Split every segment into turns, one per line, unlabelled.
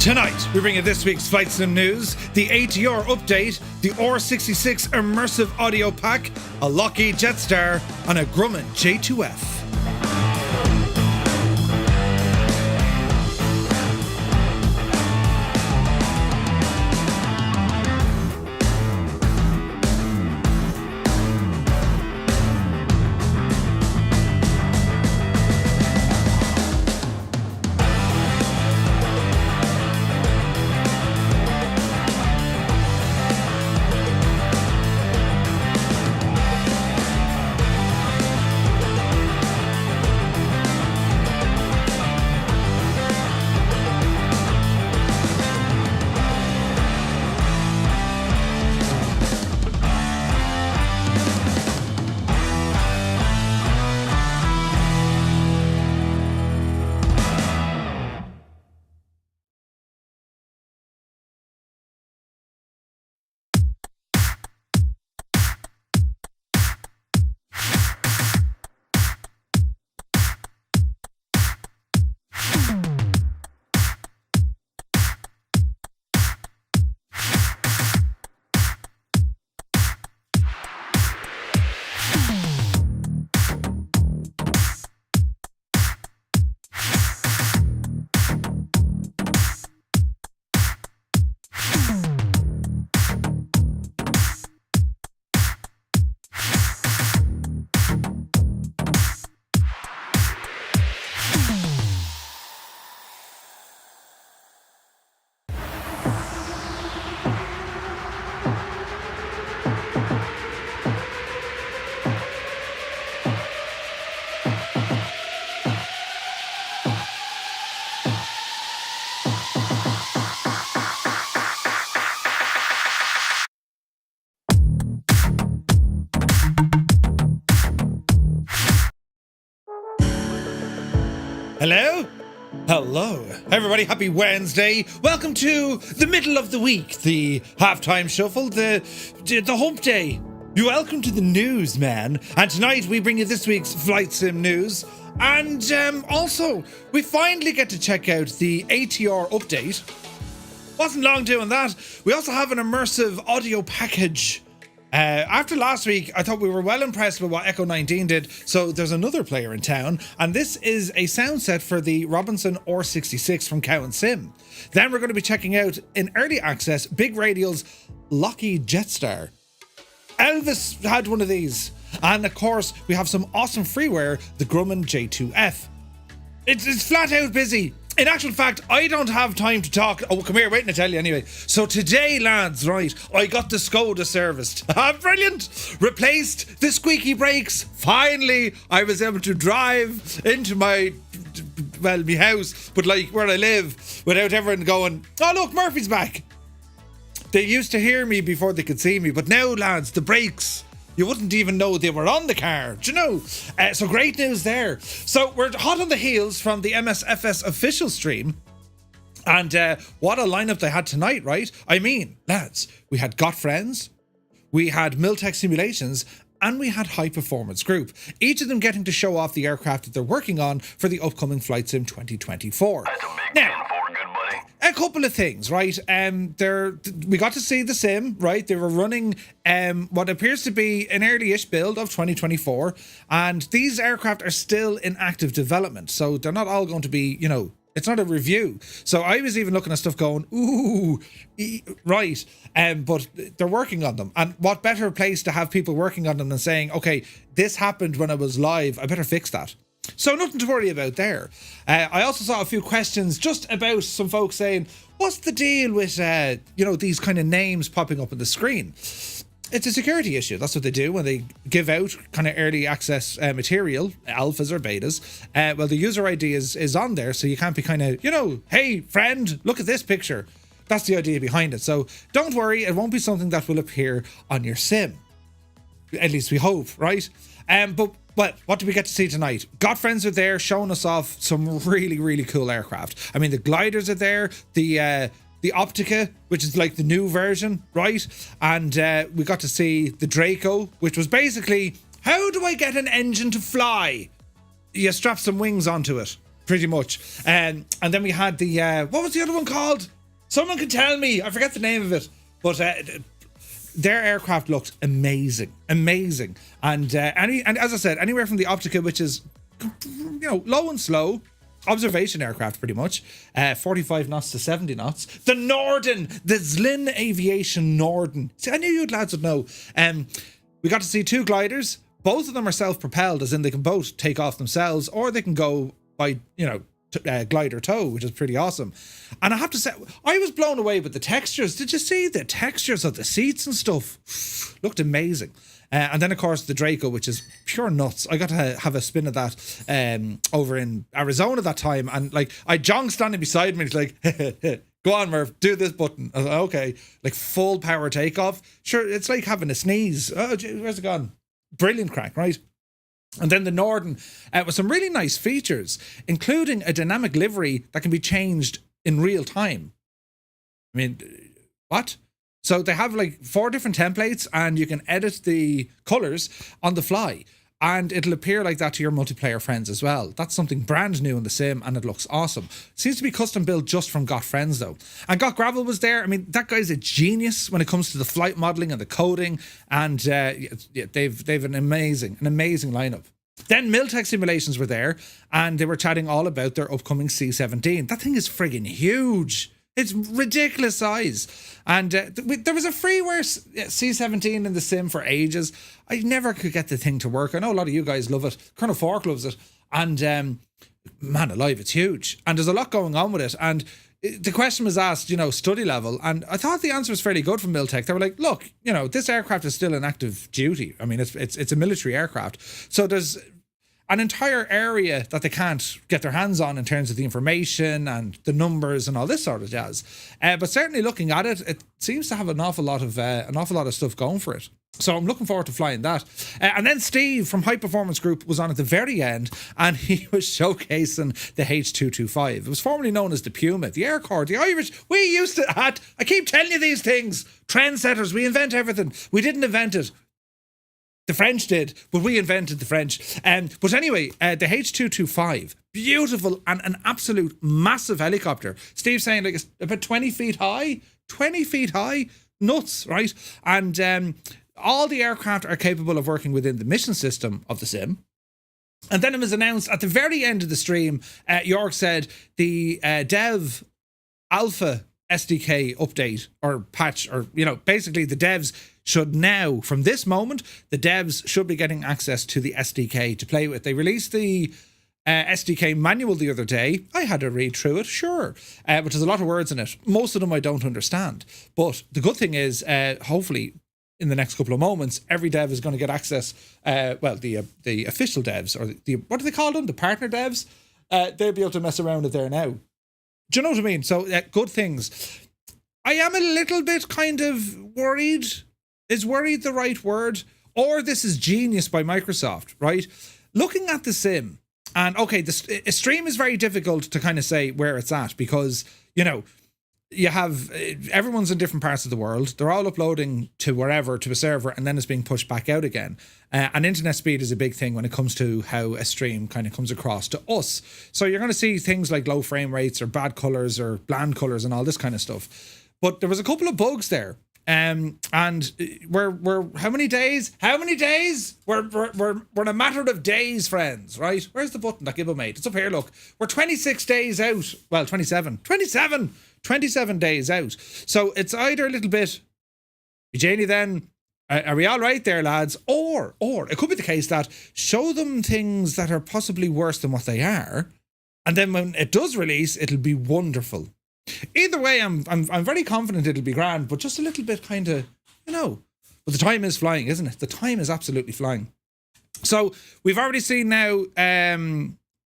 Tonight, we bring you this week's Flight Sim News, the ATR update, the R66 Immersive audio pack, a Lockheed Jetstar, and a Grumman J2F. Hello? Hello. Everybody, happy Wednesday. Welcome to the middle of the week, the halftime shuffle, the hump day. You're welcome to the news, man. And tonight we bring you this week's Flight Sim News. And also, we finally get to check out the ATR update. Wasn't long doing that. We also have an immersive audio package. After last week, I thought we were well impressed with what Echo 19 did, so there's another player in town, and this is a sound set for the Robinson R66 from Cowan Sim. Then we're going to be checking out, in early access, Big Radials Lockheed Jetstar. Elvis had one of these. And of course, we have some awesome freeware, the Grumman J2F. It's flat out busy. In actual fact, I don't have time to talk. Oh, come here, waiting to tell you anyway. So today, lads, right, I got the Skoda serviced. Brilliant! Replaced the squeaky brakes. Finally, I was able to drive into my house, but like where I live, without everyone going, oh look, Murphy's back. They used to hear me before they could see me, but now, lads, the brakes, you wouldn't even know they were on the car, do you know? So great news there. So we're hot on the heels from the MSFS official stream. And what a lineup they had tonight, right? I mean, lads, we had Got Friends, we had Miltech Simulations, and we had High Performance Group. Each of them getting to show off the aircraft that they're working on for the upcoming Flight Sim 2024.
That's a big
Now,
win for good buddy.
a couple of things, right? We got to see the sim, right? They were running what appears to be an early-ish build of 2024, and these aircraft are still in active development, so they're not all going to be, you know, it's not a review. So I was even looking at stuff going, ooh, right. But they're working on them. And what better place to have people working on them than saying, okay, this happened when I was live, I better fix that. So nothing to worry about there. I also saw a few questions just about some folks saying, what's the deal with, these kind of names popping up on the screen? It's a security issue. That's what they do when they give out kind of early access material, alphas or betas. Well, the user ID is on there, so you can't be kind of, hey, friend, look at this picture. That's the idea behind it. So don't worry, it won't be something that will appear on your sim. At least we hope, right? But what do we get to see tonight? Got Friends are there showing us off some really, really cool aircraft. I mean, the gliders are there, the Optica, which is like the new version, right? And we got to see the Draco, which was basically, how do I get an engine to fly? You strap some wings onto it, pretty much. And then we had the, what was the other one called? Someone can tell me. I forget the name of it, but their aircraft looked amazing. And as I said, anywhere from the Optica, which is low and slow, observation aircraft pretty much, 45 knots to 70 knots. The Norden, the Zlin Aviation Norden. See, I knew you lads would know. We got to see 2 gliders. Both of them are self-propelled, as in they can both take off themselves, or they can go by, glider tow, which is pretty awesome. And I have to say, I was blown away with the textures. Did you see the textures of the seats and stuff? Looked amazing. And then, of course, the Draco, which is pure nuts. I got to have a spin of that over in Arizona that time. And, John standing beside me. He's like, go on, Murph, do this button. I was like, okay. Full power takeoff. Sure, it's like having a sneeze. Oh, gee, where's it gone? Brilliant crack, right? And then the Norden with some really nice features, including a dynamic livery that can be changed in real time. I mean, what? So they have 4 different templates, and you can edit the colors on the fly, and it'll appear like that to your multiplayer friends as well. That's something brand new in the sim, and it looks awesome. Seems to be custom built just from Got Friends though. And Got Gravel was there. I mean, that guy's a genius when it comes to the flight modeling and the coding, and they've an amazing lineup. Then Miltech Simulations were there, and they were chatting all about their upcoming C-17. That thing is friggin' huge. It's ridiculous size. And there was a freeware C-17 in the sim for ages. I never could get the thing to work. I know a lot of you guys love it. Colonel Fork loves it. And man alive, it's huge. And there's a lot going on with it. And the question was asked, study level. And I thought the answer was fairly good from Miltech. They were like, look, this aircraft is still in active duty. I mean, it's a military aircraft. So there's an entire area that they can't get their hands on in terms of the information and the numbers and all this sort of jazz. But certainly looking at it, it seems to have an awful lot of stuff going for it. So I'm looking forward to flying that. And then Steve from High Performance Group was on at the very end, and he was showcasing the H225. It was formerly known as the Puma, the Air Corps, the Irish. We used to, I keep telling you these things, trendsetters, we invent everything. We didn't invent it. The French did, but we invented the French. But anyway, the H225, beautiful and an absolute massive helicopter. Steve saying it's about 20 feet high. 20 feet high. Nuts, right? And all the aircraft are capable of working within the mission system of the sim. And then it was announced at the very end of the stream, York said the Dev Alpha SDK update or patch, or basically the devs should now, from this moment, the devs should be getting access to the SDK to play with. They released the SDK manual the other day. I had to read through it, sure, but there's a lot of words in it. Most of them I don't understand. But the good thing is, hopefully, in the next couple of moments, every dev is going to get access. The official devs, or the what do they call them? The partner devs. They'll be able to mess around with there now. Do you know what I mean? So good things. I am a little bit kind of worried. Is worried the right word? Or this is genius by Microsoft, right? Looking at the sim, and okay, a stream is very difficult to kind of say where it's at, because, you have, everyone's in different parts of the world. They're all uploading to wherever, to a server, and then it's being pushed back out again. And internet speed is a big thing when it comes to how a stream kind of comes across to us. So you're going to see things like low frame rates or bad colors or bland colors and all this kind of stuff. But there was a couple of bugs there. And we're how many days? How many days? We're in a matter of days, friends, right? Where's the button that Gibbo made? It's up here, look. We're 26 days out. Well, 27 days out. So it's either a little bit, Janie, then, are we all right there, lads? Or it could be the case that show them things that are possibly worse than what they are, and then when it does release, it'll be wonderful. Either way, I'm very confident it'll be grand, but just a little bit kind of, But the time is flying, isn't it? The time is absolutely flying. So we've already seen now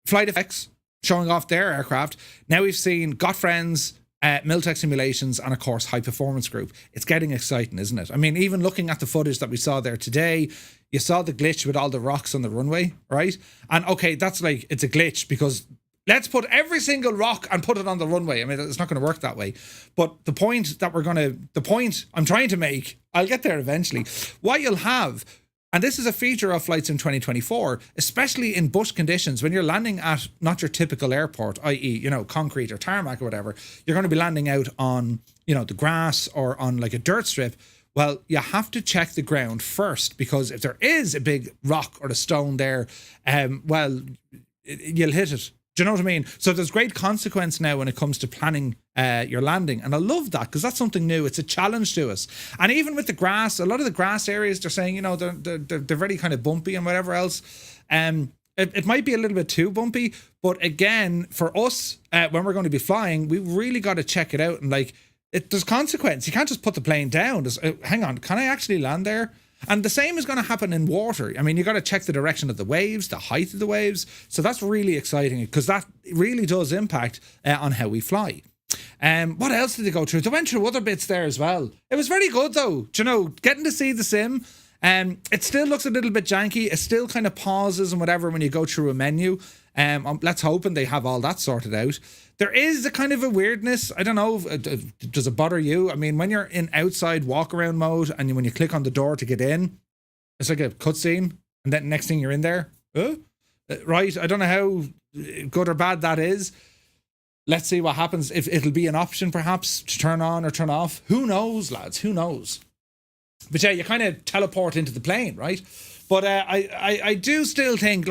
Flight FX showing off their aircraft. Now we've seen Got Friends, Miltech Simulations, and of course High Performance Group. It's getting exciting, isn't it? I mean, even looking at the footage that we saw there today, you saw the glitch with all the rocks on the runway, right? And okay, that's it's a glitch because let's put every single rock and put it on the runway. I mean, it's not going to work that way. But the point I'm trying to make, I'll get there eventually. What you'll have And this is a feature of Flight Sim 2024, especially in bush conditions when you're landing at not your typical airport, i.e., concrete or tarmac or whatever. You're going to be landing out on, the grass or on like a dirt strip. Well, you have to check the ground first, because if there is a big rock or a stone there, you'll hit it. Do you know what I mean? So there's great consequence now when it comes to planning your landing. And I love that, because that's something new. It's a challenge to us. And even with the grass, a lot of the grass areas, they're saying, they're very kind of bumpy and whatever else. It might be a little bit too bumpy. But again, for us, when we're going to be flying, we really got to check it out. And there's consequence. You can't just put the plane down. Hang on, can I actually land there? And the same is going to happen in water. I mean, you got to check the direction of the waves, the height of the waves. So that's really exciting, because that really does impact on how we fly. What else did they go through? They went through other bits there as well. It was very good though. Do getting to see the sim. It still looks a little bit janky. It still kind of pauses and whatever when you go through a menu. Let's hope they have all that sorted out. There is a kind of a weirdness. I don't know. Does it bother you? I mean, when you're in outside walk around mode and when you click on the door to get in, it's like a cutscene, and then next thing you're in there. Right? I don't know how good or bad that is. Let's see what happens. If it'll be an option perhaps to turn on or turn off. Who knows, lads? Who knows? But yeah, you kind of teleport into the plane, right? But I do still think,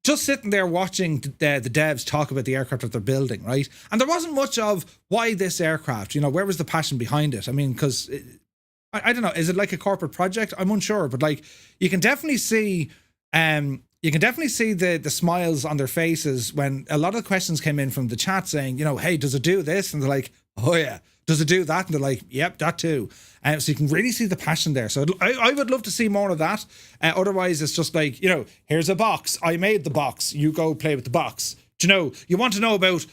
just sitting there watching the devs talk about the aircraft that they're building, right? And there wasn't much of why this aircraft, where was the passion behind it? I mean, because I don't know, is it like a corporate project? I'm unsure, but you can definitely see the smiles on their faces when a lot of questions came in from the chat saying, hey, does it do this? And they're like, oh yeah. Does it do that? And they're like, yep, that too. So you can really see the passion there. So I would love to see more of that. Otherwise, it's just like, here's a box. I made the box. You go play with the box. Do you want to know about...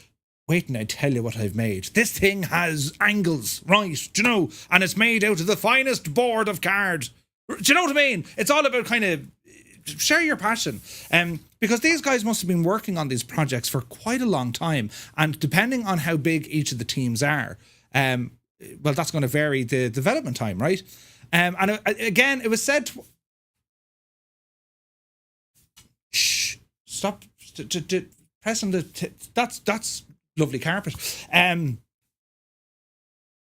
Wait and I tell you what I've made. This thing has angles, right? And it's made out of the finest board of card. Do you know what I mean? It's all about kind of... share your passion. Because these guys must have been working on these projects for quite a long time. And depending on how big each of the teams are... well, that's going to vary the development time, right? And again, it was said... Shh! Stop pressing the... That's lovely carpet.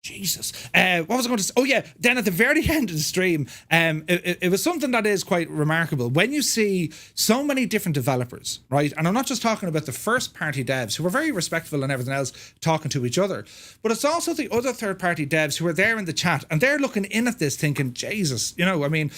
Jesus. What was I going to say? Oh, yeah. Then at the very end of the stream, it was something that is quite remarkable. When you see so many different developers, right? And I'm not just talking about the first-party devs who are very respectful and everything else, talking to each other, but it's also the other third-party devs who are there in the chat, and they're looking in at this thinking, Jesus, I mean,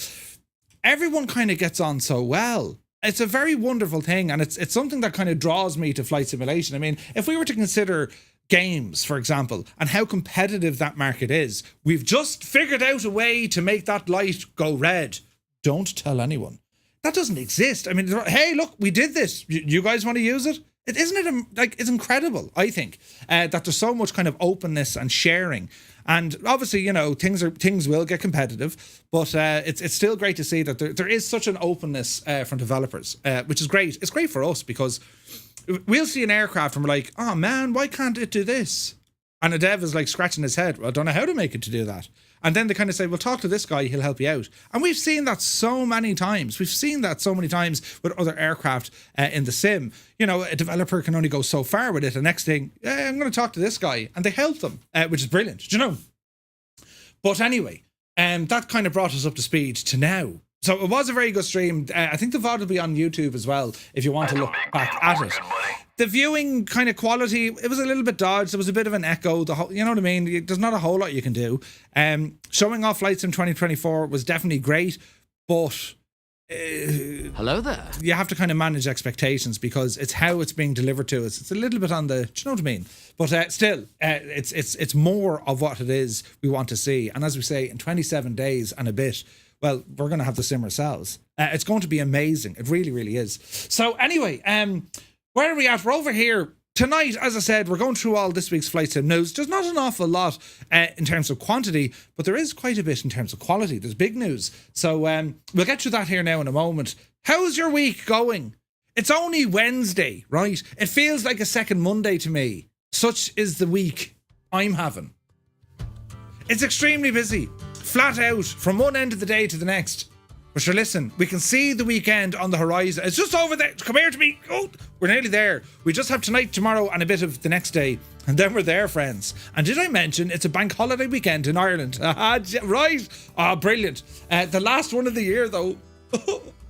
everyone kind of gets on so well. It's a very wonderful thing, and it's something that kind of draws me to flight simulation. I mean, if we were to consider... games, for example, and how competitive that market is. We've just figured out a way to make that light go red. Don't tell anyone. That doesn't exist. I mean, hey, look, we did this. You guys want to use it? Isn't it it's incredible, I think, that there's so much kind of openness and sharing. And obviously, things will get competitive, but it's still great to see that there is such an openness from developers, which is great. It's great for us because we'll see an aircraft and we're like, oh man, why can't it do this? And a dev is like scratching his head. Well, I don't know how to make it to do that. And then they kind of say, well, talk to this guy, he'll help you out. And we've seen that so many times. We've seen that so many times with other aircraft in the sim. A developer can only go so far with it. The next thing, I'm going to talk to this guy. And they help them, which is brilliant, But anyway, that kind of brought us up to speed to now. So it was a very good stream. I think the VOD will be on YouTube as well if you want to look back at it. The viewing kind of quality, it was a little bit dodged. There was a bit of an echo. You know what I mean? There's not a whole lot you can do. Showing off Flight Sim 2024 was definitely great, but...
hello there.
You have to kind of manage expectations because it's how it's being delivered to us. It's a little bit on the... Do you know what I mean? But still, it's more of what it is we want to see. And as we say, in 27 days and a bit... well, we're going to have the sim ourselves. It's going to be amazing. It really, really is. So anyway, where are we at? We're over here tonight. As I said, we're going through all this week's flight sim news. There's not an awful lot in terms of quantity, but there is quite a bit in terms of quality. There's big news. So we'll get to that here now in a moment. How's your week going? It's only Wednesday, right? It feels like a second Monday to me. Such is the week I'm having. It's extremely busy. Flat out from one end of the day to the next. But sure, listen, we can see the weekend on the horizon. It's just over there. Come here to me. Oh, we're nearly there. We just have tonight, tomorrow, and a bit of the next day. And then we're there, friends. And did I mention it's a bank holiday weekend in Ireland? Right. Brilliant. The last one of the year, though.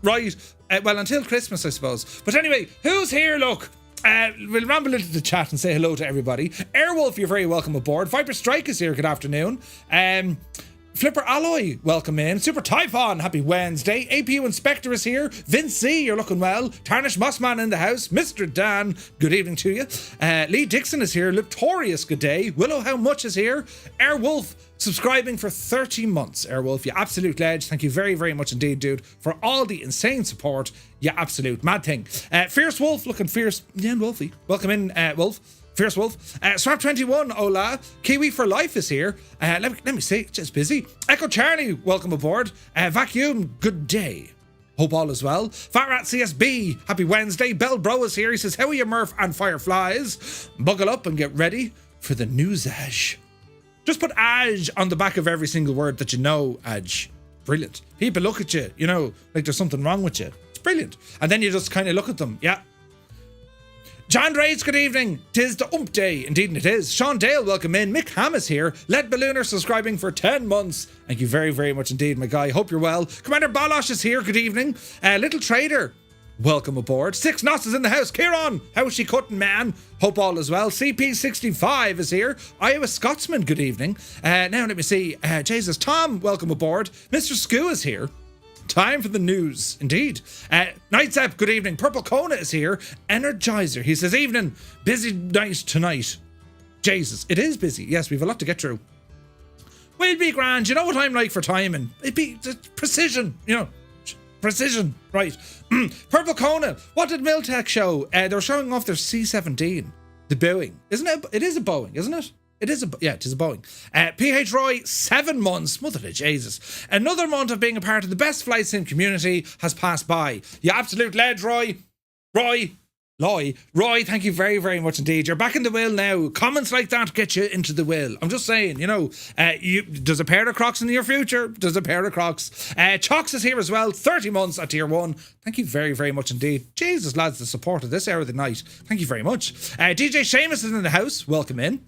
Right. Well, until Christmas, I suppose. But anyway, who's here? Look. We'll ramble into the chat and say hello to everybody. Airwolf, you're very welcome aboard. Viper Strike is here. Good afternoon. Flipper Alloy, welcome in. Super Typhon, happy Wednesday. APU Inspector is here. Vince C, you're looking well. Tarnish Mossman in the house. Mr. Dan, good evening to you. Lee Dixon is here. Liptorius, good day. Willow How Much is here. Airwolf, subscribing for 30 months. Airwolf, you absolute ledge. Thank you very, very much indeed, dude, for all the insane support. You absolute mad thing. Fierce Wolf, looking fierce. Yeah, Wolfie. Welcome in, Wolf. Fierce Wolf. Swap21, hola. Kiwi for Life is here. Let me see, just busy. Echo Charlie, welcome aboard. Vacuum, good day. Hope all is well. Fatrat CSB, happy Wednesday. Bell Bro is here. He says, how are you, Murph and Fireflies? Buckle up and get ready for the news, Aj. Just put Aj on the back of every single word that you know, Aj. Brilliant. People look at you, you know, like there's something wrong with you. It's brilliant. And then you just kind of look at them. Yeah. John Raids, good evening. 'Tis the ump day. Indeed it is. Sean Dale, welcome in. Mick Ham is here. Led Ballooner subscribing for 10 months. Thank you very, very much indeed, my guy. Hope you're well. Commander Balosh is here. Good evening. Little Trader, welcome aboard. 6 Knots is in the house. Kieran, how is she cutting, man? Hope all is well. CP65 is here. Iowa Scotsman, good evening. Now let me see. Jesus, Tom, welcome aboard. Mr. Skoo is here. Time for the news, indeed. Nightsap, good evening. Purple Kona is here. Energizer, he says, evening. Busy night tonight. Jesus, it is busy. Yes, we've a lot to get through. We'll be grand. You know what I'm like for timing. It'd be precision, you know. Precision, right. Purple Kona, what did Miltech show? They were showing off their C-17. The Boeing. Isn't it? It is a Boeing, isn't it? It is it is a Boeing. PH Roy, 7 months. Mother of Jesus. Another month of being a part of the best flight sim community has passed by. You absolute ledge, Roy, thank you very, very much indeed. You're back in the will now. Comments like that get you into the will. I'm just saying, you know, there's a pair of Crocs in your future. There's a pair of Crocs. Chalks is here as well. 30 months at tier 1. Thank you very, very much indeed. Jesus, lads, the support of this hour of the night. Thank you very much. DJ Seamus is in the house. Welcome in.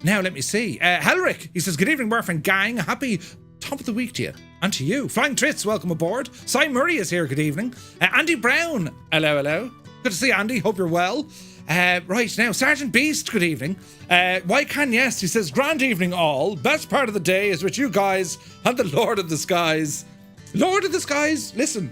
Now, let me see. Helric, he says, good evening, Murph and gang. Happy top of the week to you. And to you. Flying Trits, welcome aboard. Cy Murray is here. Good evening. Andy Brown. Hello. Good to see you, Andy. Hope you're well. Right now, Sergeant Beast, good evening. Why can yes? He says, grand evening all. Best part of the day is with you guys and the Lord of the Skies. Lord of the Skies, listen.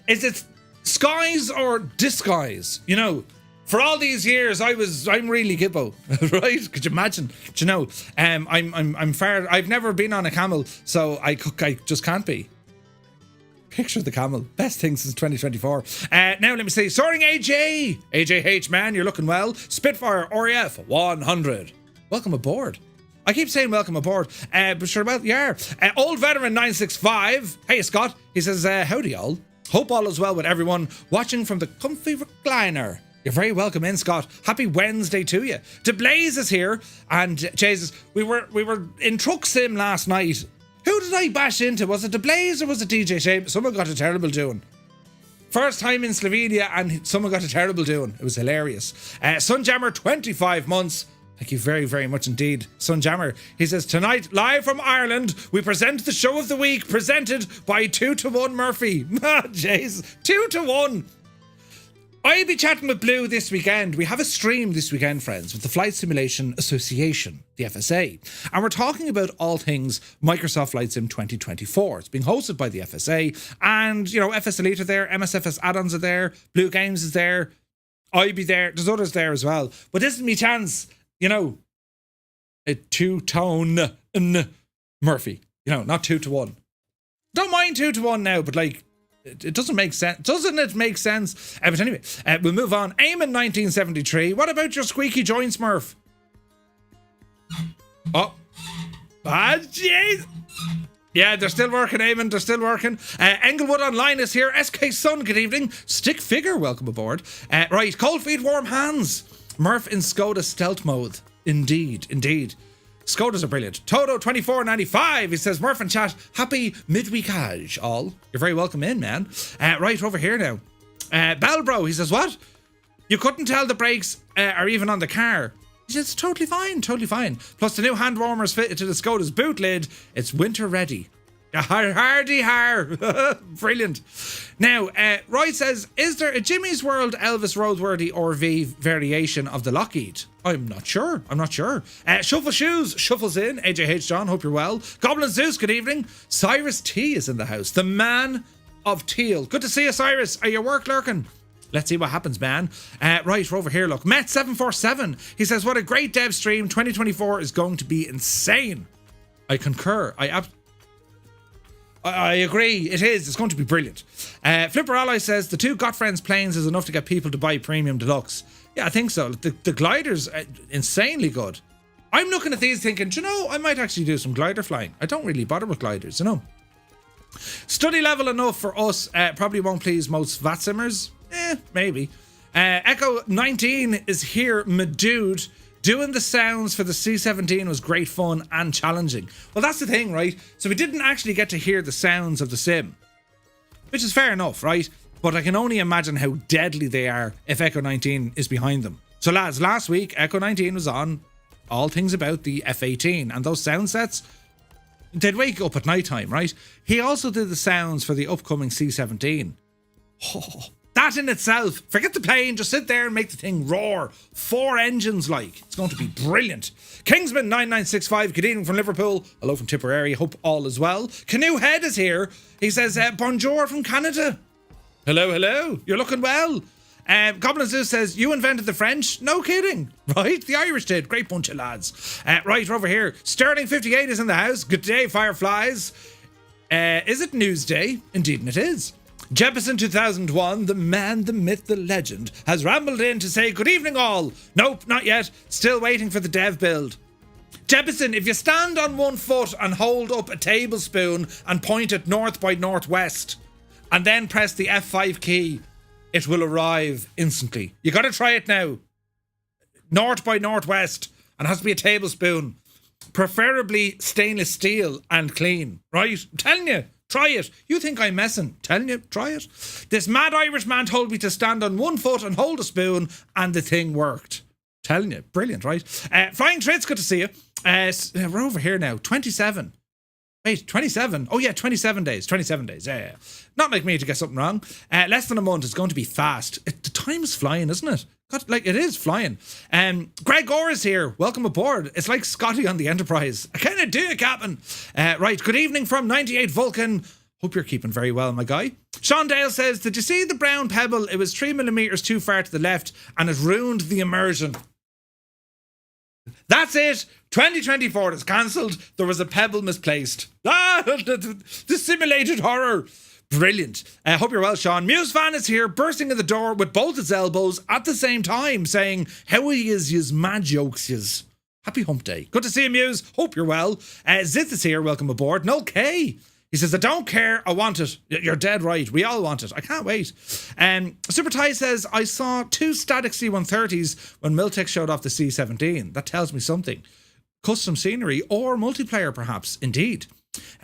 Is it skies or disguise? You know, for all these years, I'm really Gibbo, right? Could you imagine? Do you know, I'm far. I've never been on a camel, so I just can't be. Picture the camel. Best thing since 2024. Now let me see. Soaring AJH, man, you're looking well. Spitfire RAF 100. Welcome aboard. I keep saying welcome aboard. But sure, well, yeah. Old Veteran 965. Hey, Scott. He says, howdy, all. Hope all is well with everyone watching from the comfy recliner. You're very welcome in, Scott. Happy Wednesday to you. DeBlaze is here. And, Jesus, we were in Truck Sim last night. Who did I bash into? Was it DeBlaze or was it DJ Shape? Someone got a terrible doing. First time in Slovenia and someone got a terrible doing. It was hilarious. Sunjammer, 25 months. Thank you very, very much indeed, Sunjammer. He says, tonight, live from Ireland, we present the show of the week, presented by 2-to-1 Jeez, 2-to-1. I'll be chatting with Blue this weekend. We have a stream this weekend, friends, with the Flight Simulation Association, the FSA. And we're talking about all things Microsoft Flight Sim 2024. It's being hosted by the FSA. And, you know, FS Elite are there, MSFS add-ons are there, Blue Games is there, I'll be there, there's others there as well. But this is me chance, you know, a 2-tone Murphy. You know, not 2-to-1. Don't mind 2-to-1 now, but like, it doesn't make sense. Doesn't it make sense? But anyway, we'll move on. Eamon 1973. What about your squeaky joints, Murph? Oh. Jeez. Yeah, they're still working, Eamon. They're still working. Englewood Online is here. SK Sun, good evening. Stick Figure, welcome aboard. Right, Cold Feet, Warm Hands. Murph in Skoda stealth mode. Indeed. Skodas are brilliant. Toto2495, he says, Murph and chat, happy midweekage, all. You're very welcome in, man. Right, over here now. Bellbro, he says, what? You couldn't tell the brakes are even on the car. He says, totally fine, totally fine. Plus the new hand warmers fitted to the Skoda's boot lid. It's winter ready. Hardy har. Brilliant. Now, Roy says, is there a Jimmy's World Elvis Roadworthy RV variation of the Lockheed? I'm not sure. Shuffle Shoes shuffles in. AJH John, hope you're well. Goblin Zeus, good evening. Cyrus T is in the house. The man of teal. Good to see you, Cyrus. Are you work lurking? Let's see what happens, man. Right, we're over here, look. Met747. He says, what a great dev stream. 2024 is going to be insane. I concur. I agree, it is. It's going to be brilliant. Flipper Ally says, the two Got Friends planes is enough to get people to buy Premium Deluxe. Yeah, I think so. The glider's insanely good. I'm looking at these thinking, do you know, I might actually do some glider flying. I don't really bother with gliders, you know. Study level enough for us, probably won't please most Vatsimmers. Maybe. Echo 19 is here, my dude. Doing the sounds for the C-17 was great fun and challenging. Well, that's the thing, right? So we didn't actually get to hear the sounds of the sim, which is fair enough, right? But I can only imagine how deadly they are if Echo 19 is behind them. So lads, last week, Echo 19 was on all things about the F-18, and those sound sets, they'd wake up at night time, right? He also did the sounds for the upcoming C-17. Oh, that in itself, forget the plane, just sit there and make the thing roar. 4 engines like. It's going to be brilliant. Kingsman9965, good evening from Liverpool. Hello from Tipperary, hope all is well. Canoe Head is here. He says, bonjour from Canada. Hello. You're looking well. Goblin Zeus says, you invented the French? No kidding. Right? The Irish did. Great bunch of lads. Right, over here. Sterling58 is in the house. Good day, Fireflies. Is it Newsday? Indeed it is. Jefferson 2001, the man, the myth, the legend, has rambled in to say good evening all. Nope, not yet. Still waiting for the dev build. Jefferson, if you stand on one foot and hold up a tablespoon and point it north by northwest, and then press the F5 key, it will arrive instantly. You got to try it now. North by northwest, and it has to be a tablespoon. Preferably stainless steel and clean, right? I'm telling you. Try it. You think I'm messing? Telling you, try it. This mad Irish man told me to stand on one foot and hold a spoon, and the thing worked. Telling you, brilliant, right? Flying Trits, good to see you. We're over here now. 27. Wait, 27? Oh yeah, 27 days. 27 days. Yeah. Not like me to get something wrong. Less than a month. It's going to be fast. The time's flying, isn't it? God, like it is flying. Greg Orr is here. Welcome aboard. It's like Scotty on the Enterprise. I kind of do it, Captain. Right. Good evening from 98 Vulcan. Hope you're keeping very well, my guy. Sean Dale says, did you see the brown pebble? It was 3mm too far to the left and it ruined the immersion. That's it. 2024 is cancelled. There was a pebble misplaced. The simulated horror. Brilliant. Hope you're well, Sean. Muse fan is here, bursting in the door with both his elbows at the same time, saying, how he is yous mad jokes yous. Happy hump day. Good to see you, Muse. Hope you're well. Zith is here. Welcome aboard. No K. He says, I don't care. I want it. You're dead right. We all want it. I can't wait. Super Ty says, I saw 2 static C-130s when Miltech showed off the C-17. That tells me something. Custom scenery or multiplayer, perhaps. Indeed.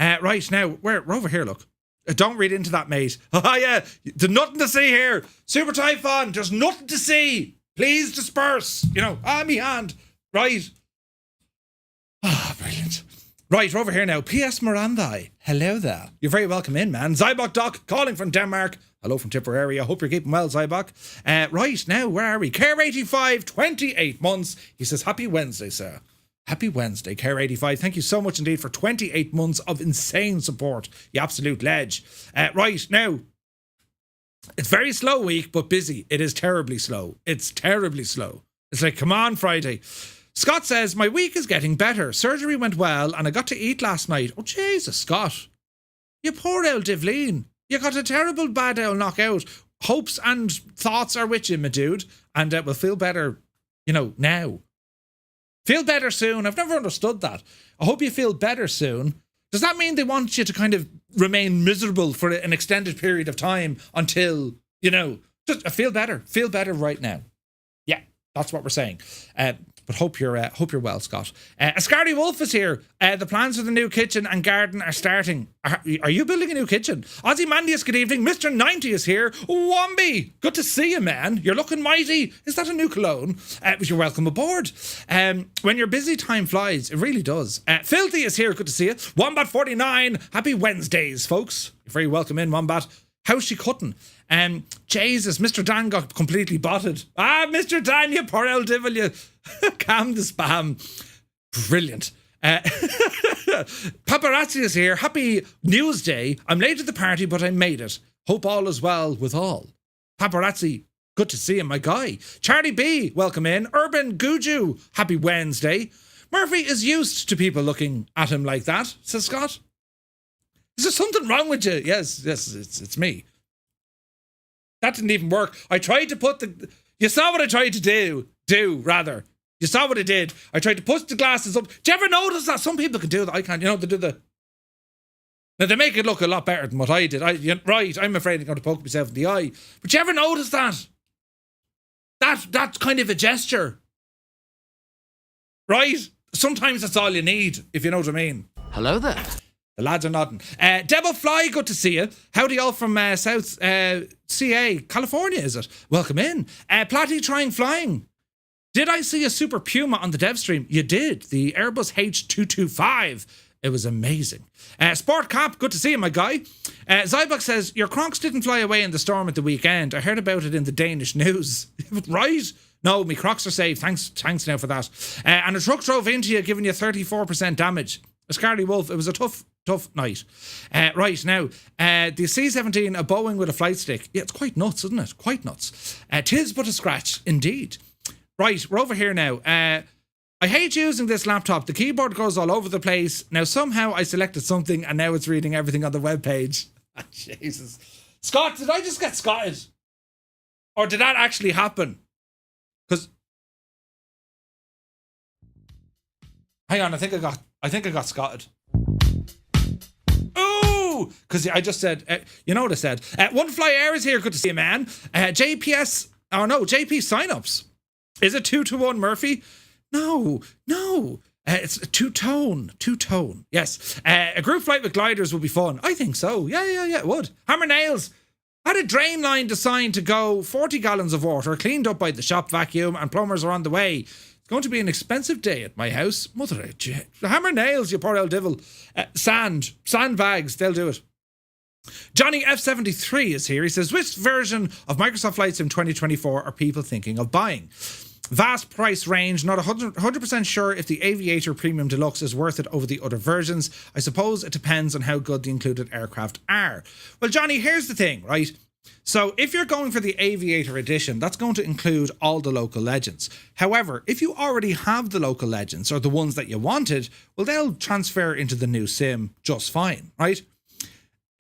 Right, now, we're over here, look. Don't read into that, mate. Oh, yeah. There's nothing to see here. Super Typhon, there's nothing to see. Please disperse. You know, me hand. Right. Brilliant. Right, we're over here now. P.S. Morandai. Hello there. You're very welcome in, man. Zybok Doc, calling from Denmark. Hello from Tipperary. I hope you're keeping well, Zybok. Right, now, where are we? Care85, 28 months. He says, happy Wednesday, sir. Happy Wednesday, Care85. Thank you so much indeed for 28 months of insane support. You absolute ledge. Right, now, it's very slow week, but busy. It is terribly slow. It's terribly slow. It's like, come on, Friday. Scott says, my week is getting better. Surgery went well, and I got to eat last night. Oh, Jesus, Scott. You poor old Divleen. You got a terrible bad old knockout. Hopes and thoughts are with you, my dude. And we'll feel better, you know, now. Feel better soon. I've never understood that. I hope you feel better soon. Does that mean they want you to kind of remain miserable for an extended period of time until, you know, just feel better? Feel better right now. Yeah, that's what we're saying. But hope you're well, Scott. Ascardi Wolf is here. The plans for the new kitchen and garden are starting. Are you building a new kitchen? Ozzy Mandius, good evening. Mr. 90 is here. Wombi, good to see you, man. You're looking mighty. Is that a new cologne? You're welcome aboard. When your busy time flies, it really does. Filthy is here. Good to see you. Wombat 49. Happy Wednesdays, folks. You're very welcome in, Wombat. How's she cutting? Jesus, Mr. Dan got completely botted. Mr. Dan, you poor old devil, you. Calm the spam. Brilliant. Paparazzi is here. Happy News Day. I'm late to the party, but I made it. Hope all is well with all. Paparazzi, good to see you, my guy. Charlie B, welcome in. Urban Guju, happy Wednesday. Murphy is used to people looking at him like that, says Scott. Is there something wrong with you? Yes, it's me. That didn't even work. I tried to put the... You saw what I tried to do. You saw what I did. I tried to put the glasses up. Do you ever notice that? Some people can do that. I can't. You know, they do the... Now, they make it look a lot better than what I did. Right, I'm afraid I'm going to poke myself in the eye. But you ever notice that? That's kind of a gesture. Right? Sometimes that's all you need, if you know what I mean.
Hello there.
The lads are nodding. Devil Fly, good to see you. Howdy all from South CA, California, is it? Welcome in. Platty trying flying. Did I see a Super Puma on the dev stream? You did. The Airbus H225. It was amazing. Sport Cap, good to see you, my guy. Zybok says, your Kronks didn't fly away in the storm at the weekend. I heard about it in the Danish news. Right? No, me Crocs are safe. Thanks now for that. And a truck drove into you, giving you 34% damage. Ascardi Wolf, it was a tough night. Right, now, the C-17, a Boeing with a flight stick. Yeah, it's quite nuts, isn't it? Quite nuts. Tis but a scratch, indeed. Right, we're over here now. I hate using this laptop. The keyboard goes all over the place. Now, somehow I selected something and now it's reading everything on the webpage. Jesus. Scott, did I just get scotted? Or did that actually happen? Because... Hang on, I think I got scotted. Ooh! Because I just said, you know what I said. One Fly Air is here. Good to see you, man. JP signups. Is it 2-1 No. It's two-tone. Yes. A group flight with gliders would be fun. I think so. Yeah, it would. Hammer Nails. Had a drain line designed to go 40 gallons of water, cleaned up by the shop vacuum, and plumbers are on the way. It's going to be an expensive day at my house. Mother of Hammer Nails, you poor old devil. Sandbags, they'll do it. Johnny F73 is here. He says, which version of Microsoft Flight Sim 2024 are people thinking of buying? Vast price range, not 100% sure if the Aviator Premium Deluxe is worth it over the other versions. I suppose it depends on how good the included aircraft are. Well, Johnny, here's the thing, right? So if you're going for the Aviator Edition, that's going to include all the local legends. However, if you already have the local legends or the ones that you wanted, well, they'll transfer into the new sim just fine, right?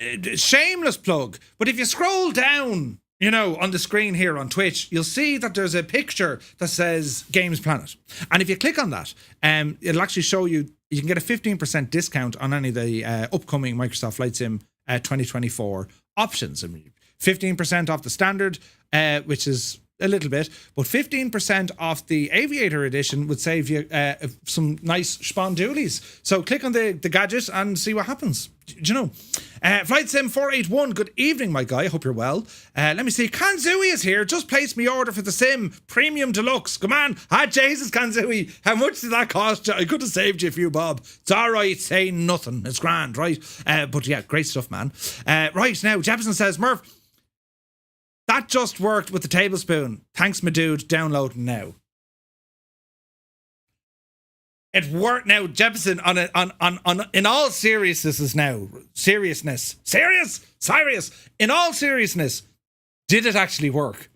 Shameless plug, but if you scroll down, you know, on the screen here on Twitch, you'll see that there's a picture that says Games Planet. And if you click on that, it'll actually show you can get a 15% discount on any of the upcoming Microsoft Flight Sim 2024 options. I mean, 15% off the standard, which is a little bit, but 15% off the Aviator Edition would save you some nice spondoolies. So click on the gadget and see what happens. Do you know? Flight Sim 481, good evening, my guy. Hope you're well. Let me see. Kanzui is here. Just placed me order for the Sim Premium Deluxe. Come on. Jesus, Kanzui. How much did that cost you? I could have saved you a few bob. It's all right. Say nothing. It's grand, right? But yeah, great stuff, man. Right, now, Jefferson says, Murph, that just worked with the tablespoon. Thanks, my dude. Download now. It worked now, Jefferson. In all seriousness now. Serious. In all seriousness, did it actually work?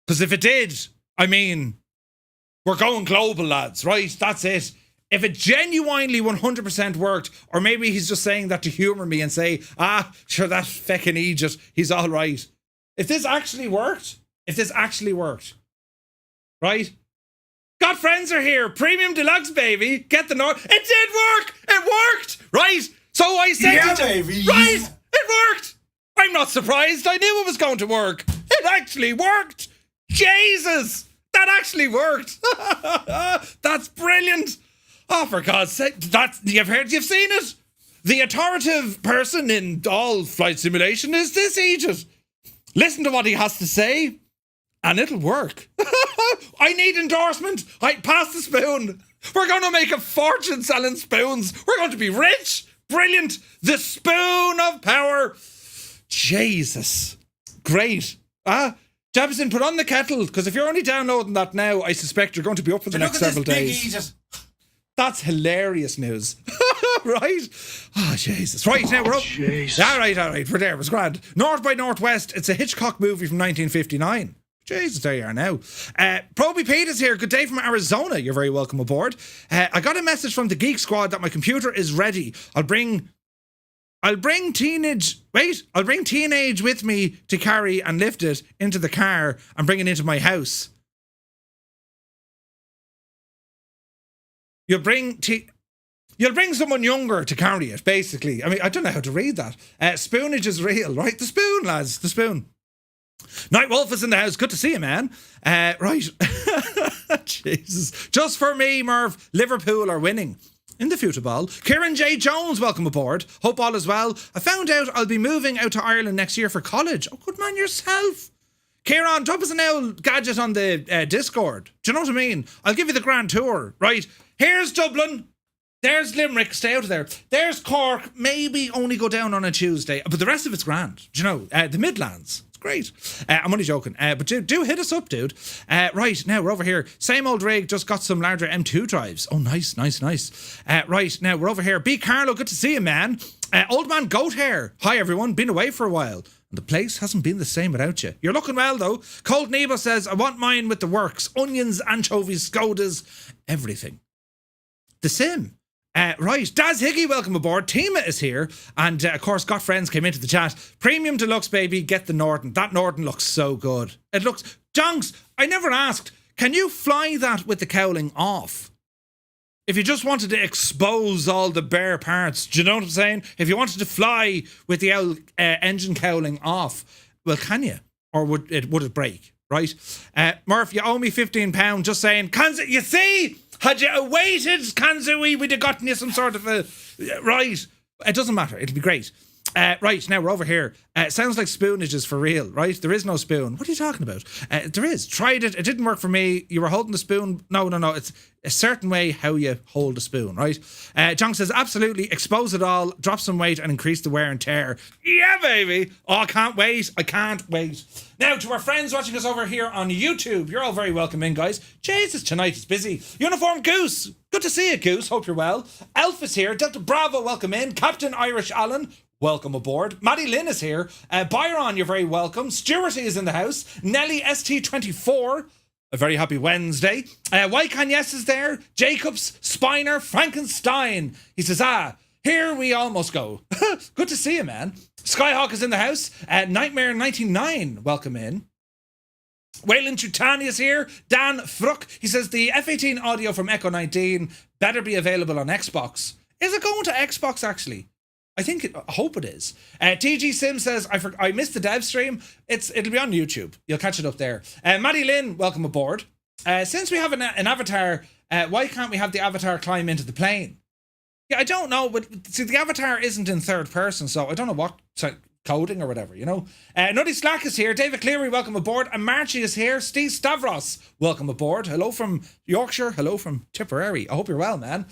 Because if it did, I mean, we're going global, lads. Right? That's it. If it genuinely 100% worked, or maybe he's just saying that to humour me and say, sure, that feckin' Egypt, he's all right. If this actually worked, right? Got friends are here. Premium Deluxe, baby. Get the North. It did work. It worked, right? So I said,
yeah, baby.
Right? It worked. I'm not surprised. I knew it was going to work. It actually worked. Jesus, That actually worked. That's brilliant. Oh, for God's sake. You've seen it. The authoritative person in all flight simulation is this Egypt. Listen to what he has to say, and it'll work. I need endorsement. Pass the spoon. We're going to make a fortune selling spoons. We're going to be rich. Brilliant. The spoon of power. Jesus. Great. Jabson, put on the kettle, because if you're only downloading that now, I suspect you're going to be up for the next several days. That's hilarious news. Right? Oh, Jesus. Right, now we're up. Jesus. All right. We're there. It was grand. North by Northwest. It's a Hitchcock movie from 1959. Jesus, there you are now. Proby Pete is here. Good day from Arizona. You're very welcome aboard. I got a message from the Geek Squad that my computer is ready. I'll bring teenage with me to carry and lift it into the car and bring it into my house. You'll bring someone younger to carry it, basically. I mean, I don't know how to read that. Spoonage is real, right? The spoon, lads, the spoon. Night Wolf is in the house. Good to see you, man. Right. Jesus. Just for me, Merv, Liverpool are winning in the football. Kieran J. Jones, welcome aboard. Hope all is well. I found out I'll be moving out to Ireland next year for college. Oh, good man yourself. Kieran, drop us an old gadget on the Discord. Do you know what I mean? I'll give you the grand tour, right? Here's Dublin. There's Limerick. Stay out of there. There's Cork. Maybe only go down on a Tuesday. But the rest of it's grand. Do you know? The Midlands. It's great. I'm only joking. But do hit us up, dude. Right, now we're over here. Same old rig, just got some larger M2 drives. Oh, nice. Right, now we're over here. B. Carlo, good to see you, man. Old man Goat Hair. Hi, everyone. Been away for a while. And the place hasn't been the same without you. You're looking well, though. Cold Nebo says, I want mine with the works. Onions, anchovies, Skodas, everything. The Sim. Right, Daz Higgy, welcome aboard. Tima is here, and of course, Got Friends came into the chat. Premium Deluxe, baby, get the Norton. That Norton looks so good. It looks... Jonks, I never asked, can you fly that with the cowling off? If you just wanted to expose all the bare parts, do you know what I'm saying? If you wanted to fly with the engine cowling off, well, can you? Or would it break, right? Murph, you owe me £15, just saying, you see... Had you awaited, Kanzui, we'd have gotten you some sort of a... Right. It doesn't matter. It'll be great. Right, now we're over here. It sounds like spoonage is for real, right? There is no spoon. What are you talking about? There is. Tried it. It didn't work for me. You were holding the spoon. No. It's a certain way how you hold a spoon, right? John says, absolutely. Expose it all. Drop some weight and increase the wear and tear. Yeah, baby. Oh, I can't wait. Now, to our friends watching us over here on YouTube, you're all very welcome in, guys. Jesus, tonight is busy. Uniform Goose. Good to see you, Goose. Hope you're well. Elf is here. Delta Bravo, welcome in. Captain Irish Allen, welcome aboard. Maddie Lynn is here. Byron, you're very welcome. Stewarty is in the house. Nelly ST24, a very happy Wednesday. Yes is there. Jacobs, Spiner, Frankenstein. He says, here we almost go. Good to see you, man. Skyhawk is in the house. Nightmare 99, welcome in. Waylon Tutani is here. Dan Fruck, he says the F-18 audio from Echo 19 better be available on Xbox. Is it going to Xbox, actually? I hope it is. TG Sim says, I missed the dev stream. It'll be on YouTube. You'll catch it up there. Maddie Lynn, welcome aboard. Since we have an avatar, why can't we have the avatar climb into the plane? Yeah, I don't know, but see, the avatar isn't in third person, so I don't know what coding or whatever, you know. Nutty Slack is here. David Cleary, welcome aboard. And Marchie is here. Steve Stavros, welcome aboard. Hello from Yorkshire. Hello from Tipperary. I hope you're well, man.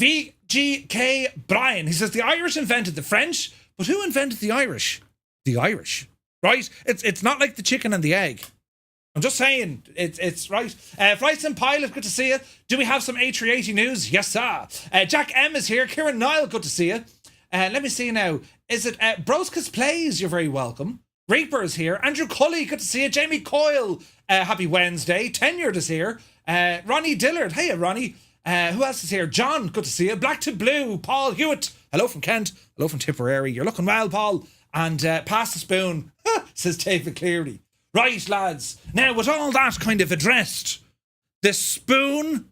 VGK Brian, he says the Irish invented the French, but who invented the Irish? The Irish, right? It's not like the chicken and the egg. I'm just saying, it's right. Flight Sim Pilot, good to see you. Do we have some A380 news? Yes, sir. Jack M is here. Kieran Niall, good to see you. Let me see now. Is it Broskus Plays? You're very welcome. Reaper is here. Andrew Cully, good to see you. Jamie Coyle, happy Wednesday. Tenured is here. Ronnie Dillard, hey Ronnie. Who else is here? John, good to see you. Black to Blue, Paul Hewitt. Hello from Kent. Hello from Tipperary. You're looking well, Paul. And pass the spoon, says David Cleary. Right, lads. Now, with all that kind of addressed, the spoon,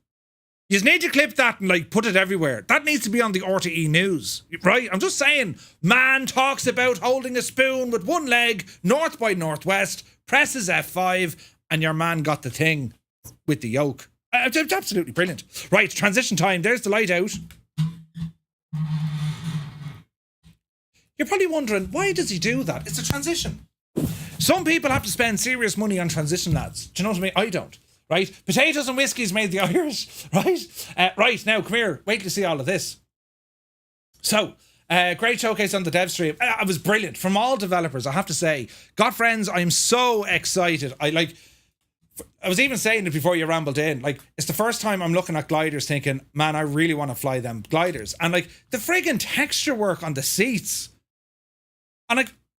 you need to clip that and put it everywhere. That needs to be on the RTE news, right? I'm just saying, man talks about holding a spoon with one leg, north by northwest, presses F5, and your man got the thing with the yoke. It's absolutely brilliant. Right, transition time. There's the light out. You're probably wondering, why does he do that? It's a transition. Some people have to spend serious money on transition, lads. Do you know what I mean? I don't. Right? Potatoes and whiskies made the Irish. Right? Right, now, come here. Wait till you see all of this. So, great showcase on the dev stream. It was brilliant. From all developers, I have to say. God, friends, I am so excited. I was even saying it before you rambled in. Like, it's the first time I'm looking at gliders thinking, man, I really want to fly them gliders. And, like, the friggin' texture work on the seats.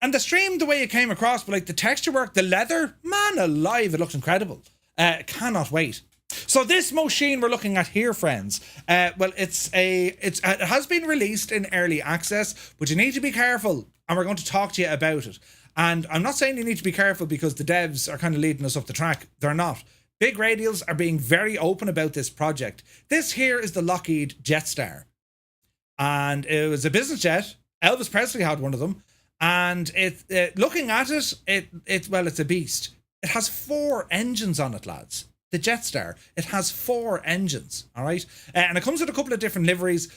And the stream, the way it came across, but like the texture work, the leather, man alive, it looks incredible. Cannot wait. So this machine we're looking at here, friends, well, it has been released in early access, but you need to be careful, and we're going to talk to you about it. And I'm not saying you need to be careful because the devs are kind of leading us up the track. They're not. Big Radials are being very open about this project. This here is the Lockheed Jetstar, and it was a business jet. Elvis Presley had one of them. And looking at it, it's a beast. It has 4 engines on it, lads. The Jetstar, it has 4 engines, all right? And it comes with a couple of different liveries.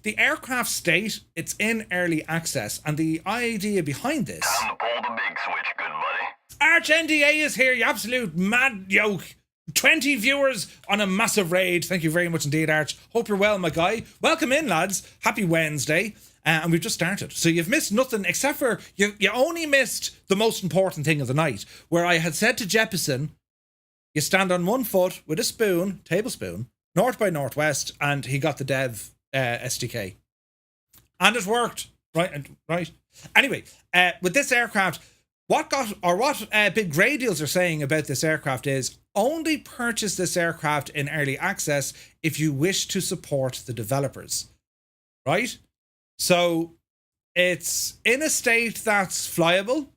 The aircraft state, it's in early access, and the idea behind this...
Time to pull the big switch, good buddy.
Arch NDA is here, you absolute mad yoke. 20 viewers on a massive raid. Thank you very much indeed, Arch. Hope you're well, my guy. Welcome in, lads. Happy Wednesday. And we've just started. So you've missed nothing except for you only missed the most important thing of the night, where I had said to Jeppesen, you stand on one foot with a spoon, tablespoon, north by northwest, and he got the dev SDK. And it worked. Right. Anyway, with this aircraft, what Big Radials are saying about this aircraft is only purchase this aircraft in early access if you wish to support the developers. Right? So it's in a state that's flyable.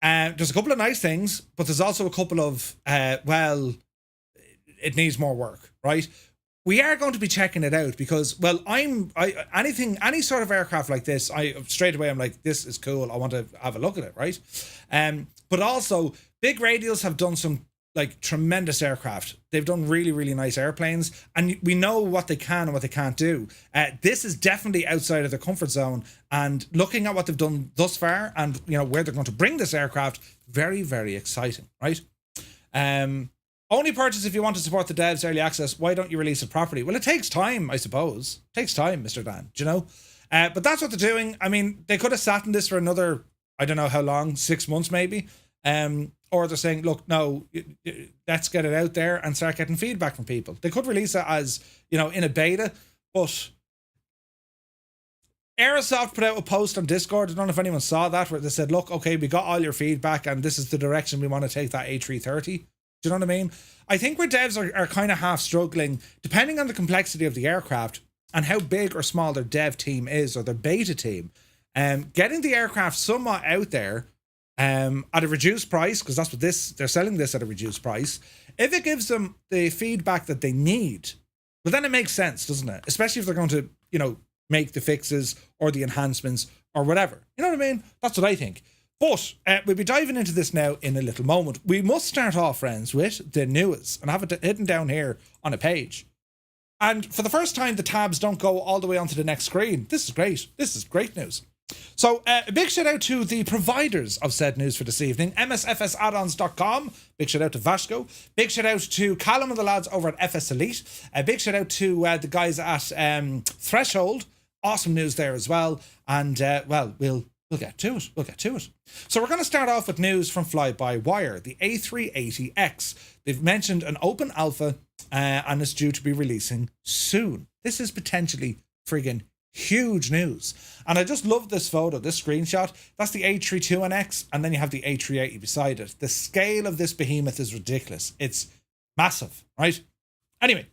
There's a couple of nice things, but there's also a couple of, it needs more work, right? We are going to be checking it out because, any sort of aircraft like this, straight away I'm like, this is cool. I want to have a look at it, right? But also, Big Radials have done some tremendous aircraft. They've done really, really nice airplanes, and we know what they can and what they can't do. This is definitely outside of their comfort zone, and looking at what they've done thus far and where they're going to bring this aircraft, very, very exciting, right? Only purchase if you want to support the devs early access. Why don't you release it properly? Well, it takes time, I suppose. It takes time, Mr. Dan, do you know? But that's what they're doing. I mean, they could have sat in this for another, I don't know how long, 6 months maybe. Or they're saying, look, no, let's get it out there and start getting feedback from people. They could release it as, in a beta, but Aerosoft put out a post on Discord. I don't know if anyone saw that, where they said, look, okay, we got all your feedback and this is the direction we want to take that A330. Do you know what I mean? I think where devs are kind of half struggling, depending on the complexity of the aircraft and how big or small their dev team is or their beta team, getting the aircraft somewhat out there at a reduced price, because that's what they're selling this at a reduced price. If it gives them the feedback that they need, well, then it makes sense, doesn't it? Especially if they're going to, make the fixes or the enhancements or whatever. You know what I mean? That's what I think. But we'll be diving into this now in a little moment. We must start off, friends, with the news, and I have it hidden down here on a page. And for the first time, the tabs don't go all the way onto the next screen. This is great. This is great news. So a big shout out to the providers of said news for this evening. MSFSaddons.com. Big shout out to Vasco. Big shout out to Callum and the lads over at FS Elite. A big shout out to the guys at Threshold. Awesome news there as well. And we'll get to it. We'll get to it. So we're going to start off with news from Fly-by-Wire. The A380X. They've mentioned an open alpha and it's due to be releasing soon. This is potentially friggin' huge news. And I just love this photo, this screenshot. That's the A321X, and then you have the A380 beside it. The scale of this behemoth is ridiculous. It's massive, right? Anyway,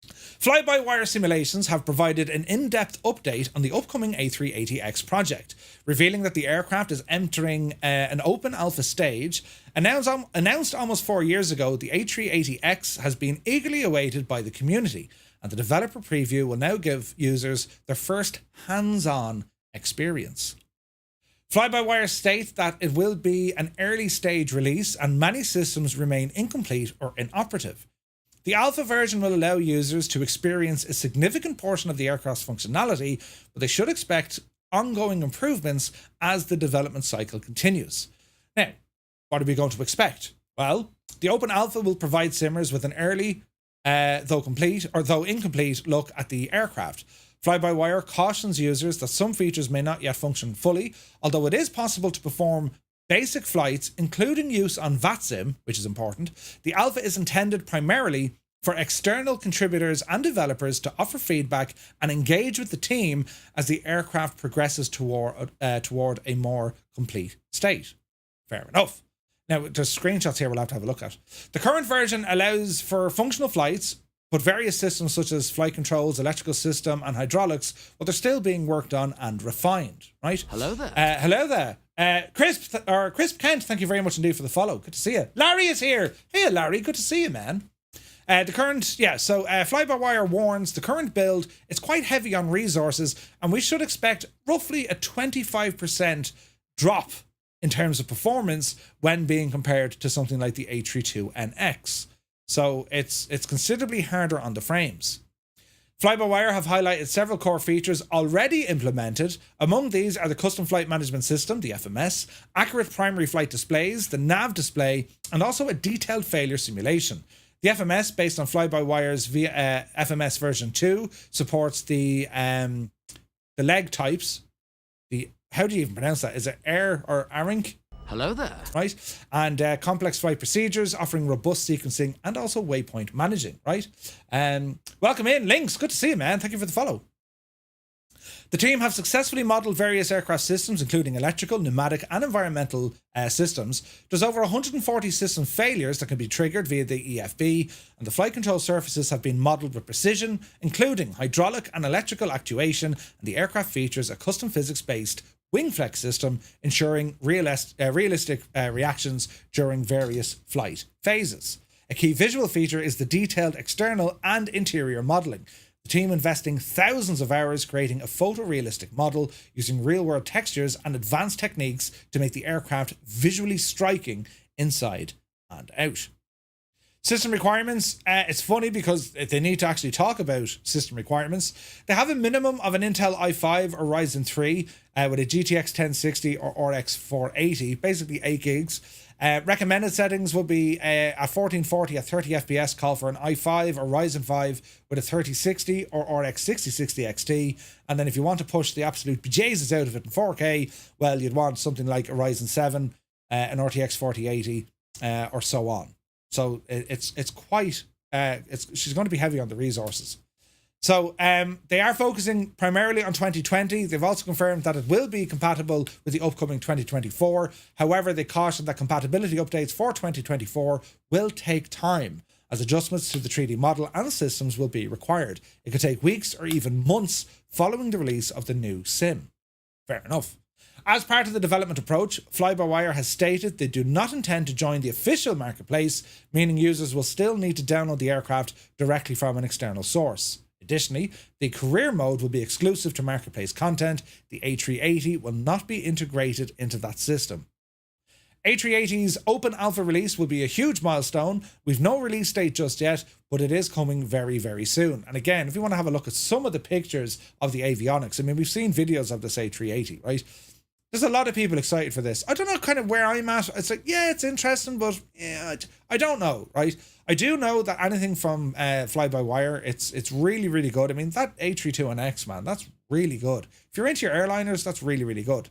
Fly-by-Wire Simulations have provided an in-depth update on the upcoming A380X project, revealing that the aircraft is entering an open alpha stage. Announced almost 4 years ago, the A380X has been eagerly awaited by the community, and the developer preview will now give users their first hands-on experience. Fly-by-wire state that it will be an early stage release and many systems remain incomplete or inoperative. The alpha version will allow users to experience a significant portion of the aircraft's functionality, but they should expect ongoing improvements as the development cycle continues. Now, what are we going to expect? Well, the open alpha will provide simmers with an early, though incomplete look at the aircraft. Fly-by-wire cautions users that some features may not yet function fully, although it is possible to perform basic flights, including use on Vatsim, which is important. The alpha is intended primarily for external contributors and developers to offer feedback and engage with the team as the aircraft progresses toward a more complete state. Fair enough. Now, there's screenshots here we'll have to have a look at. The current version allows for functional flights, but various systems such as flight controls, electrical system, and hydraulics, well, they're still being worked on and refined, right?
Hello there.
Hello there. Crisp Kent, thank you very much indeed for the follow. Good to see you. Larry is here. Hey, Larry, good to see you, man. Fly-by-wire warns the current build is quite heavy on resources, and we should expect roughly a 25% drop in terms of performance when being compared to something like the A32NX. So it's considerably harder on the frames. Fly-by-wire have highlighted several core features already implemented. Among these are the Custom Flight Management System, the FMS, accurate primary flight displays, the nav display, and also a detailed failure simulation. The FMS, based on Fly-by-wire's FMS version 2, supports the leg types. How do you even pronounce that? Is it air or ARINC?
Hello there.
Right? And complex flight procedures, offering robust sequencing and also waypoint managing, right? Welcome in, Lynx. Good to see you, man. Thank you for the follow. The team have successfully modelled various aircraft systems, including electrical, pneumatic, and environmental systems. There's over 140 system failures that can be triggered via the EFB, and the flight control surfaces have been modelled with precision, including hydraulic and electrical actuation, and the aircraft features a custom physics-based wing flex system, ensuring realistic reactions during various flight phases. A key visual feature is the detailed external and interior modelling. The team investing thousands of hours creating a photorealistic model using real-world textures and advanced techniques to make the aircraft visually striking inside and out. System requirements, it's funny because they need to actually talk about system requirements. They have a minimum of an Intel i5 or Ryzen 3 with a GTX 1060 or RX 480, basically 8 gigs. Recommended settings will be a 1440 at 30 FPS, call for an i5 or Ryzen 5 with a 3060 or RX 6060 XT. And then if you want to push the absolute bejesus out of it in 4K, well, you'd want something like a Ryzen 7, an RTX 4080, or so on. So it's quite, she's going to be heavy on the resources. So they are focusing primarily on 2020. They've also confirmed that it will be compatible with the upcoming 2024. However, they caution that compatibility updates for 2024 will take time, as adjustments to the 3D model and systems will be required. It could take weeks or even months following the release of the new sim. Fair enough. As part of the development approach, Fly-by-wire has stated they do not intend to join the official marketplace, meaning users will still need to download the aircraft directly from an external source. Additionally, the career mode will be exclusive to marketplace content. The A380 will not be integrated into that system. A380's open alpha release will be a huge milestone. We've no release date just yet, but it is coming very, very soon. And again, if you want to have a look at some of the pictures of the avionics, I mean, we've seen videos of this A380, right? There's a lot of people excited for this. I don't know kind of where I'm at. It's like, yeah, it's interesting, but yeah, I don't know, right? I do know that anything from fly-by-wire, it's really, really good. I mean, that A32NX, man, that's really good. If you're into your airliners, that's really, really good.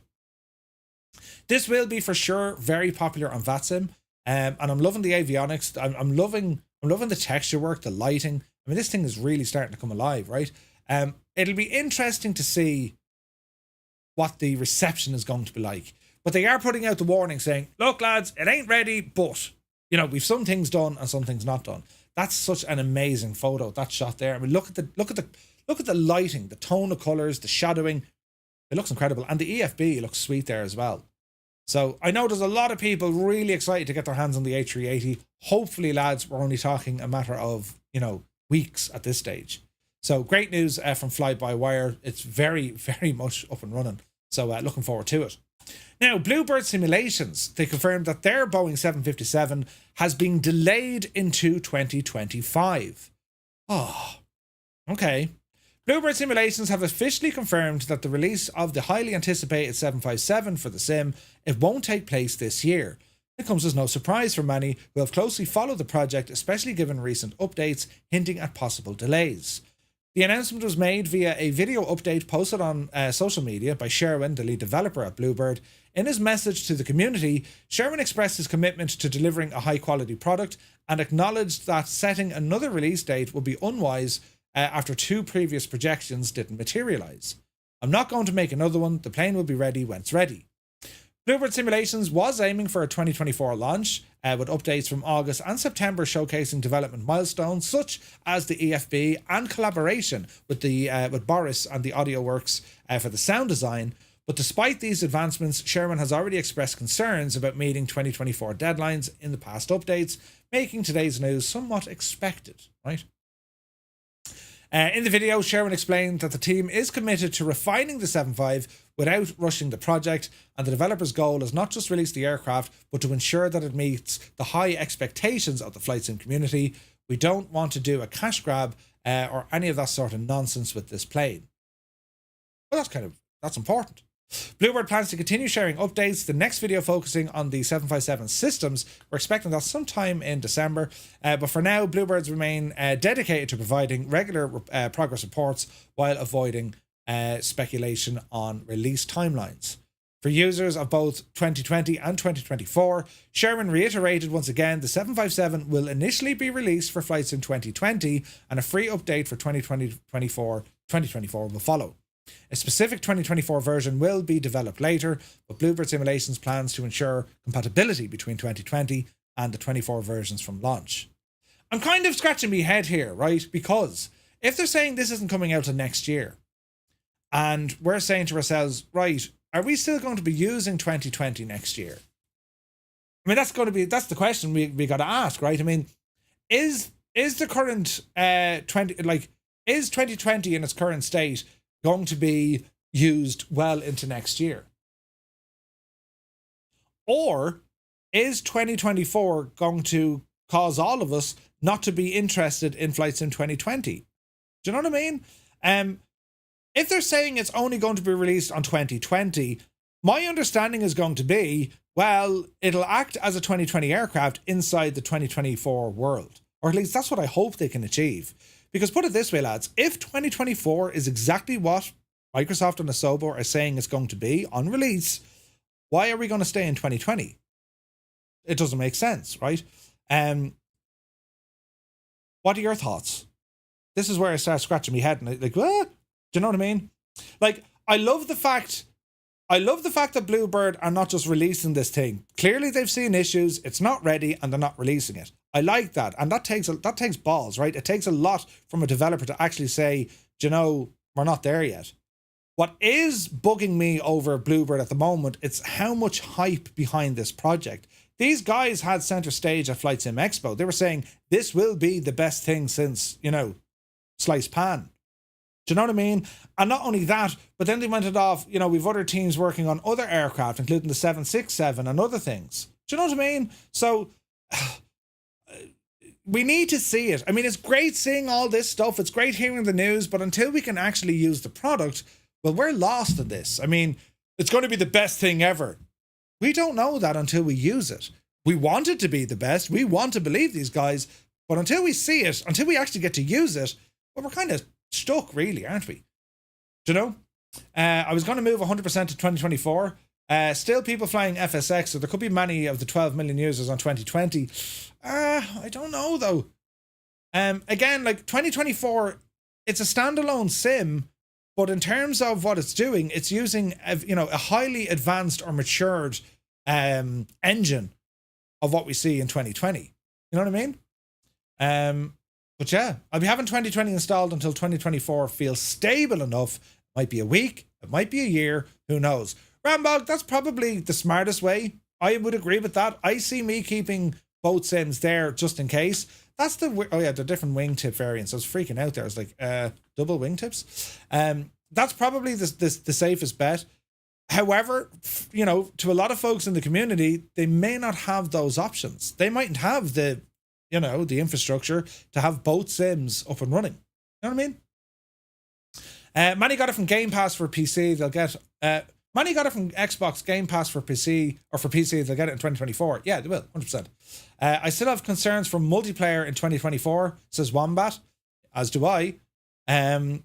This will be for sure very popular on Vatsim, and I'm loving the avionics. I'm loving the texture work, the lighting. I mean, this thing is really starting to come alive, right? It'll be interesting to see what the reception is going to be like. But they are putting out the warning saying, look lads, it ain't ready, but you know, we've some things done and some things not done. That's such an amazing photo, that shot there. I mean, look at the lighting, the tone of colours, the shadowing. It looks incredible. And the EFB looks sweet there as well. So I know there's a lot of people really excited to get their hands on the A380. Hopefully, lads, we're only talking a matter of, you know, weeks at this stage. So great news from Fly-by-wire. It's very, very much up and running. So looking forward to it. Now, Bluebird Simulations, they confirmed that their Boeing 757 has been delayed into 2025. Oh, okay. Bluebird Simulations have officially confirmed that the release of the highly anticipated 757 for the sim, it won't take place this year. It comes as no surprise for many who have closely followed the project, especially given recent updates hinting at possible delays. The announcement was made via a video update posted on social media by Sherwin, the lead developer at Bluebird. In his message to the community, Sherwin expressed his commitment to delivering a high-quality product and acknowledged that setting another release date would be unwise after 2 previous projections didn't materialise. I'm not going to make another one. The plane will be ready when it's ready. Bluebird Simulations was aiming for a 2024 launch, with updates from August and September showcasing development milestones such as the EFB and collaboration with Boris and the Audio Works for the sound design. But despite these advancements, Sherman has already expressed concerns about meeting 2024 deadlines in the past updates, making today's news somewhat expected, right? In the video, Sherman explained that the team is committed to refining the 75 without rushing the project, and the developer's goal is not just release the aircraft, but to ensure that it meets the high expectations of the flight sim community. We don't want to do a cash grab or any of that sort of nonsense with this plane. Well, that's important. Bluebird plans to continue sharing updates, the next video focusing on the 757 systems. We're expecting that sometime in December, but for now, Bluebirds remain dedicated to providing regular progress reports while avoiding speculation on release timelines. For users of both 2020 and 2024, Sherman reiterated once again the 757 will initially be released for flights in 2020 and a free update for 2024 will follow. A specific 2024 version will be developed later, but Bluebird Simulations plans to ensure compatibility between 2020 and the 24 versions from launch. I'm kind of scratching my head here, right? Because if they're saying this isn't coming out until next year, and we're saying to ourselves, right, are we still going to be using 2020 next year? I mean, that's the question we got to ask, right? I mean, is the current is 2020 in its current state going to be used well into next year? Or is 2024 going to cause all of us not to be interested in flights in 2020? Do you know what I mean? If they're saying it's only going to be released on 2020, my understanding is going to be, well, it'll act as a 2020 aircraft inside the 2024 world. Or at least that's what I hope they can achieve. Because put it this way, lads, if 2024 is exactly what Microsoft and Asobo are saying it's going to be on release, why are we going to stay in 2020? It doesn't make sense, right? What are your thoughts? This is where I start scratching my head and like, what? Do you know what I mean? Like, I love the fact that Bluebird are not just releasing this thing. Clearly they've seen issues, it's not ready, and they're not releasing it. I like that. And that takes balls, right? It takes a lot from a developer to actually say, do you know, we're not there yet. What is bugging me over Bluebird at the moment, it's how much hype behind this project. These guys had center stage at Flight Sim Expo. They were saying, this will be the best thing since, sliced pan. Do you know what I mean? And not only that, but then they went it off, we've other teams working on other aircraft, including the 767 and other things. Do you know what I mean? So, we need to see it. I mean, it's great seeing all this stuff. It's great hearing the news, but until we can actually use the product, well, we're lost in this. I mean, it's going to be the best thing ever. We don't know that until we use it. We want it to be the best. We want to believe these guys, but until we see it, until we actually get to use it, well, we're kind of stuck, really, aren't we? Do you know? I was going to move 100% to 2024. Still people flying FSX, so there could be many of the 12 million users on 2020. I don't know, though. Again, like 2024, it's a standalone sim, but in terms of what it's doing, it's using a highly advanced or matured engine of what we see in 2020. You know what I mean? But yeah, I'll be having 2020 installed until 2024 feels stable enough. It might be a week, it might be a year, who knows? Rambog, that's probably the smartest way. I would agree with that. I see me keeping both sims there just in case. That's the different wingtip variants. I was freaking out there. I was like, double wingtips. That's probably the safest bet. However, to a lot of folks in the community, they may not have those options. They mightn't have the infrastructure to have both sims up and running. You know what I mean? Many got it from Game Pass for PC. They'll get many got it from Xbox Game Pass for PC, or for PC. They'll get it in 2024. Yeah, they will, 100%. I still have concerns for multiplayer in 2024, says Wombat, as do I. The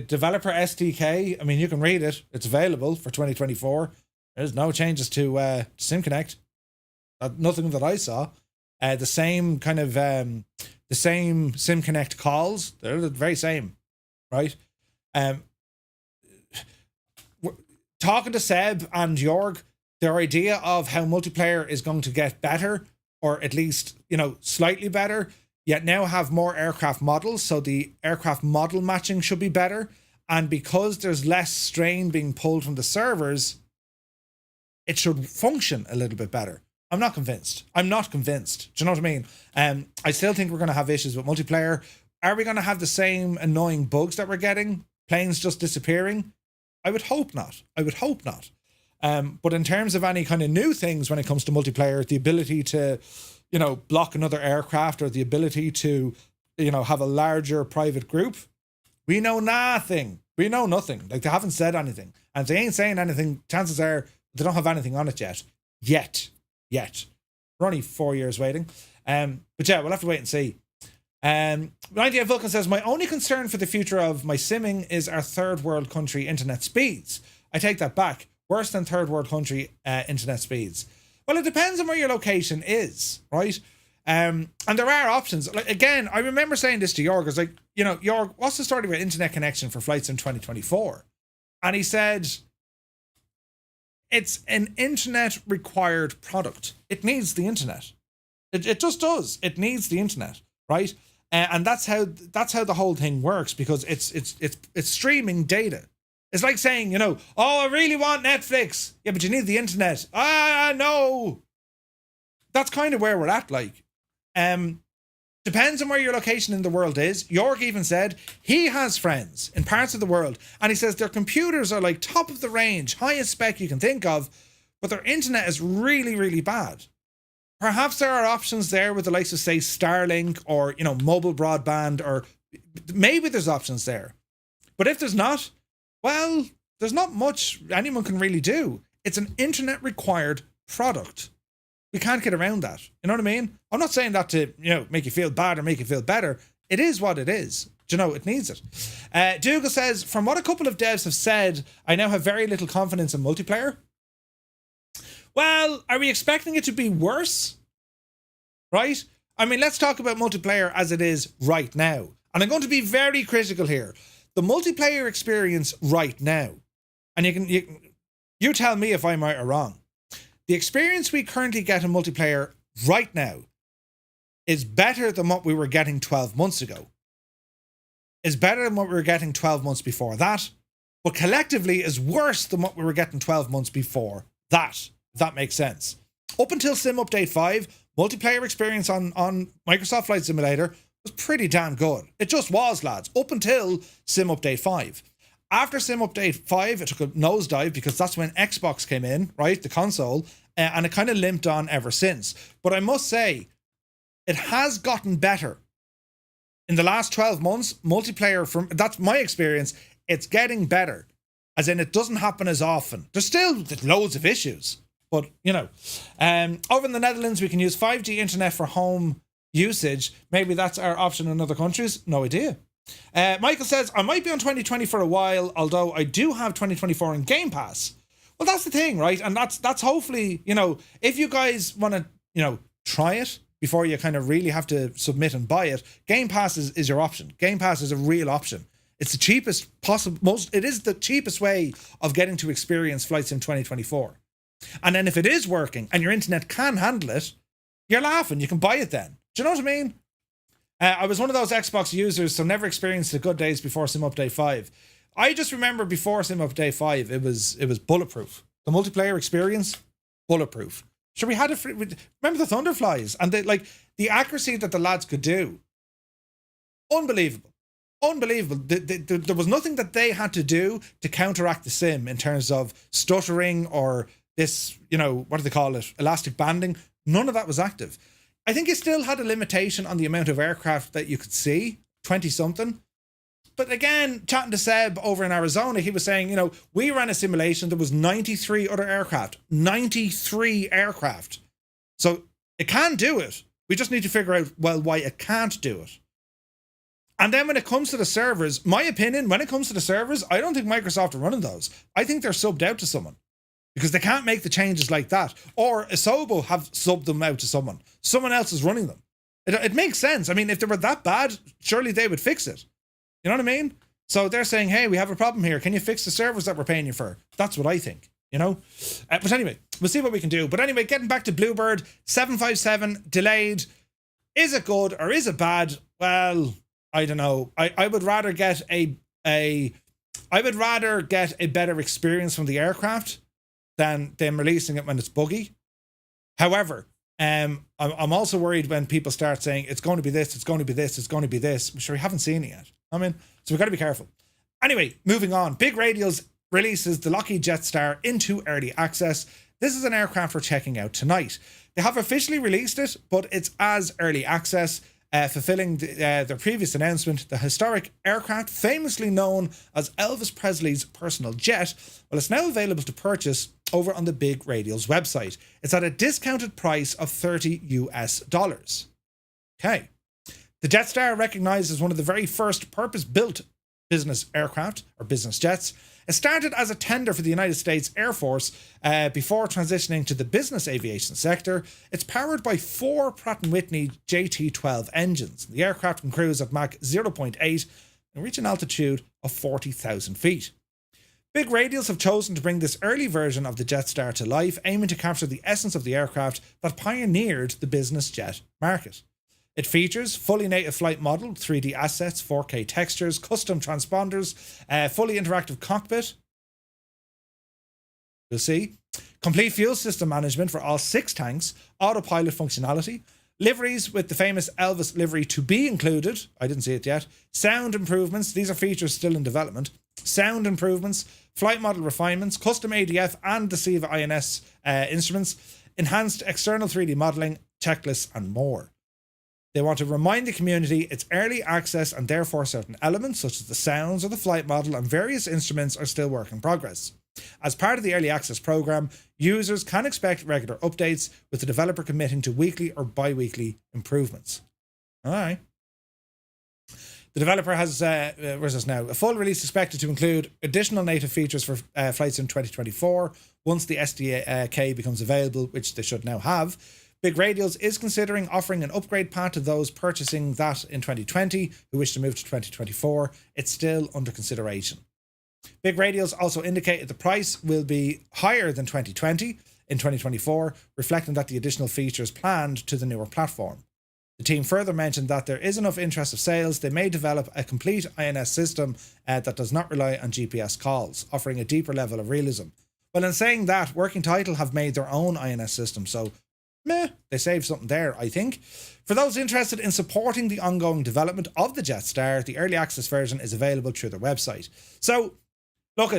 developer SDK, I mean, you can read it. It's available for 2024. There's no changes to SimConnect. Nothing that I saw. The same kind of, the same SimConnect calls. They're the very same, right? Talking to Seb and Jorg, their idea of how multiplayer is going to get better, or at least, slightly better, yet now have more aircraft models, so the aircraft model matching should be better. And because there's less strain being pulled from the servers, it should function a little bit better. I'm not convinced. Do you know what I mean? I still think we're going to have issues with multiplayer. Are we going to have the same annoying bugs that we're getting? Planes just disappearing? I would hope not. But in terms of any kind of new things when it comes to multiplayer, the ability to, block another aircraft, or the ability to, have a larger private group, we know nothing. We know nothing. Like, they haven't said anything. And if they ain't saying anything, chances are they don't have anything on it yet. We're only 4 years waiting. But yeah, we'll have to wait and see. 98 Vulcan says, my only concern for the future of my simming is our third world country internet speeds. I take that back. Worse than third world country internet speeds. Well, it depends on where your location is, right? And there are options. Like, again, I remember saying this to Jorg. I was like, Jorg, what's the story about internet connection for flights in 2024? And he said, it's an internet required product. It needs the internet. It just does. It needs the internet, right? And that's how the whole thing works, because it's streaming data. It's like saying, oh, I really want Netflix. Yeah, but you need the internet. No. That's kind of where we're at, like. Depends on where your location in the world is. Jorg even said he has friends in parts of the world, and he says their computers are like top of the range, highest spec you can think of, but their internet is really, really bad. Perhaps there are options there with the likes of, say, Starlink, or, mobile broadband, or maybe there's options there. But if there's not, well, there's not much anyone can really do. It's an internet required product. We can't get around that. You know what I mean? I'm not saying that to, make you feel bad or make you feel better. It is what it is. It needs it. Dougal says, from what a couple of devs have said, I now have very little confidence in multiplayer. Well, are we expecting it to be worse? Right? I mean, let's talk about multiplayer as it is right now. And I'm going to be very critical here. The multiplayer experience right now, and you tell me if I'm right or wrong. The experience we currently get in multiplayer right now is better than what we were getting 12 months ago. Is better than what we were getting 12 months before that, but collectively is worse than what we were getting 12 months before that. If that makes sense. Up until Sim Update 5, multiplayer experience on Microsoft Flight Simulator was pretty damn good. It just was, lads, up until Sim Update 5. After Sim Update 5, it took a nosedive, because that's when Xbox came in, right, the console, and it kind of limped on ever since. But I must say, it has gotten better. In the last 12 months, multiplayer, that's my experience, it's getting better. As in, it doesn't happen as often. There's still loads of issues. But, over in the Netherlands, we can use 5G internet for home usage. Maybe that's our option in other countries. No idea. Michael says, I might be on 2020 for a while, although I do have 2024 in Game Pass. Well, that's the thing, right? And that's hopefully, if you guys want to, try it before you kind of really have to submit and buy it, Game Pass is your option. Game Pass is a real option. It's the cheapest possible, it is the cheapest way of getting to experience flights in 2024. And then if it is working and your internet can handle it, you're laughing. You can buy it then. Do you know what I mean? I was one of those Xbox users, so never experienced the good days before Sim Update 5. I just remember before Sim Update 5, it was bulletproof. The multiplayer experience, bulletproof. Sure, we had it. Remember the Thunderflies and the accuracy that the lads could do. Unbelievable. unbelievable. There was nothing that they had to do to counteract the sim in terms of stuttering or this, what do they call it? Elastic banding. None of that was active. I think you still had a limitation on the amount of aircraft that you could see, 20 something. But again, chatting to Seb over in Arizona, he was saying, we ran a simulation. There was 93 other aircraft. 93 aircraft. So it can do it. We just need to figure out, why it can't do it. And then when it comes to the servers, my opinion, when it comes to the servers, I don't think Microsoft are running those. I think they're subbed out to someone because they can't make the changes like that. Or Asobo have subbed them out to someone. Someone else is running them. It makes sense. I mean, if they were that bad, surely they would fix it. You know what I mean? So they're saying, hey, we have a problem here. Can you fix the servers that we're paying you for? That's what I think, But anyway, we'll see what we can do. But anyway, getting back to Bluebird, 757 delayed. Is it good or is it bad? Well, I don't know. I would rather get a better experience from the aircraft than them releasing it when it's buggy. However, I'm also worried when people start saying it's going to be this, it's going to be this, it's going to be this. I'm sure we haven't seen it yet. So we've got to be careful. Anyway, moving on. Big Radials releases the Lockheed Jetstar into early access. This is an aircraft we're checking out tonight. They have officially released it, but it's as early access, fulfilling their previous announcement. The historic aircraft, famously known as Elvis Presley's personal jet, it's now available to purchase over on the Big Radials website. It's at a discounted price of $30 US. Okay. The Jetstar, recognized as one of the very first purpose-built business aircraft, or business jets, it started as a tender for the United States Air Force before transitioning to the business aviation sector. It's powered by 4 Pratt & Whitney JT12 engines. The aircraft can cruise at Mach 0.8 and reach an altitude of 40,000 feet. Big Radials have chosen to bring this early version of the Jetstar to life, aiming to capture the essence of the aircraft that pioneered the business jet market. It features fully native flight model, 3D assets, 4K textures, custom transponders, fully interactive cockpit. You'll see. Complete fuel system management for all 6 tanks, autopilot functionality, liveries with the famous Elvis livery to be included. I didn't see it yet. Sound improvements. These are features still in development. Sound improvements, flight model refinements, custom ADF and the SIVA INS instruments, enhanced external 3D modeling, checklists, and more. They want to remind the community it's early access and therefore certain elements such as the sounds of the flight model and various instruments are still work in progress. As part of the early access program, users can expect regular updates with the developer committing to weekly or bi-weekly improvements. All right. The developer has, where's this now? A full release expected to include additional native features for flights in 2024 once the SDK becomes available, which they should now have. Big Radials is considering offering an upgrade path to those purchasing that in 2020 who wish to move to 2024. It's still under consideration. Big Radials also indicated the price will be higher than 2020 in 2024, reflecting that the additional features planned to the newer platform. The team further mentioned that there is enough interest of sales, they may develop a complete INS system that does not rely on GPS calls, offering a deeper level of realism. Well, in saying that, Working Title have made their own INS system, so they saved something there, I think. For those interested in supporting the ongoing development of the Jetstar, the early access version is available through their website. So, look,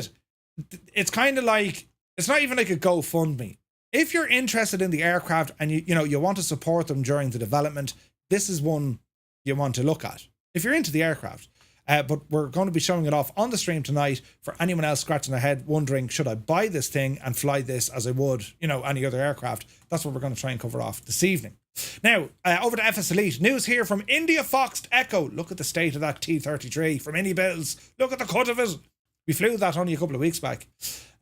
it's kind of like, it's not even like a GoFundMe. If you're interested in the aircraft and you want to support them during the development, this is one you want to look at. If you're into the aircraft. But we're going to be showing it off on the stream tonight for anyone else scratching their head wondering, should I buy this thing and fly this as I would, any other aircraft? That's what we're going to try and cover off this evening. Now, over to FS Elite. News here from India Foxed Echo. Look at the state of that T-33 from Indy Builds. Look at the cut of it. We flew that only a couple of weeks back.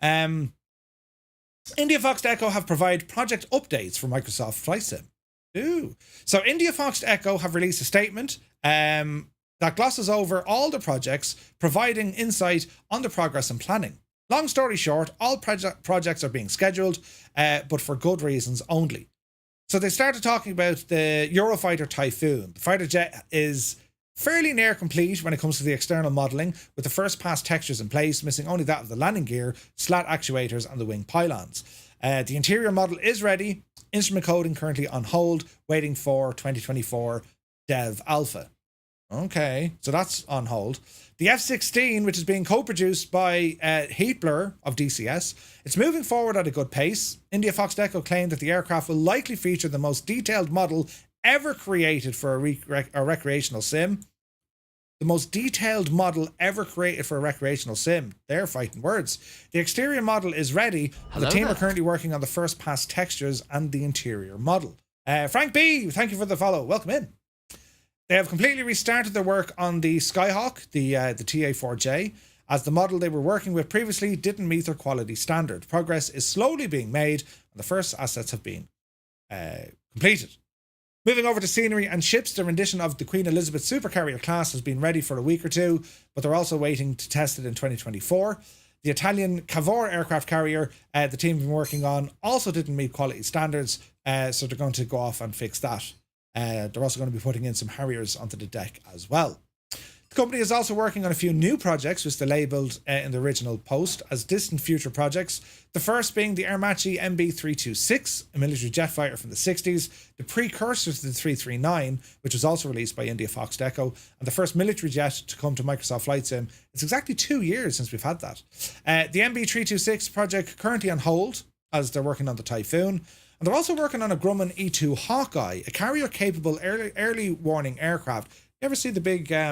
India Foxed Echo have provided project updates for Microsoft Flight Sim. Ooh. So India Foxed Echo have released a statement that glosses over all the projects, providing insight on the progress and planning. Long story short, all projects are being scheduled, but for good reasons only. So they started talking about the Eurofighter Typhoon. The fighter jet is fairly near complete when it comes to the external modelling, with the first pass textures in place, missing only that of the landing gear, slat actuators and the wing pylons. The interior model is ready, instrument coding currently on hold, waiting for 2024 Dev Alpha. Okay, so that's on hold. The F-16, which is being co-produced by Heatblur of DCS, it's moving forward at a good pace. India Fox Deco claimed that the aircraft will likely feature the most detailed model ever created for a recreational sim. The most detailed model ever created for a recreational sim. They're fighting words. The exterior model is ready. The team are currently working on the first pass textures and the interior model. Frank B, thank you for the follow. Welcome in. They have completely restarted their work on the Skyhawk, the TA4J, as the model they were working with previously didn't meet their quality standard. Progress is slowly being made, and the first assets have been completed. Moving over to scenery and ships, the rendition of the Queen Elizabeth supercarrier class has been ready for a week or two, but they're also waiting to test it in 2024. The Italian Cavour aircraft carrier the team have been working on also didn't meet quality standards, so they're going to go off and fix that. They're also going to be putting in some Harriers onto the deck as well. The company is also working on a few new projects, which they labelled in the original post as distant future projects. The first being the Aermacchi MB326, a military jet fighter from the 60s, the precursor to the 339, which was also released by India Fox Deco, and the first military jet to come to Microsoft Flight Sim. It's exactly 2 years since we've had that. The MB326 project currently on hold, as they're working on the Typhoon. And they're also working on a Grumman E2 Hawkeye, a carrier-capable early warning aircraft. You ever see the big, they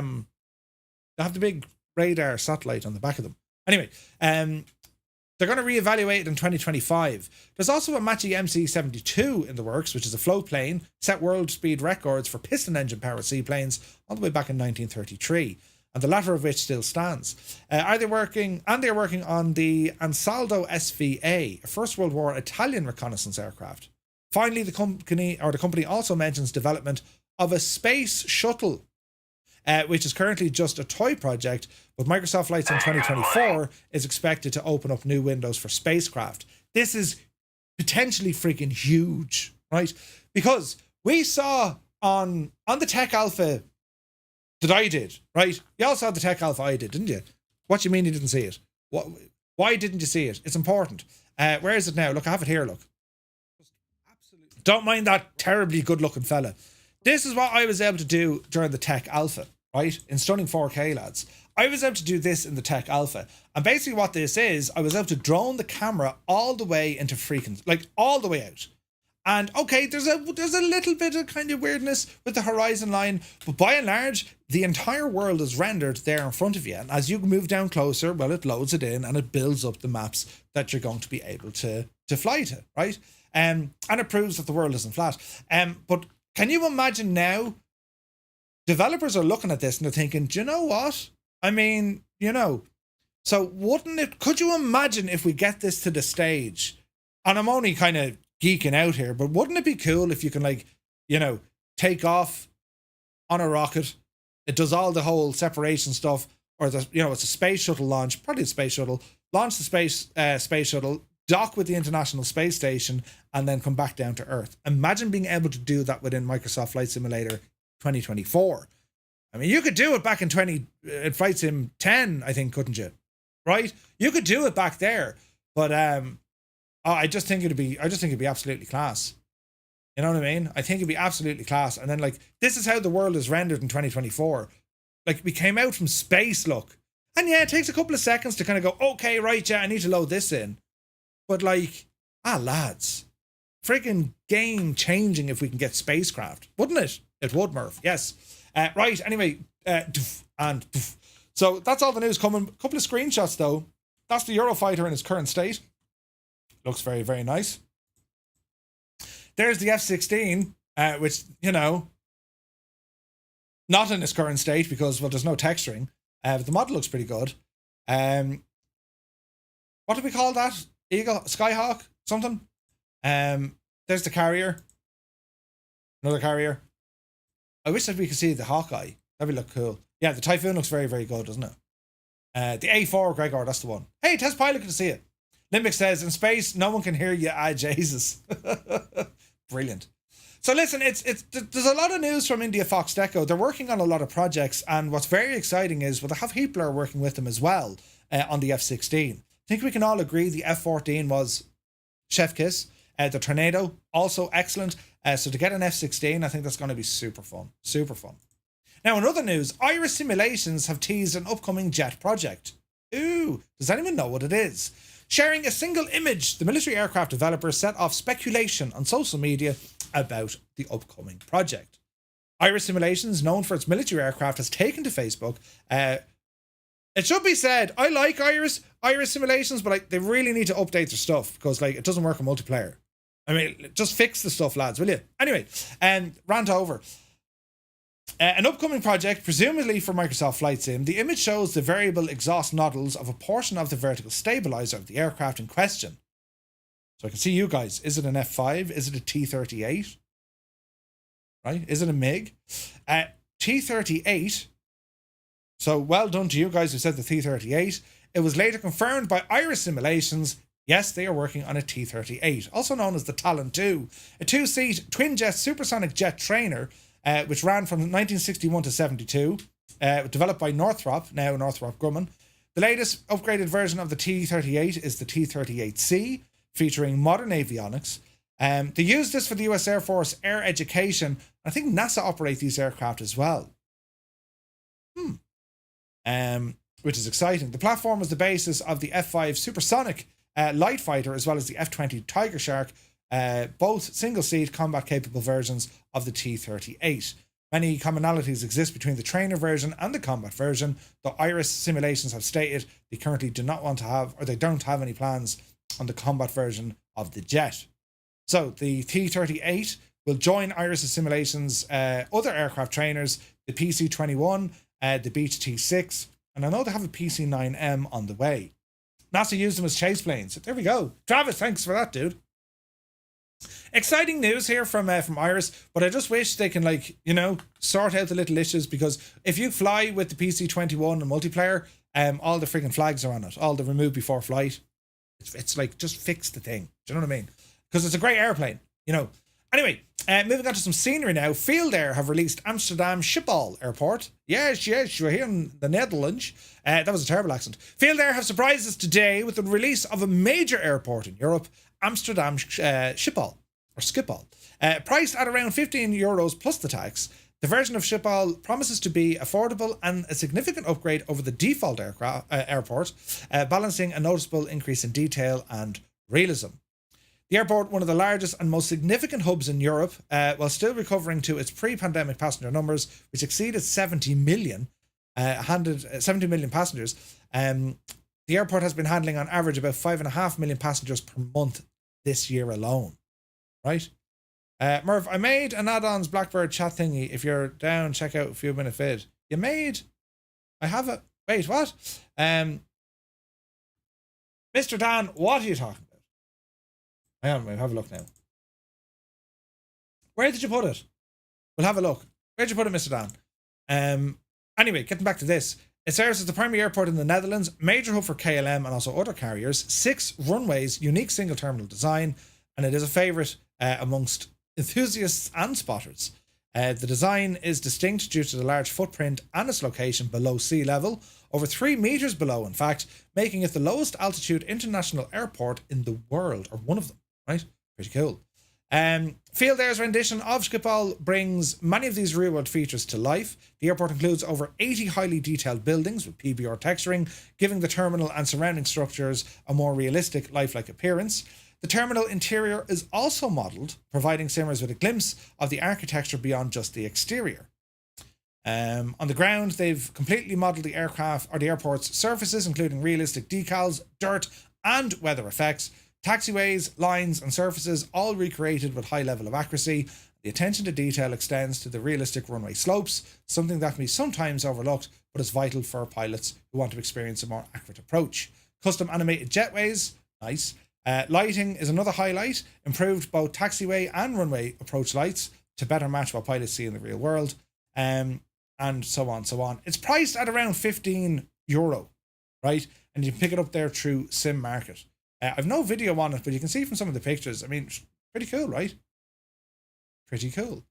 have the big radar satellite on the back of them. Anyway, they're going to reevaluate it in 2025. There's also a Aermacchi MC-72 in the works, which is a float plane, set world speed records for piston engine powered seaplanes all the way back in 1933. And the latter of which still stands. They're working on the Ansaldo SVA, a First World War Italian reconnaissance aircraft. Finally, the company also mentions development of a space shuttle, which is currently just a toy project, but Microsoft Flight Sim 2024 is expected to open up new windows for spacecraft. This is potentially freaking huge, right? Because we saw on the Tech Alpha that I did, right? You all saw the Tech Alpha I did, didn't you? What do you mean you didn't see it? Why didn't you see it? It's important. Where is it now? Look, I have it here, look. Don't mind that terribly good-looking fella. This is what I was able to do during the Tech Alpha, right? In stunning 4K, lads. I was able to do this in the Tech Alpha. And basically what this is, I was able to drone the camera all the way into freaking, like all the way out. And okay, there's a little bit of kind of weirdness with the horizon line, but by and large, the entire world is rendered there in front of you. And as you move down closer, well, it loads it in and it builds up the maps that you're going to be able to fly to, right? And it proves that the world isn't flat. But can you imagine now, developers are looking at this and they're thinking, do you know what? I mean, so could you imagine if we get this to the stage? And I'm only kind of geeking out here, but wouldn't it be cool if you can take off on a rocket? It does all the whole separation stuff, or it's a space shuttle launch, probably a space shuttle, launch the space shuttle, dock with the International Space Station, and then come back down to Earth. Imagine being able to do that within Microsoft Flight Simulator 2024. I mean, you could do it back in Flight Sim 10, I think, couldn't you? Right? You could do it back there, but I just think it'd be absolutely class. You know what I mean? I think it'd be absolutely class. And then this is how the world is rendered in 2024. We came out from space, look. And yeah, it takes a couple of seconds to kind of go, okay, right, yeah, I need to load this in. But lads, freaking game changing if we can get spacecraft, wouldn't it? It would, Murph. Yes. Right. Anyway, so that's all the news coming. A couple of screenshots though. That's the Eurofighter in its current state. Looks very, very nice. There's the F-16, which, not in its current state because, well, there's no texturing. But the model looks pretty good. What do we call that? Eagle? Skyhawk? Something? There's the carrier. Another carrier. I wish that we could see the Hawkeye. That'd look cool. Yeah, the Typhoon looks very, very good, doesn't it? The A4, Gregor, that's the one. Hey, test pilot, good to see it. Limbic says, in space, no one can hear you. Jesus. Brilliant. So listen, there's a lot of news from India Fox Deco. They're working on a lot of projects, and what's very exciting is, well, they have Heatblur working with them as well on the F-16. I think we can all agree the F-14 was chef kiss. The Tornado, also excellent. So to get an F-16, I think that's going to be super fun. Super fun. Now, in other news, Iris Simulations have teased an upcoming jet project. Ooh, does anyone know what it is? Sharing a single image, the military aircraft developer set off speculation on social media about the upcoming project. Iris Simulations, known for its military aircraft, has taken to Facebook. It should be said, I like Iris Simulations, but like, they really need to update their stuff because like it doesn't work in multiplayer. I mean, just fix the stuff, lads, will you? Anyway, rant over. An upcoming project, presumably for Microsoft Flight Sim, the image shows the variable exhaust nozzles of a portion of the vertical stabilizer of the aircraft in question. So I can see you guys. Is it an F5? Is it a T-38? Right? Is it a MiG? T-38. So well done to you guys who said the T-38. It was later confirmed by Iris Simulations. Yes, they are working on a T-38, also known as the Talon II, a two-seat twin-jet supersonic jet trainer, which ran from 1961 to 72, developed by Northrop, now Northrop Grumman. The latest upgraded version of the T-38 is the T-38C, featuring modern avionics. They use this for the US Air Force Air Education. I think NASA operate these aircraft as well. Which is exciting. The platform was the basis of the F-5 supersonic light fighter, as well as the F-20 Tiger Shark, both single-seat combat-capable versions of the T-38. Many commonalities exist between the trainer version and the combat version, though Iris Simulations have stated they currently do not want to have, or they don't have any plans on the combat version of the jet. So the T-38 will join Iris Simulations' other aircraft trainers, the PC-21, the Beech T-6, and I know they have a PC-9M on the way. NASA used them as chase planes. There we go. Travis, thanks for that, dude. Exciting news here from Iris, but I just wish they can, like, you know, sort out the little issues, because if you fly with the PC-21 and multiplayer, all the freaking flags are on it, all the remove before flight. It's like, just fix the thing. Do you know what I mean? Because it's a great airplane, you know. Anyway, moving on to some scenery now. Field Air have released Amsterdam Schiphol Airport. Yes, you're here in the Netherlands. That was a terrible accent. Field Air have surprised us today with the release of a major airport in Europe, Amsterdam Schiphol, or Schiphol. Priced at around €15 plus the tax, the version of Schiphol promises to be affordable and a significant upgrade over the default airport, balancing a noticeable increase in detail and realism. The airport, one of the largest and most significant hubs in Europe, while still recovering to its pre-pandemic passenger numbers, which exceeded 70 million passengers. The airport has been handling on average about 5.5 million passengers per month this year alone. Right? Merv, I made an add-ons Blackbird chat thingy. If you're down, check out a few minute vid. You made? I have it. Wait, what? Mr. Dan, what are you talking about? Hang on, we'll have a look now. Where did you put it? We'll have a look. Where'd you put it, Mr. Dan? Anyway, getting back to this. It serves as the primary airport in the Netherlands, major hub for KLM and also other carriers, 6 runways, unique single terminal design, and it is a favourite amongst enthusiasts and spotters. The design is distinct due to the large footprint and its location below sea level, over 3 meters below, in fact, making it the lowest altitude international airport in the world, or one of them. Right? Pretty cool. Field Air's rendition of Schiphol brings many of these real-world features to life. The airport includes over 80 highly detailed buildings with PBR texturing, giving the terminal and surrounding structures a more realistic, lifelike appearance. The terminal interior is also modelled, providing simmers with a glimpse of the architecture beyond just the exterior. On the ground, they've completely modelled the aircraft or the airport's surfaces, including realistic decals, dirt, and weather effects. Taxiways, lines, and surfaces all recreated with high level of accuracy. The attention to detail extends to the realistic runway slopes, something that can be sometimes overlooked, but is vital for pilots who want to experience a more accurate approach. Custom animated jetways, nice. Lighting is another highlight, improved both taxiway and runway approach lights to better match what pilots see in the real world, and so on, so on. It's priced at around €15, right? And you can pick it up there through Sim Market. I've no video on it, but you can see from some of the pictures. I mean, pretty cool, right? Pretty cool.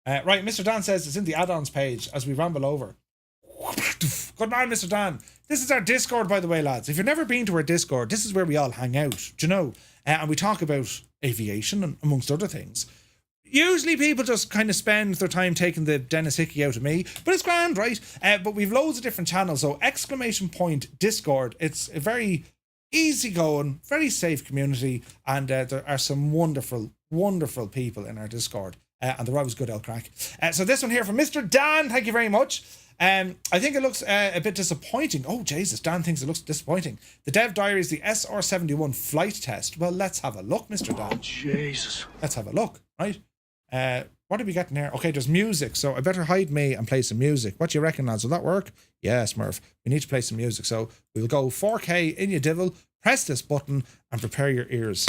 Right, Mr. Dan says it's in the add-ons page as we ramble over. Good man, Mr. Dan. This is our Discord, by the way, lads. If you've never been to our Discord, this is where we all hang out, do you know? And we talk about aviation and amongst other things. usually people just kind of spend their time taking the Dennis Hickey out of me, but it's grand, right? But we've loads of different channels. So !Discord. It's a very easygoing, very safe community, and there are some wonderful, wonderful people in our Discord, and they're always good, crack. So this one here from Mr. Dan, thank you very much. I think it looks a bit disappointing. Oh, Jesus, Dan thinks it looks disappointing. The Dev Diary is the SR-71 flight test. Well, let's have a look, Mr. Dan.
Oh, Jesus.
Let's have a look, right? What did we get in here? Okay, there's music, so I better hide me and play some music. What do you reckon, lads? Will that work? Yes, Murph. We need to play some music, so we'll go 4K in your divil, press this button, and prepare your ears.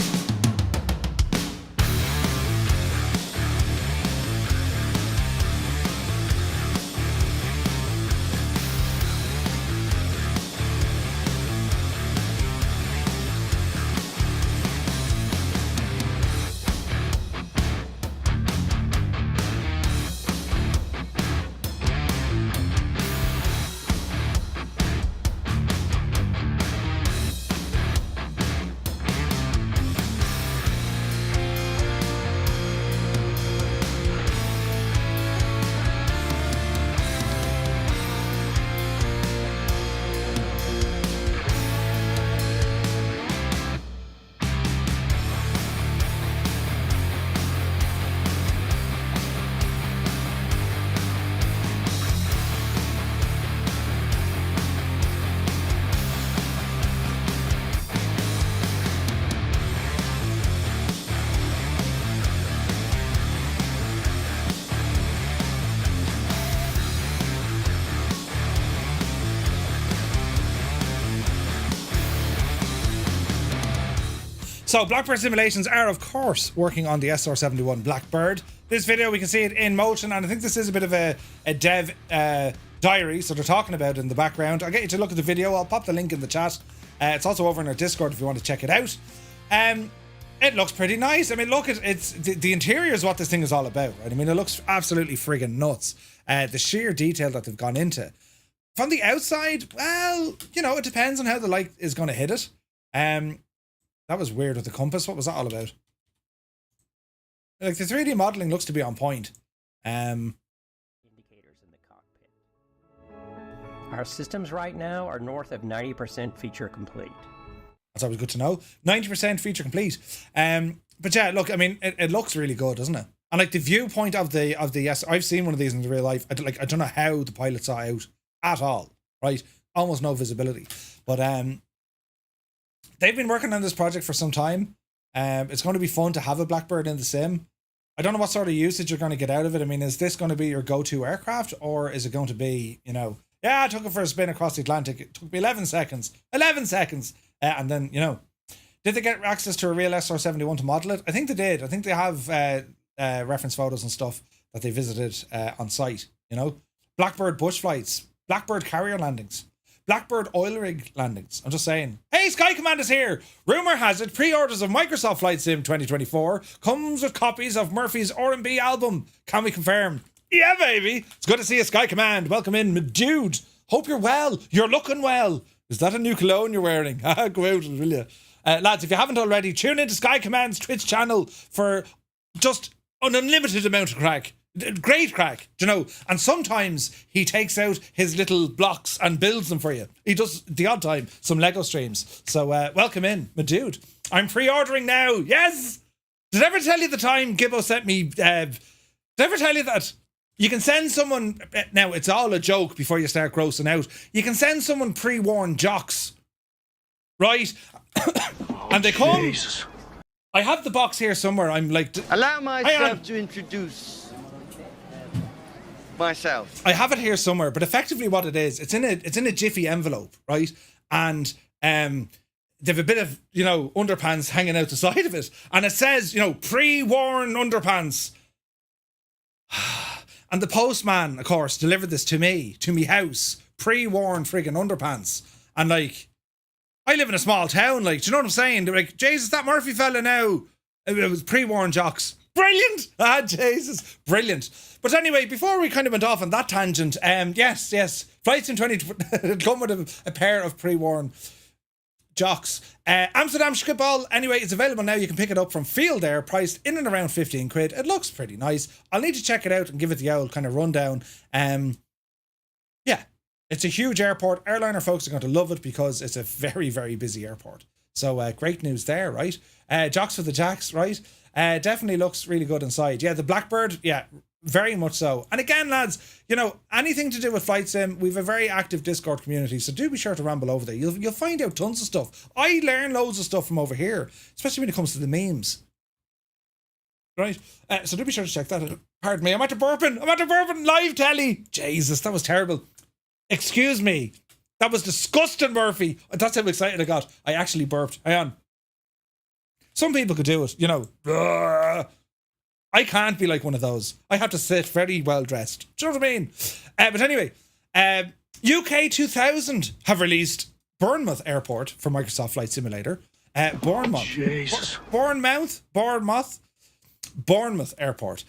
So Blackbird Simulations are, of course, working on the SR-71 Blackbird. This video, we can see it in motion, and I think this is a bit of a dev diary, so they're talking about it in the background. I'll get you to look at the video. I'll pop the link in the chat. It's also over in our Discord if you want to check it out. It looks pretty nice. I mean, look, it's the interior is what this thing is all about, right? I mean, it looks absolutely friggin' nuts. The sheer detail that they've gone into. From the outside, well, you know, it depends on how the light is going to hit it. That was weird with the compass. What was that all about? Like, the 3D modeling looks to be on point.
Indicators in the cockpit. Our systems right now are north of 90% feature complete.
That's always good to know. 90% feature complete. But yeah, look, I mean, it looks really good, doesn't it? And like the viewpoint of the yes, I've seen one of these in real life. I don't know how the pilot saw out at all, right? Almost no visibility. But they've been working on this project for some time. It's going to be fun to have a Blackbird in the sim. I don't know what sort of usage you're going to get out of it. I mean, is this going to be your go-to aircraft, or is it going to be, you know, yeah, I took it for a spin across the Atlantic. It took me 11 seconds. 11 seconds. And then, you know, did they get access to a real SR-71 to model it? I think they did. I think they have reference photos and stuff that they visited on site, you know. Blackbird bush flights. Blackbird carrier landings. Blackbird oil rig landings. I'm just saying. Hey, Sky Command is here. Rumour has it pre-orders of Microsoft Flight Sim 2024 comes with copies of Murphy's R&B album. Can we confirm? Yeah, baby. It's good to see you, Sky Command. Welcome in, my dude. Hope you're well. You're looking well. Is that a new cologne you're wearing? Go out, will you? Lads, if you haven't already, tune into Sky Command's Twitch channel for just an unlimited amount of crack. Great crack, do you know? And sometimes he takes out his little blocks and builds them for you. He does the odd time some Lego streams. So welcome in, my dude. I'm pre-ordering now. Yes. Did I ever tell you the time Gibbo sent me? Did I ever tell you that you can send someone? Now it's all a joke. Before you start grossing out, you can send someone pre-worn jocks, right? And they come. Jesus. I have the box here somewhere. I'm like,
allow myself to introduce myself.
I have it here somewhere, but effectively what it is, it's in a jiffy envelope, right? And they've a bit of, you know, underpants hanging out the side of it, and it says, you know, pre-worn underpants. And the postman, of course, delivered this to me house, pre-worn friggin' underpants. And like, I live in a small town, like, do you know what I'm saying? They're like, Jesus, that Murphy fella now. It was pre-worn jocks. Brilliant! Ah, Jesus. Brilliant. But anyway, before we kind of went off on that tangent, yes. Flight Sim 20 come with a pair of pre-worn Jocks. Amsterdam Schiphol, anyway, it's available now. You can pick it up from Field Air, priced in and around 15 quid. It looks pretty nice. I'll need to check it out and give it the old kind of rundown. Yeah, it's a huge airport. Airliner folks are going to love it because it's a very, very busy airport. So great news there, right? Jocks for the Jacks, right? Definitely looks really good inside. Yeah, the Blackbird, yeah, very much so. And again, lads, you know, anything to do with flight sim, we've a very active Discord community, so do be sure to ramble over there. You'll find out tons of stuff. I learn loads of stuff from over here, especially when it comes to the memes. Right? So do be sure to check that out. Pardon me, I'm at the burping live telly. Jesus, that was terrible. Excuse me. That was disgusting, Murphy. That's how excited I got. I actually burped. Hang on. Some people could do it, you know. I can't be like one of those. I have to sit very well dressed. Do you know what I mean? But anyway, UK 2000 have released Bournemouth Airport for Microsoft Flight Simulator. Bournemouth. Jesus. Bournemouth Airport.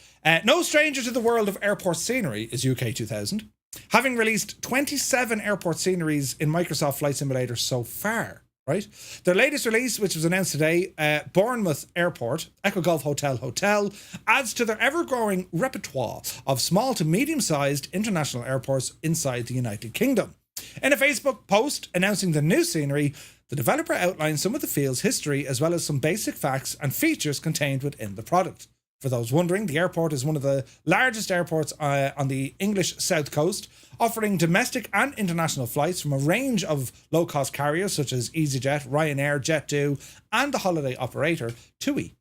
No stranger to the world of airport scenery is UK 2000. Having released 27 airport sceneries in Microsoft Flight Simulator so far, right? Their latest release, which was announced today, Bournemouth Airport, Echo Golf Hotel, adds to their ever-growing repertoire of small to medium-sized international airports inside the United Kingdom. In a Facebook post announcing the new scenery, the developer outlined some of the field's history as well as some basic facts and features contained within the product. For those wondering, the airport is one of the largest airports on the English south coast, offering domestic and international flights from a range of low-cost carriers such as EasyJet, Ryanair, Jet2, and the holiday operator TUI.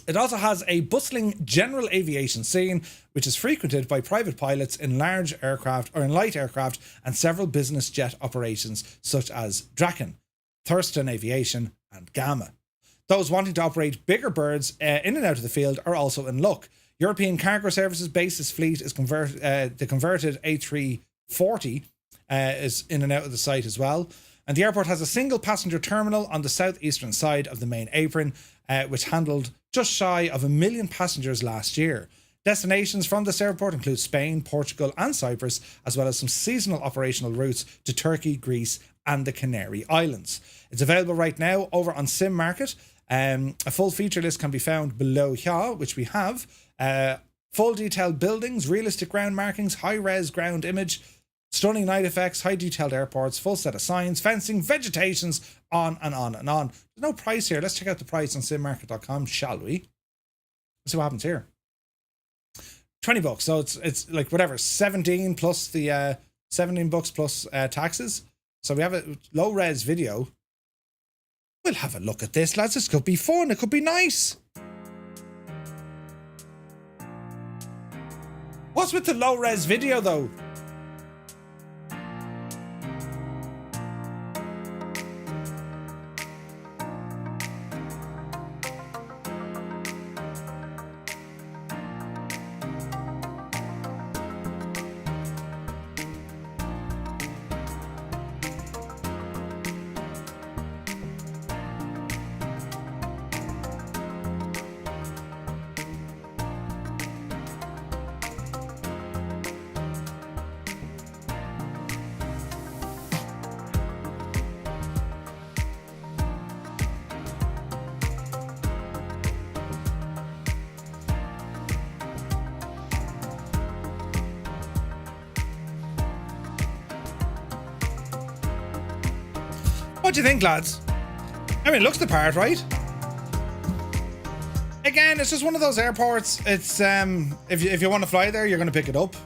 It also has a bustling general aviation scene, which is frequented by private pilots in large aircraft or in light aircraft and several business jet operations such as Draken, Thurston Aviation, and Gamma. Those wanting to operate bigger birds in and out of the field are also in luck. European Cargo Services basis fleet is the converted A340 is in and out of the site as well. And the airport has a single passenger terminal on the southeastern side of the main apron, which handled just shy of 1 million passengers last year. Destinations from this airport include Spain, Portugal, and Cyprus, as well as some seasonal operational routes to Turkey, Greece, and the Canary Islands. It's available right now over on Sim Market. A full feature list can be found below here, which we have. Full detailed buildings, realistic ground markings, high-res ground image, stunning night effects, high-detailed airports, full set of signs, fencing, vegetations, on and on and on. There's no price here. Let's check out the price on simmarket.com, shall we? Let's see what happens here. $20. So it's like whatever, 17 plus the $17 plus taxes. So we have a low-res video. We'll have a look at this, lads. This could be fun. It could be nice. What's with the low-res video, though? What do you think, lads? I mean, it looks the part, right? Again, it's just one of those airports. It's if you want to fly there, you're going to pick it up.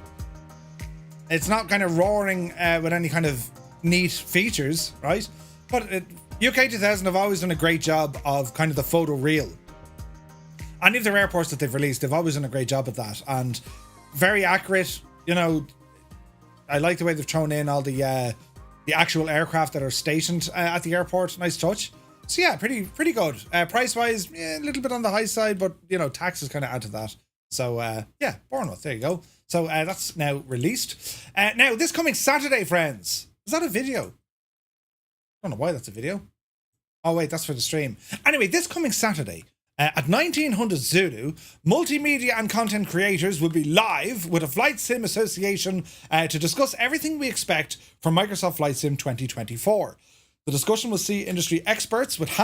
It's not kind of roaring with any kind of neat features, right? But UK 2000 have always done a great job of kind of the photo reel. Any of their airports that they've released, they've always done a great job at that, and very accurate. You know, I like the way they've thrown in all the actual aircraft that are stationed at the airport. Nice touch. So yeah, pretty good. Price wise, a little bit on the high side, but you know, taxes kind of add to that. So yeah, Bournemouth, there you go. So that's now released. Now this coming Saturday, friends. Is that a video? I don't know why that's a video. Oh wait, that's for the stream. Anyway, this coming Saturday at 1900 Zulu, multimedia and content creators will be live with a Flight Sim Association to discuss everything we expect from Microsoft Flight Sim 2024. The discussion will see industry experts with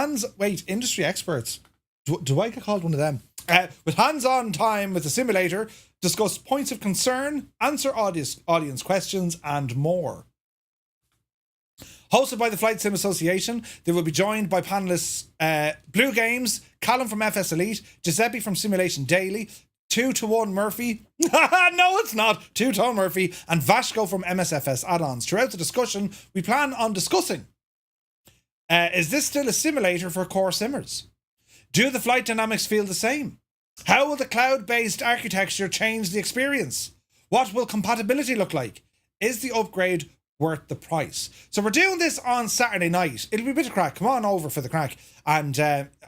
industry experts. Do I get called one of them? With hands-on time with the simulator, discuss points of concern, answer audience questions, and more. Hosted by the Flight Sim Association, they will be joined by panellists Blue Games, Callum from FS Elite, Giuseppe from Simulation Daily, TwoToneMurphy, no it's not, TwoToneMurphy, and Vashko from MSFS add-ons. Throughout the discussion, we plan on discussing, is this still a simulator for core simmers? Do the flight dynamics feel the same? How will the cloud-based architecture change the experience? What will compatibility look like? Is the upgrade worth the price? So we're doing this on Saturday night. It'll be a bit of crack. Come on over for the crack. And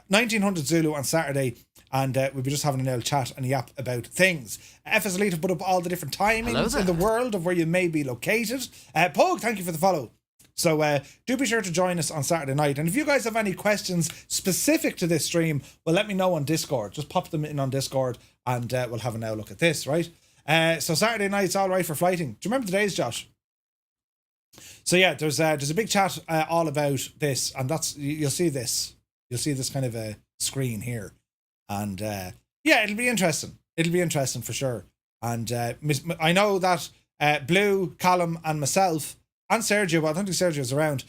1900 Zulu on Saturday, and we'll be just having an old chat and yap about things. FS Elite have put up all the different timings in the world of where you may be located. Pug, thank you for the follow. So do be sure to join us on Saturday night. And if you guys have any questions specific to this stream, well, let me know on Discord. Just pop them in on Discord and we'll have a now look at this, right? So Saturday night's all right for flighting. Do you remember the days, Josh? So yeah, there's a big chat all about this, and that's, you'll see this. You'll see this kind of a screen here. And yeah, it'll be interesting. It'll be interesting for sure. And I know that Blue, Callum and myself, and Sergio, but I don't think Sergio's around.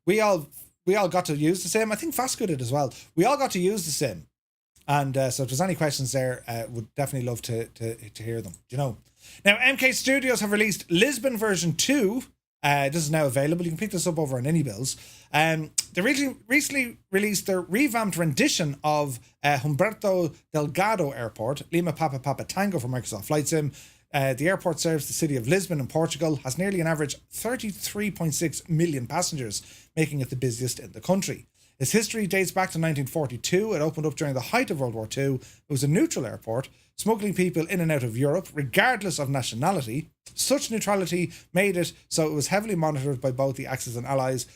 We all got to use the sim. I think Vasco did as well. We all got to use the sim. And so if there's any questions there, would definitely love to hear them. You know. Now, MK Studios have released Lisbon version 2. This is now available. You can pick this up over on AnyBills. They recently released their revamped rendition of Humberto Delgado Airport, Lima Papa Papa Tango for Microsoft Flight Sim. The airport serves the city of Lisbon in Portugal, has nearly an average 33.6 million passengers, making it the busiest in the country. Its history dates back to 1942. It opened up during the height of World War II. It was a neutral airport, smuggling people in and out of Europe, regardless of nationality. Such neutrality made it so it was heavily monitored by both the Axis and Allies,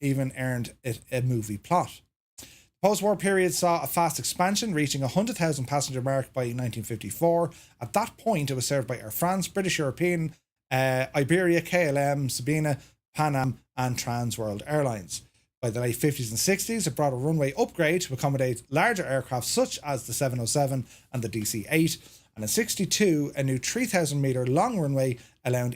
even earned it a movie plot. The post-war period saw a fast expansion, reaching a 100,000 passenger mark by 1954. At that point, it was served by Air France, British European, Iberia, KLM, Sabena, Pan Am, and Trans World Airlines. By the late 50s and 60s, it brought a runway upgrade to accommodate larger aircraft such as the 707 and the DC-8, and in 62, a new 3,000 metre long runway allowed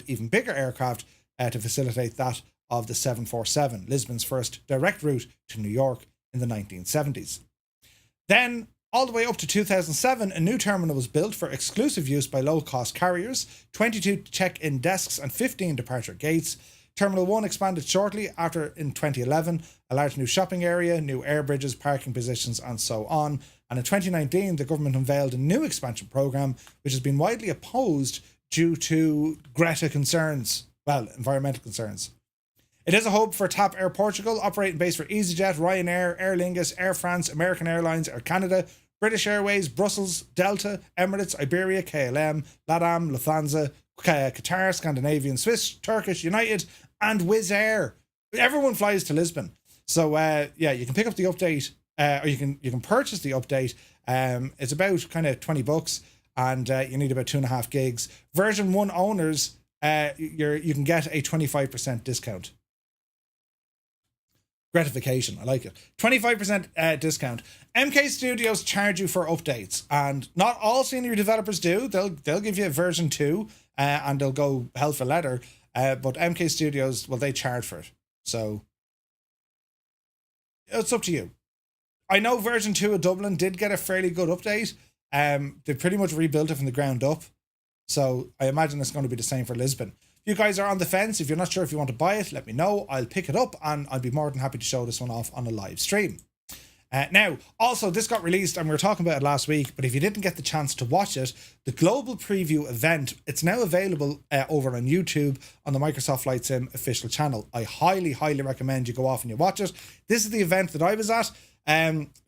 even bigger aircraft to facilitate that of the 747, Lisbon's first direct route to New York in the 1970s. Then, all the way up to 2007, a new terminal was built for exclusive use by low-cost carriers, 22 check-in desks and 15 departure gates. Terminal 1 expanded shortly after in 2011, a large new shopping area, new air bridges, parking positions and so on. And in 2019, the government unveiled a new expansion programme which has been widely opposed due to Greta concerns, environmental concerns. It is a hub for TAP Air Portugal, operating base for EasyJet, Ryanair, Aer Lingus, Air France, American Airlines, Air Canada, British Airways, Brussels, Delta, Emirates, Iberia, KLM, LATAM, Lufthansa, Qatar, Scandinavian, Swiss, Turkish, United, and Wizz Air. Everyone flies to Lisbon. So yeah, you can pick up the update, or you can purchase the update. It's about kind of $20, and you need about 2.5 gigs. Version 1 owners, you can get a 25% discount. Gratification, I like it. 25% discount. MK Studios charge you for updates, and not all senior developers do. They'll give you a version 2, and they'll go hell for leather. But MK Studios, well, they charge for it. So it's up to you. I know version 2 of Dublin did get a fairly good update. They pretty much rebuilt it from the ground up. So I imagine it's going to be the same for Lisbon. If you guys are on the fence, if you're not sure if you want to buy it, let me know. I'll pick it up and I'll be more than happy to show this one off on a live stream. Now, also, this got released and we were talking about it last week, but if you didn't get the chance to watch it, the global preview event, it's now available over on YouTube on the Microsoft Flight Sim official channel. I highly, highly recommend you go off and you watch it. This is the event that I was at.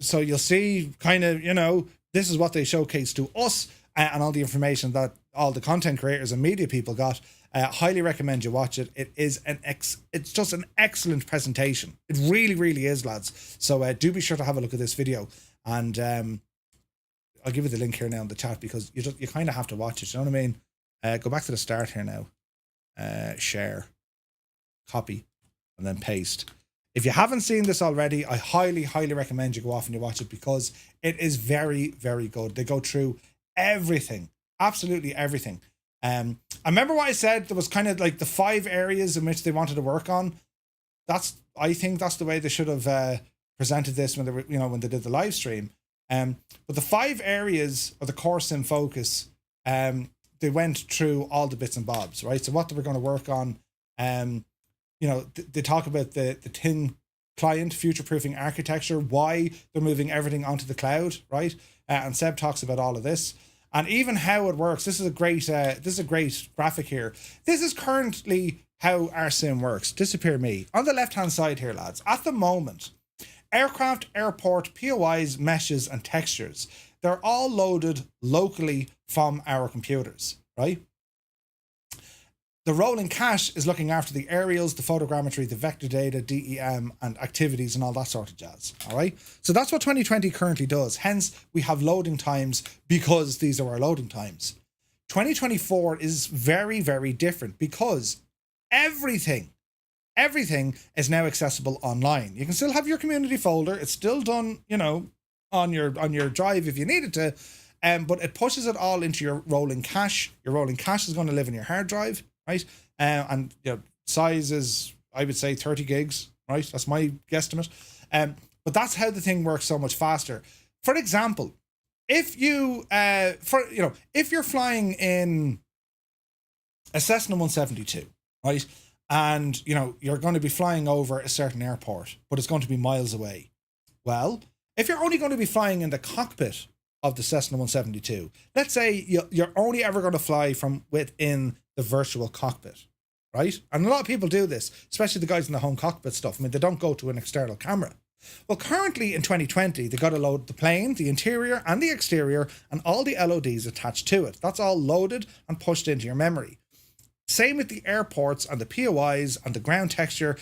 So you'll see kind of, you know, this is what they showcased to us and all the information that all the content creators and media people got. Highly recommend you watch it. It is it's just an excellent presentation. It really, really is, lads. So do be sure to have a look at this video, and I'll give you the link here now in the chat because you kind of have to watch it. You know what I mean? Go back to the start here now. Share, copy, and then paste. If you haven't seen this already, I highly, highly recommend you go off and you watch it because it is very, very good. They go through everything, absolutely everything. I remember what I said. There was kind of like the 5 areas in which they wanted to work on. I think that's the way they should have presented this when they were, when they did the live stream. But the 5 areas of the core sim focus, they went through all the bits and bobs, right? So what they were going to work on, they talk about the thin client, future-proofing architecture, why they're moving everything onto the cloud, right? And Seb talks about all of this. And even how it works. This is a great graphic here. This is currently how our sim works. Disappear me. On the left-hand side here, lads, at the moment, aircraft, airport, POIs, meshes, and textures, they're all loaded locally from our computers, right? The rolling cache is looking after the aerials, the photogrammetry, the vector data, DEM, and activities and all that sort of jazz, all right? So that's what 2020 currently does. Hence, we have loading times because these are our loading times. 2024 is very, very different because everything is now accessible online. You can still have your community folder. It's still done, on your drive if you needed to, but it pushes it all into your rolling cache. Your rolling cache is going to live in your hard drive, right? And size is, I would say, 30 gigs, right? That's my guesstimate. But that's how the thing works so much faster. For example, if you're flying in a Cessna 172, right? And, you're going to be flying over a certain airport, but it's going to be miles away. Well, if you're only going to be flying in the cockpit of the Cessna 172, let's say you're only ever going to fly from within the virtual cockpit, right? And a lot of people do this, especially the guys in the home cockpit stuff. I mean, they don't go to an external camera. Well, currently in 2020, they got to load the plane, the interior and the exterior, and all the LODs attached to it. That's all loaded and pushed into your memory. Same with the airports and the POIs and the ground texture,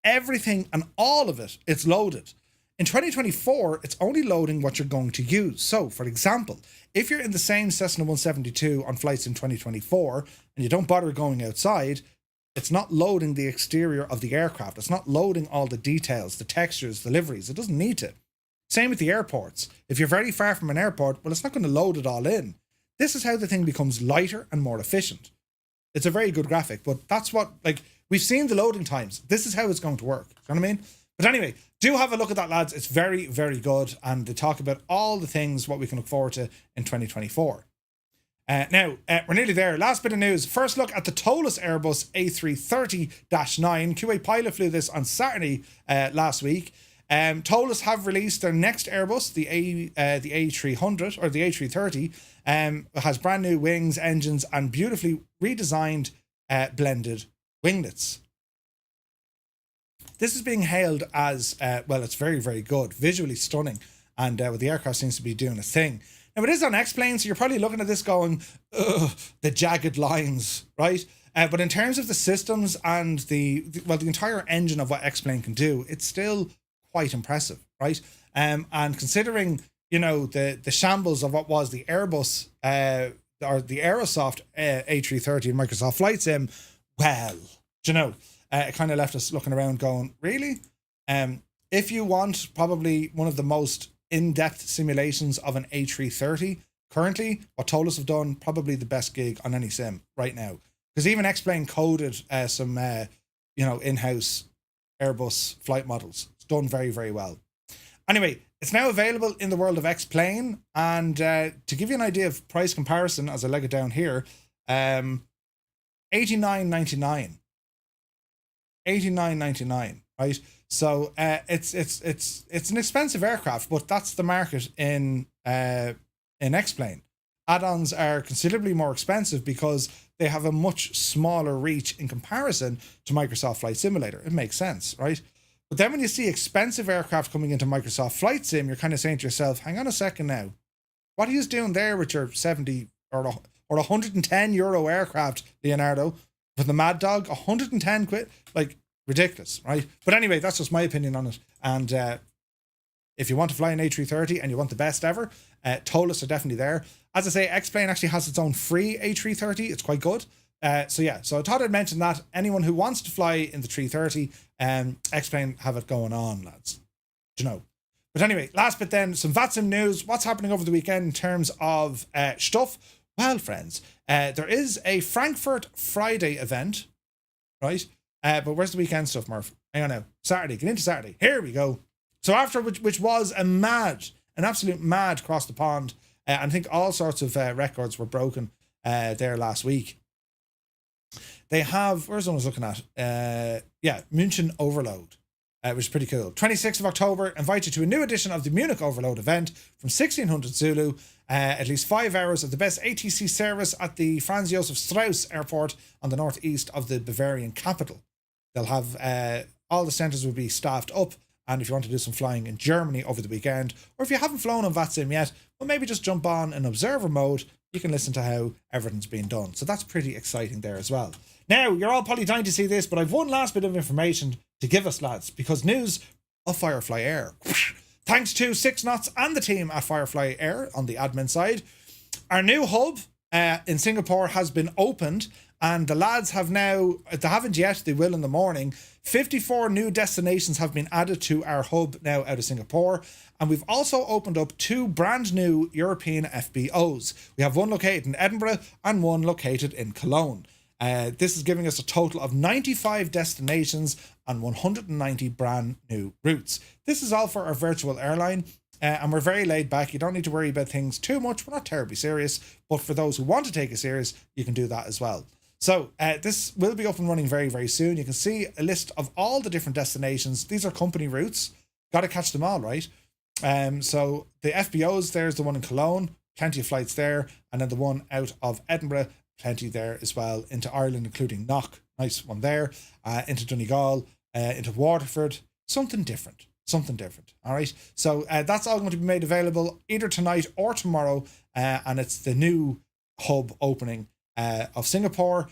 everything and all of it, it's loaded. In 2024, it's only loading what you're going to use. So, for example, if you're in the same Cessna 172 on flights in 2024 and you don't bother going outside, it's not loading the exterior of the aircraft. It's not loading all the details, the textures, the liveries. It doesn't need to. Same with the airports. If you're very far from an airport, well, it's not going to load it all in. This is how the thing becomes lighter and more efficient. It's a very good graphic, but that's what, we've seen the loading times. This is how it's going to work. You know what I mean? But anyway, do have a look at that, lads. It's very, very good. And they talk about all the things, what we can look forward to in 2024. Now, we're nearly there. Last bit of news. First look at the Tollis Airbus A330-9. QA Pilot flew this on Saturday last week. Tollis have released their next Airbus, the A300 or the A330. It has brand new wings, engines, and beautifully redesigned blended winglets. This is being hailed as, it's very, very good, visually stunning, and the aircraft seems to be doing a thing. Now, it is on X-Plane, so you're probably looking at this going, the jagged lines, right? But in terms of the systems and the entire engine of what X-Plane can do, it's still quite impressive, right? And considering, the shambles of what was the Airbus, or the Aerosoft A330 and Microsoft Flight Sim, it kind of left us looking around going, really? If you want probably one of the most in-depth simulations of an A330, currently, what Tollis have done, probably the best gig on any sim right now. Because even X-Plane coded some, in-house Airbus flight models. It's done very, very well. Anyway, it's now available in the world of X-Plane. And to give you an idea of price comparison, as I leg it down here, $89.99. $89.99, right? So it's an expensive aircraft, but that's the market in X-Plane. Add-ons are considerably more expensive because they have a much smaller reach in comparison to Microsoft Flight Simulator. It makes sense, right? But then when you see expensive aircraft coming into Microsoft Flight Sim, you're kind of saying to yourself, hang on a second now. What are you doing there with your 70 or 110 euro aircraft, Leonardo? For the Mad Dog, 110 quid? Ridiculous, right? But anyway, that's just my opinion on it. And if you want to fly an A330 and you want the best ever, Tollis are definitely there. As I say, X-Plane actually has its own free A330. It's quite good. So I thought I'd mention that. Anyone who wants to fly in the 330, X-Plane have it going on, lads. Do you know? But anyway, last bit then, some Vatsim news. What's happening over the weekend in terms of stuff? Well, friends, there is a Frankfurt Friday event, right? But where's the weekend stuff, Murph? Hang on now. Saturday. Get into Saturday. Here we go. So after which was an absolute mad across the pond. I think all sorts of records were broken there last week. They have, where's the one I was looking at? München Overload. Which is pretty cool. 26th of October, invite you to a new edition of the Munich Overload event from 1600 Zulu. At least 5 hours of the best ATC service at the Franz Josef Strauss Airport on the northeast of the Bavarian capital. They'll have all the centres will be staffed up. And if you want to do some flying in Germany over the weekend, or if you haven't flown on Vatsim yet, well, maybe just jump on in observer mode. You can listen to how everything's being done. So that's pretty exciting there as well. Now, you're all probably dying to see this, but I've one last bit of information to give us, lads, because news of Firefly Air. Thanks to 6 Knots and the team at Firefly Air on the admin side. Our new hub in Singapore has been opened, and the lads have now, they haven't yet, they will in the morning, 54 new destinations have been added to our hub now out of Singapore. And we've also opened up 2 brand new European FBOs. We have one located in Edinburgh and one located in Cologne. This is giving us a total of 95 destinations and 190 brand new routes. This is all for our virtual airline, and we're very laid back. You don't need to worry about things too much. We're not terribly serious, but for those who want to take it serious, you can do that as well. So this will be up and running very, very soon. You can see a list of all the different destinations. These are company routes. Got to catch them all, right? So the FBOs, there's the one in Cologne, plenty of flights there, and then the one out of Edinburgh, plenty there as well, into Ireland, including Knock, nice one there, into Donegal, into Waterford, something different, all right? So that's all going to be made available either tonight or tomorrow, and it's the new hub opening of Singapore,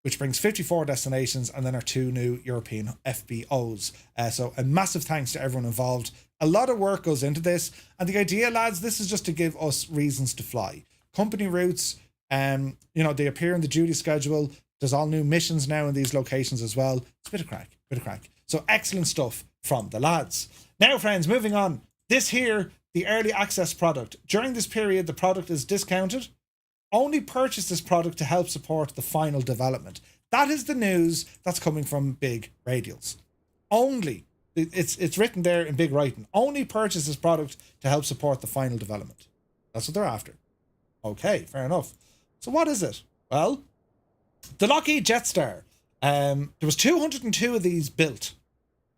which brings 54 destinations, and then our 2 new European FBOs. So a massive thanks to everyone involved. A lot of work goes into this, and the idea, lads, this is just to give us reasons to fly. Company routes, they appear in the duty schedule. There's all new missions now in these locations as well. It's a bit of crack. So excellent stuff from the lads. Now, friends, moving on. This here, the early access product. During this period, the product is discounted. Only purchase this product to help support the final development. That is the news that's coming from Big Radials. Only. It's written there in big writing. Only purchase this product to help support the final development. That's what they're after. Okay, fair enough. So what is it? Well, the Lockheed Jetstar. There was 202 of these built,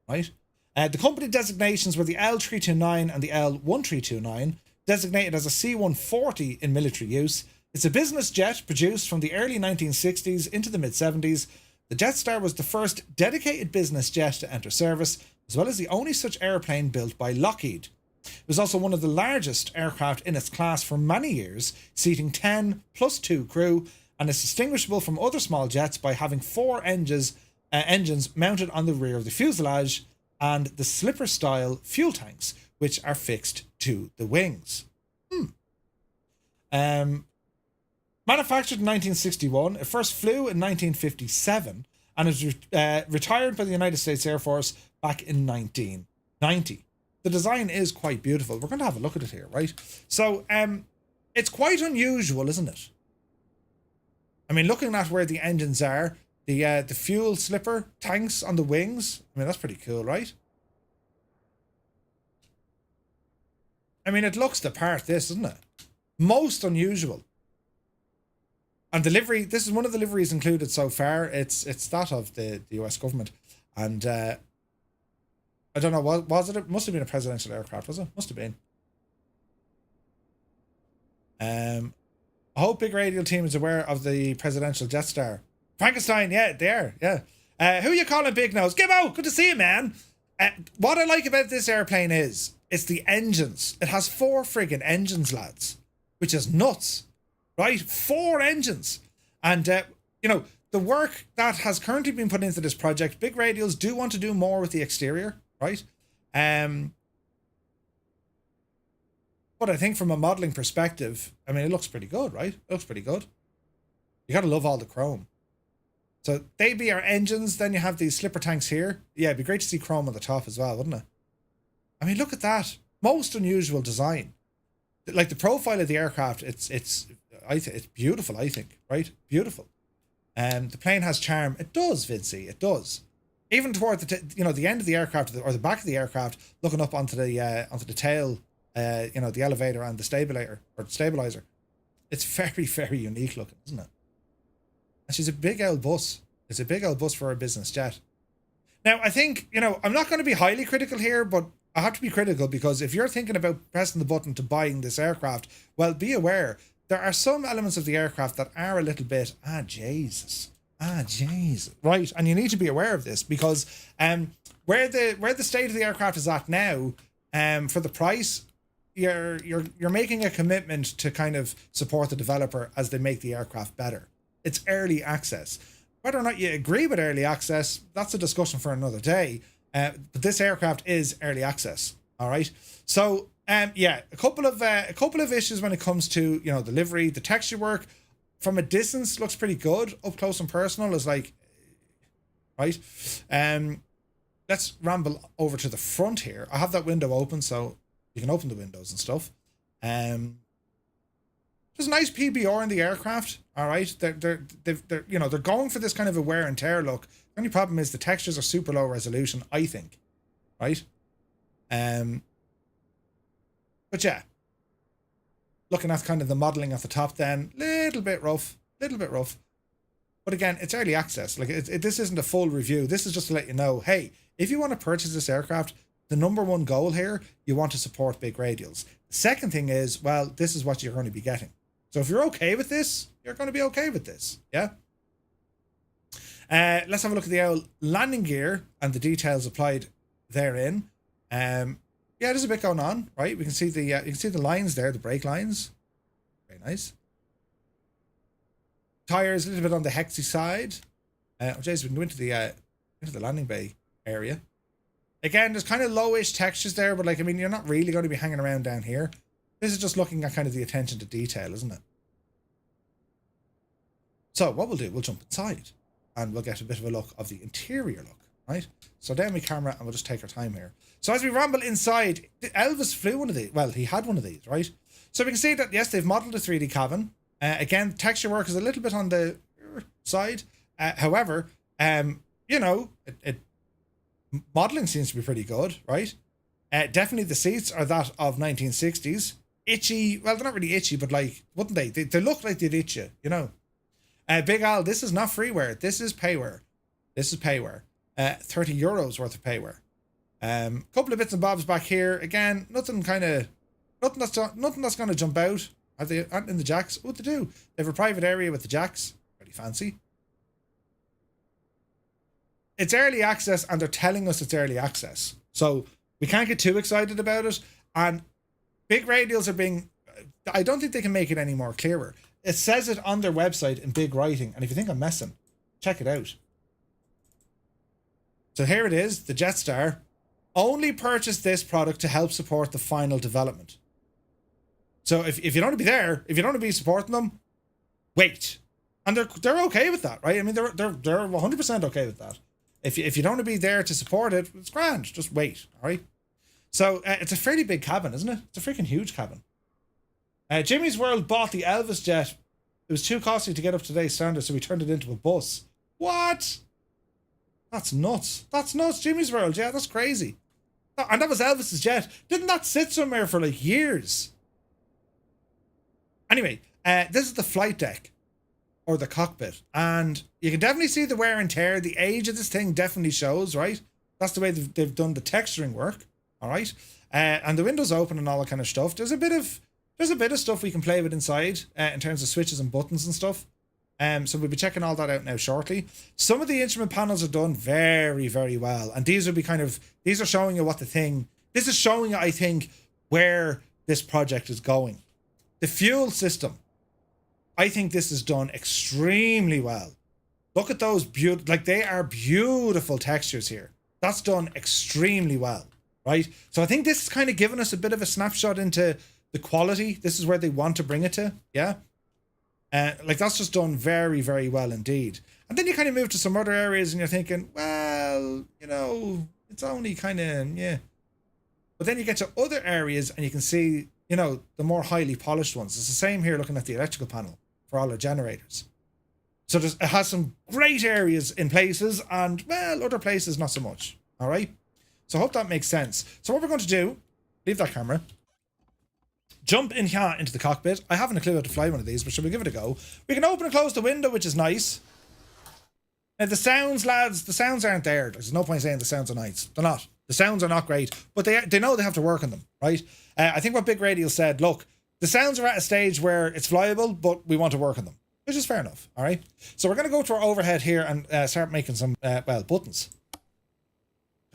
right? The company designations were the L329 and the L1329, designated as a C-140 in military use. It's a business jet produced from the early 1960s into the mid-70s. The Jetstar was the first dedicated business jet to enter service, as well as the only such airplane built by Lockheed. It was also one of the largest aircraft in its class for many years, seating 10 plus 2 crew, and is distinguishable from other small jets by having 4 engines mounted on the rear of the fuselage and the slipper-style fuel tanks, which are fixed to the wings. Manufactured in 1961, it first flew in 1957 and was retired by the United States Air Force back in 1990. The design is quite beautiful. We're going to have a look at it here, right? So, it's quite unusual, isn't it? I mean, looking at where the engines are, the fuel slipper tanks on the wings, I mean, that's pretty cool, right? I mean, it looks the part, this, doesn't it? Most unusual. And the livery, this is one of the liveries included so far. It's that of the US government. And I don't know, was it? It must have been a presidential aircraft, was it? Must have been. I hope Big Radial team is aware of the presidential Jetstar. Frankenstein, yeah, they are, yeah. Who you calling Big Nose? Gibbo, good to see you, man. What I like about this airplane is, it's the engines. It has 4 friggin' engines, lads. Which is nuts. Right? 4 engines. And, the work that has currently been put into this project, Big Radials do want to do more with the exterior, right? But I think from a modelling perspective, I mean, it looks pretty good, right? It looks pretty good. You gotta love all the chrome. So they be our engines. Then you have these slipper tanks here. Yeah, it'd be great to see chrome on the top as well, wouldn't it? I mean, look at that. Most unusual design. Like the profile of the aircraft, it's beautiful, I think, right? Beautiful. The plane has charm. It does, Vincy, it does. Even toward the end of the aircraft or the back of the aircraft, looking up onto the tail, the elevator and the stabilizer. It's very, very unique looking, isn't it? And she's a big old bus. It's a big old bus for a business jet. Now, I think, I'm not going to be highly critical here, but I have to be critical because if you're thinking about pressing the button to buying this aircraft, well, be aware there are some elements of the aircraft that are a little bit, Jesus. Right, and you need to be aware of this because where the state of the aircraft is at now, for the price, you're making a commitment to kind of support the developer as they make the aircraft better. It's early access. Whether or not you agree with early access, that's a discussion for another day. But this aircraft is early access. All right. So a couple of issues when it comes to the livery, the texture work. From a distance, looks pretty good. Up close and personal is like, right. Let's ramble over to the front here. I have that window open, so you can open the windows and stuff. There's a nice PBR in the aircraft. All right, they're going for this kind of a wear and tear look. The only problem is the textures are super low resolution, I think. Right. But yeah. Looking at kind of the modeling at the top, then little bit rough. But again, it's early access. Like this isn't a full review. This is just to let you know, hey, if you want to purchase this aircraft, the number one goal here, you want to support Big Radials. The second thing is, well, this is what you're going to be getting. So if you're okay with this, you're going to be okay with this. Yeah. Let's have a look at the old landing gear and the details applied therein. There's a bit going on, right? We can see the lines there, the brake lines. Very nice. Tires a little bit on the hexy side. We can go into the landing bay area. Again, there's kind of lowish textures there, but you're not really going to be hanging around down here. This is just looking at kind of the attention to detail, isn't it? So what we'll do, we'll jump inside and we'll get a bit of a look of the interior look, right? So down my camera and we'll just take our time here. So as we ramble inside, Elvis flew one of these. Well, he had one of these, right? So we can see that, yes, they've modeled a 3D cabin. Again, texture work is a little bit on the side. However, modeling seems to be pretty good, right? Definitely the seats are that of 1960s. Itchy, well, they're not really itchy, but wouldn't they? They look like they'd itch you, Big Al, this is not freeware. This is payware. 30 euros worth of payware. Couple of bits and bobs back here. Again, nothing that's going to jump out. Are they in the jacks? What they do? They have a private area with the jacks. Pretty fancy. It's early access, and they're telling us it's early access. So we can't get too excited about it. And Big Radials are being... I don't think they can make it any more clearer. It says it on their website in big writing. And if you think I'm messing, check it out. So here it is, the Jetstar. Only purchase this product to help support the final development. So if you don't want to be there, if you don't want to be supporting them, wait. And they're okay with that, right? I mean, they're 100% okay with that. If you don't want to be there to support it, it's grand. Just wait, all right? So it's a fairly big cabin, isn't it? It's a freaking huge cabin. Jimmy's World bought the Elvis jet. It was too costly to get up to today's standards, so we turned it into a bus. What? That's nuts. That's nuts. Jimmy's World, yeah, that's crazy. And that was Elvis's jet. Didn't that sit somewhere for years? Anyway, this is the flight deck. Or the cockpit. And you can definitely see the wear and tear. The age of this thing definitely shows, right? That's the way they've done the texturing work. All right. And the window's open and all that kind of stuff. There's a bit of stuff we can play with inside in terms of switches and buttons and stuff. So we'll be checking all that out now shortly. Some of the instrument panels are done very, very well. And these will be these are showing you this is showing you, I think, where this project is going. The fuel system. I think this is done extremely well. Look at those they are beautiful textures here. That's done extremely well, right? So I think this is kind of giving us a bit of a snapshot into the quality. This is where they want to bring it to, yeah? That's just done very, very well indeed. And then you kind of move to some other areas and you're thinking, well, you know, it's only kind of, yeah. But then you get to other areas and you can see, you know, the more highly polished ones. It's the same here looking at the electrical panel for all the generators. So it has some great areas in places and, well, other places not so much. All right? So I hope that makes sense. So what we're going to do, leave that camera, jump in here into the cockpit. I haven't a clue how to fly one of these, but shall we give it a go? We can open and close the window, which is nice. Now the sounds, lads, the sounds aren't there. There's no point saying the sounds are nice. They're not. The sounds are not great, but they know they have to work on them, right? I think what Big Radials said, look, the sounds are at a stage where it's flyable, but we want to work on them, which is fair enough, all right? So we're going to go to our overhead here and start making some, well, buttons.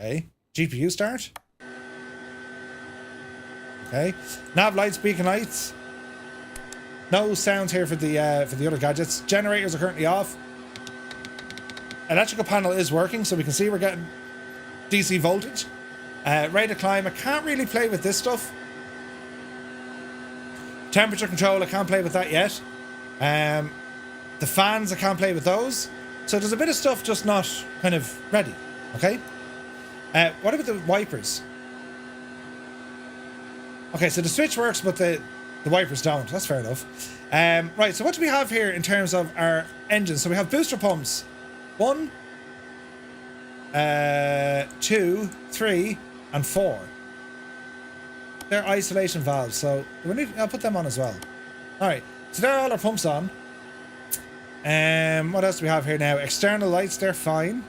Okay, GPU start. Okay, nav lights, beacon lights. No sounds here for the other gadgets. Generators are currently off. Electrical panel is working, so we can see we're getting DC voltage. Rate of climb, I can't really play with this stuff. Temperature control, I can't play with that yet. The fans, I can't play with those. So there's a bit of stuff just not kind of ready, okay? What about the wipers? Okay, so the switch works, but the wipers don't. That's fair enough. Right, so what do we have here in terms of our engines? So we have booster pumps. 1, 2, 3, and 4. They're isolation valves, so I'll put them on as well. Alright, so there are all our pumps on. What else do we have here now? External lights, they're fine.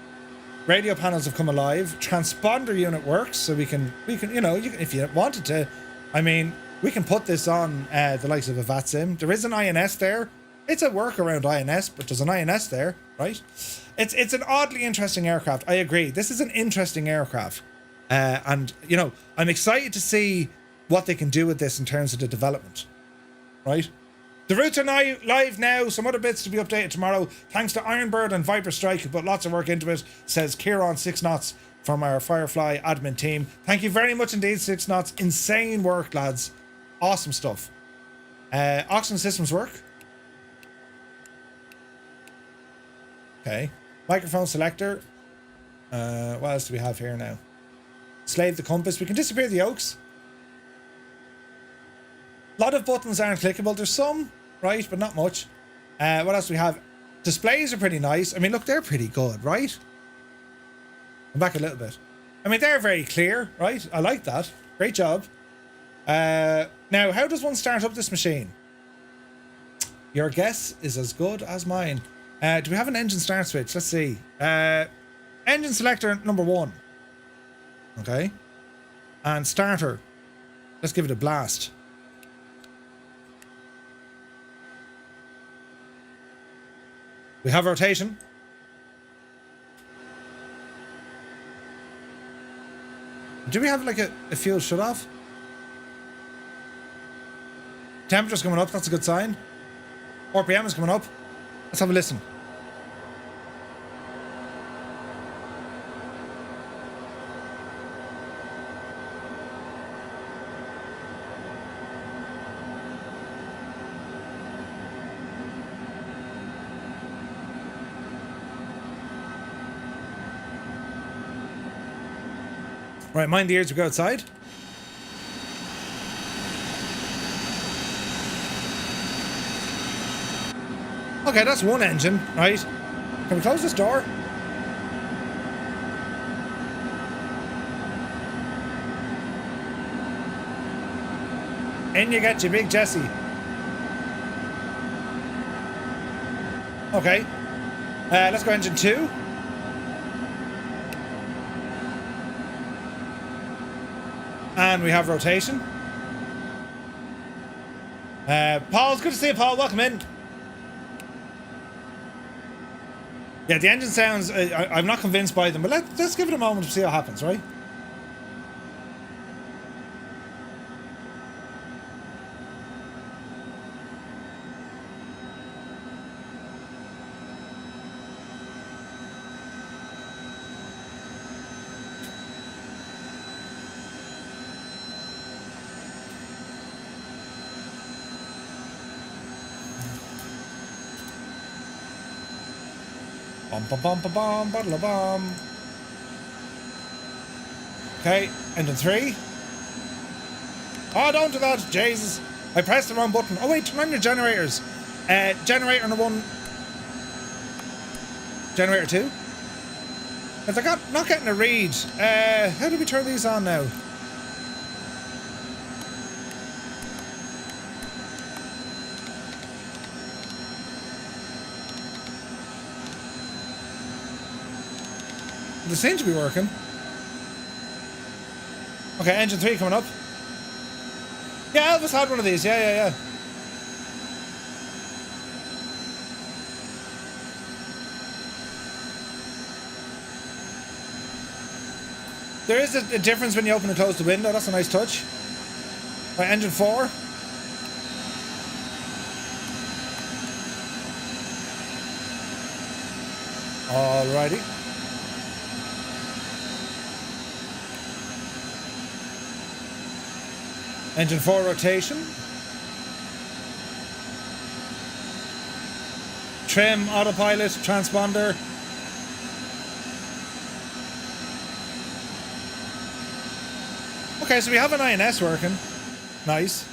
Radio panels have come alive. Transponder unit works, so we can you know, if you wanted to, I mean, we can put this on the likes of a Vatsim. There is an INS there. It's a workaround INS, but there's an INS there, right? It's an oddly interesting aircraft. I agree. This is an interesting aircraft. And, you know, I'm excited to see what they can do with this in terms of the development, right? The routes are now live now. Some other bits to be updated tomorrow. Thanks to Ironbird and Viper Strike, who put lots of work into it, says Kieran 6 knots from our Firefly admin team. Thank you very much indeed, 6 knots. Insane work, lads. Awesome stuff. Oxygen systems work. Okay. Microphone selector. What else do we have here now? Slave the compass. We can disappear the yokes. A lot of buttons aren't clickable. There's some, right, but not much. What else do we have? Displays are pretty nice. I mean, look, they're pretty good, right? I'm back a little bit. I mean, they're very clear, right? I like that. Great job. Now, how does one start up this machine? Your guess is as good as mine. Do we have an engine start switch? Let's see. Engine selector number 1. Okay. And starter. Let's give it a blast. We have rotation. Do we have like a fuel shut off? Temperature's coming up, that's a good sign. RPM is coming up. Let's have a listen. Right, mind the ears, we go outside. Okay, that's one engine, right? Can we close this door? In you get your big Jesse. Okay. Let's go engine 2. And we have rotation. Paul, it's good to see you, Paul. Welcome in. Yeah, the engine sounds... I'm not convinced by them, but let's give it a moment to see what happens, right? Bum bum bum bum bum bottle of bomb. Okay, engine 3. Oh, don't do that, Jesus. I pressed the wrong button. Oh wait, turn on your generators. Generator number 1. Generator 2. If they're not getting a read, how do we turn these on now? They seem to be working. Okay, engine 3 coming up. Yeah, Elvis had one of these. Yeah. There is a difference when you open and close the window. That's a nice touch. Right, engine 4. Alrighty. Engine 4 rotation. Trim, autopilot, transponder. Okay, so we have an INS working. Nice.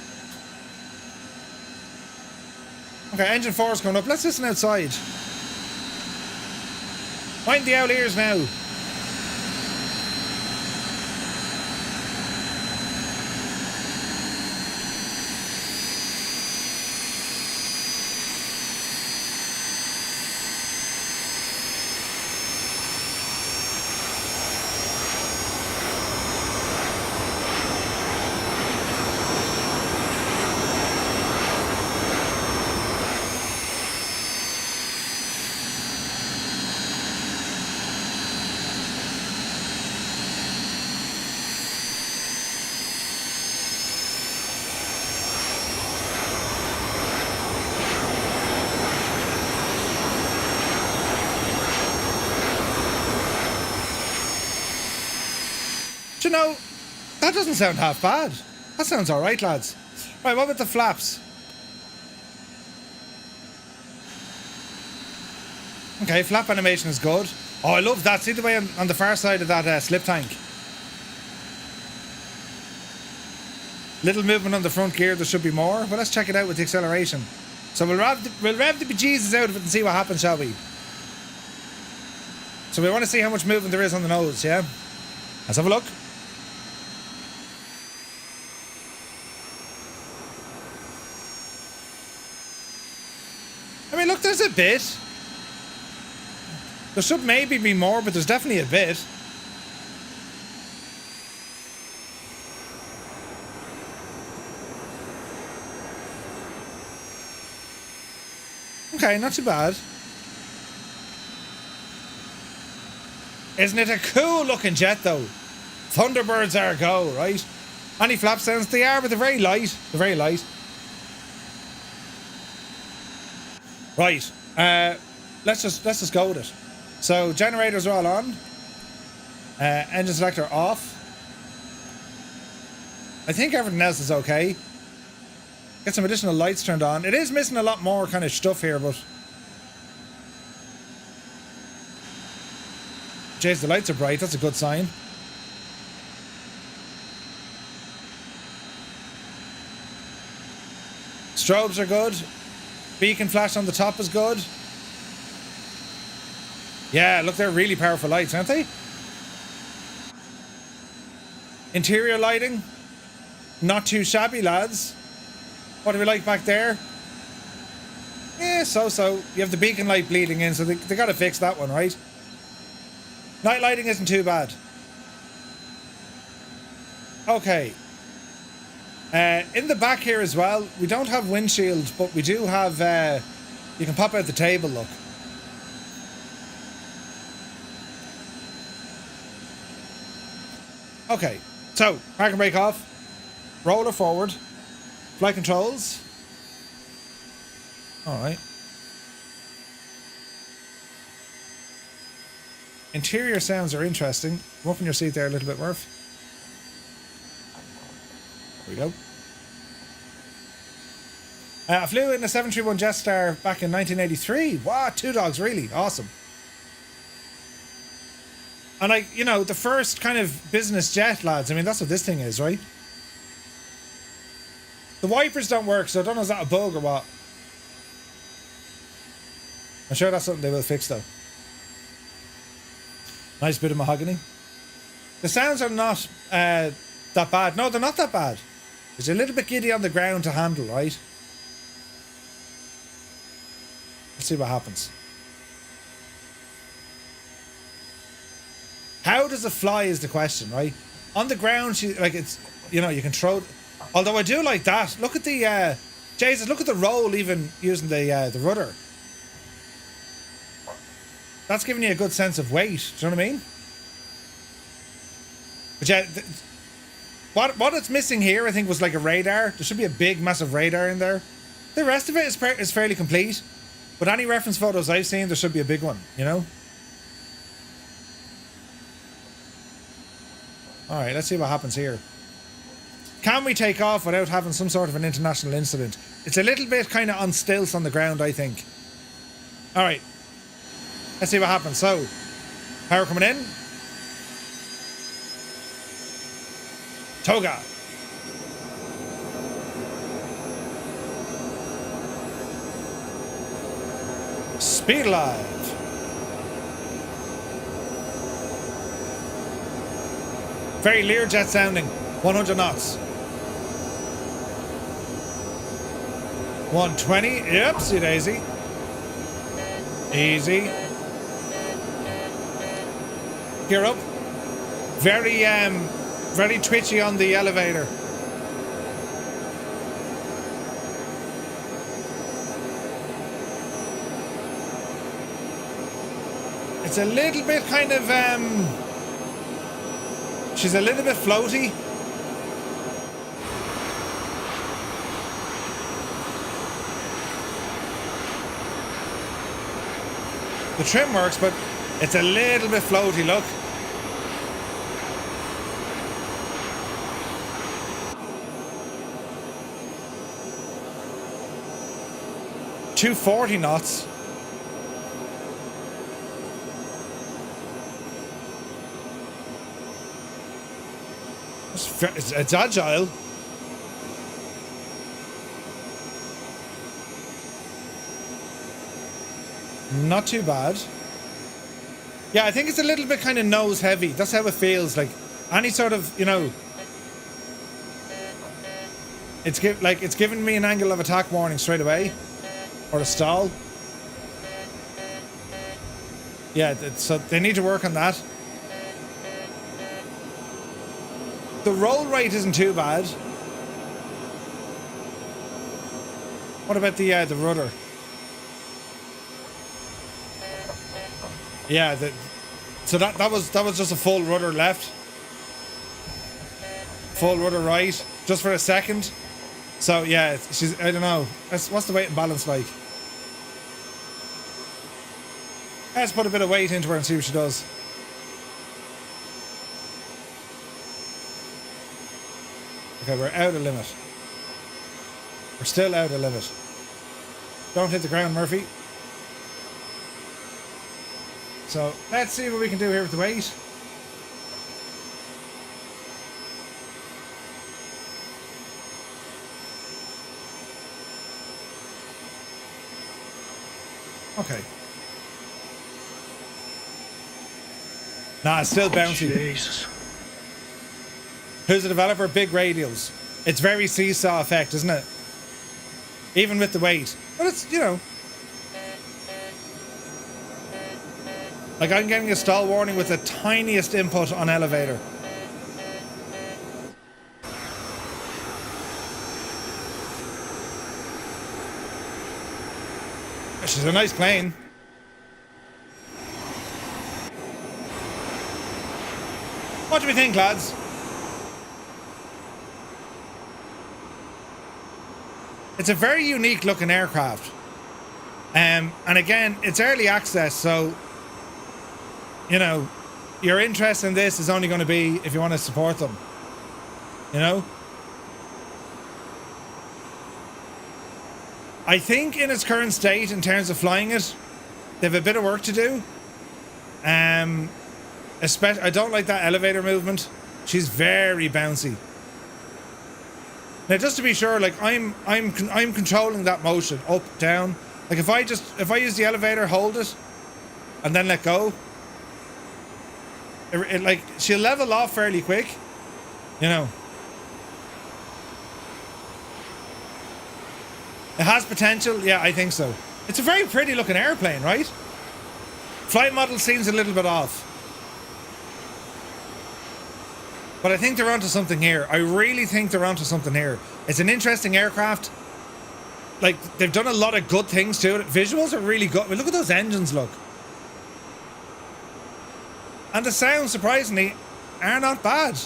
Okay, engine 4 is coming up. Let's listen outside. Mind the owl ears now. You know, that doesn't sound half bad. That sounds alright, lads. Right, what about the flaps? Okay, flap animation is good. Oh, I love that. See the way on the far side of that slip tank? Little movement on the front gear, there should be more. But let's check it out with the acceleration. So we'll rev the bejesus out of it and see what happens, shall we? So we want to see how much movement there is on the nose, yeah? Let's have a look. I mean, look, there's a bit. There should maybe be more, but there's definitely a bit. Okay, not too bad. Isn't it a cool looking jet though? Thunderbirds are a go, right? Anti-flap sounds, they are, but they're very light. They're very light. Right, let's just go with it. So generators are all on. Engine selector off. I think everything else is okay. Get some additional lights turned on. It is missing a lot more kind of stuff here, but jeez, the lights are bright. That's a good sign. Strobes are good. Beacon flash on the top is good. Yeah, look, they're really powerful lights, aren't they? Interior lighting, not too shabby, lads. What do we like back there? Yeah, so. You have the beacon light bleeding in, so they got to fix that one, right? Night lighting isn't too bad. Okay. In the back here as well, we don't have windshield, but we do have, you can pop out the table, look. Okay, so, park and brake off. Roller forward. Flight controls. Alright. Interior sounds are interesting. Come up in your seat there a little bit, Murph. There we go. I flew in a 731 Jetstar back in 1983. Wow, two dogs, really awesome. And like, you know, the first kind of business jet, lads. I mean, that's what this thing is, right? The wipers don't work, so I don't know, is that a bug or what? I'm sure that's something they will fix, though. Nice bit of mahogany. The sounds are not that bad. No, they're not that bad. It's a little bit giddy on the ground to handle, right? Let's see what happens. How does it fly is the question, right? On the ground, like it's, you know, you can throw. Although I do like that. Look at the, Jesus, look at the roll even using the rudder. That's giving you a good sense of weight. Do you know what I mean? But yeah, what it's missing here, I think, was like a radar. There should be a big, massive radar in there. The rest of it is fairly complete. But any reference photos I've seen, there should be a big one, you know? Alright, let's see what happens here. Can we take off without having some sort of an international incident? It's a little bit kind of on stilts on the ground, I think. Alright. Let's see what happens. So, power coming in. Toga. Speed alive. Very Learjet sounding. 100 knots. 120. Oopsie daisy. Easy. Gear up. Very twitchy on the elevator. It's a little bit kind of she's a little bit floaty. The trim works, but it's a little bit floaty, look. $240 knots. It's agile. Not too bad. Yeah, I think it's a little bit kind of nose heavy. That's how it feels. Like any sort of, you know, it's giving me an angle of attack warning straight away, or a stall. Yeah, so they need to work on that. The roll rate isn't too bad. What about the rudder? Yeah, so that was just a full rudder left, full rudder right, just for a second. So yeah, I don't know. What's the weight and balance like? Let's put a bit of weight into her and see what she does. Okay, we're out of limit. We're still out of limit. Don't hit the ground, Murphy. So let's see what we can do here with the weight. Okay. Nah, it's still bouncy.
Jesus.
Who's the developer? Big Radials. It's very seesaw effect, isn't it? Even with the weight. But it's, you know. Like, I'm getting a stall warning with the tiniest input on elevator. She's a nice plane. What do we think, lads? It's a very unique looking aircraft. And again, it's early access, so you know, your interest in this is only going to be if you want to support them. You know? I think in its current state, in terms of flying it, they have a bit of work to do. Especially, I don't like that elevator movement. She's very bouncy. Now, just to be sure, like I'm controlling that motion up, down. Like if I use the elevator, hold it, and then let go, like she'll level off fairly quick, you know. It has potential, yeah, I think so. It's a very pretty looking airplane, right? Flight model seems a little bit off. But I think they're onto something here. I really think they're onto something here. It's an interesting aircraft. Like, they've done a lot of good things to it. Visuals are really good. I mean, look at those engines, look. And the sound, surprisingly, are not bad.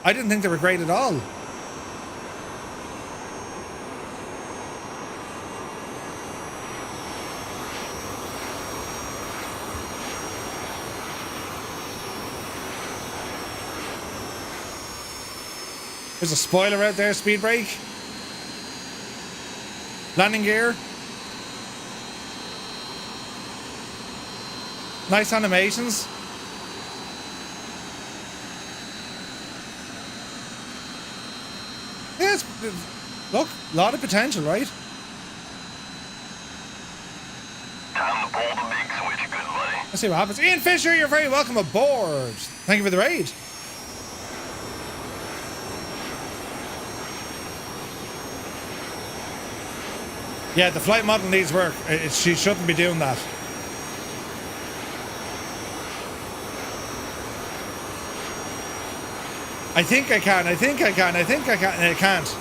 I didn't think they were great at all. There's a spoiler out there, speed brake. Landing gear. Nice animations. Yeah, look, a lot of potential, right?
Time to pull the big switch, good buddy.
Let's see what happens. Ian Fisher, you're very welcome aboard. Thank you for the raid. Yeah, the flight model needs work. She shouldn't be doing that. I think I can. I can't.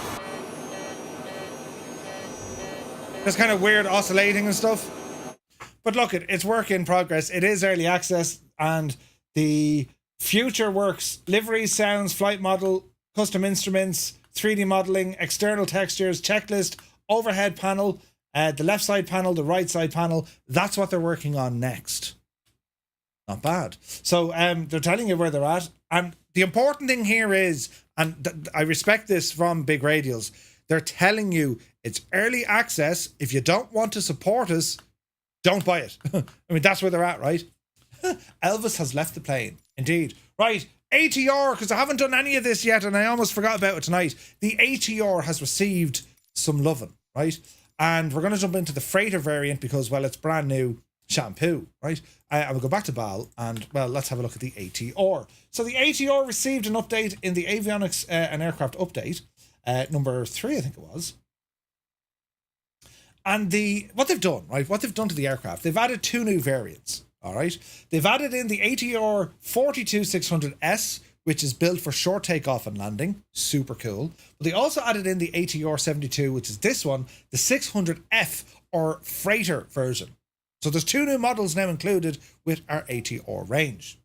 It's kind of weird oscillating and stuff. But look, it's work in progress. It is early access, and the future works. Liveries, sounds, flight model, custom instruments, 3D modeling, external textures, checklist, overhead panel, the left side panel, the right side panel. That's what they're working on next. Not bad. So they're telling you where they're at. And the important thing here is, and I respect this from Big Radials, they're telling you it's early access. If you don't want to support us, don't buy it. I mean, that's where they're at, right? Elvis has left the plane. Indeed. Right. ATR, because I haven't done any of this yet and I almost forgot about it tonight. The ATR has received some loving, right? And we're going to jump into the freighter variant because, well, it's brand new shampoo, right? I will go back to Bal and, well, let's have a look at the ATR. So the ATR received an update in the Avionics and Aircraft update, number 3, I think it was. And what they've done, right? What they've done to the aircraft, they've added 2 new variants, all right? They've added in the ATR 42600S, which is built for short takeoff and landing. Super cool. But they also added in the ATR 72, which is this one, the 600F or freighter version. So there's 2 new models now included with our ATR range.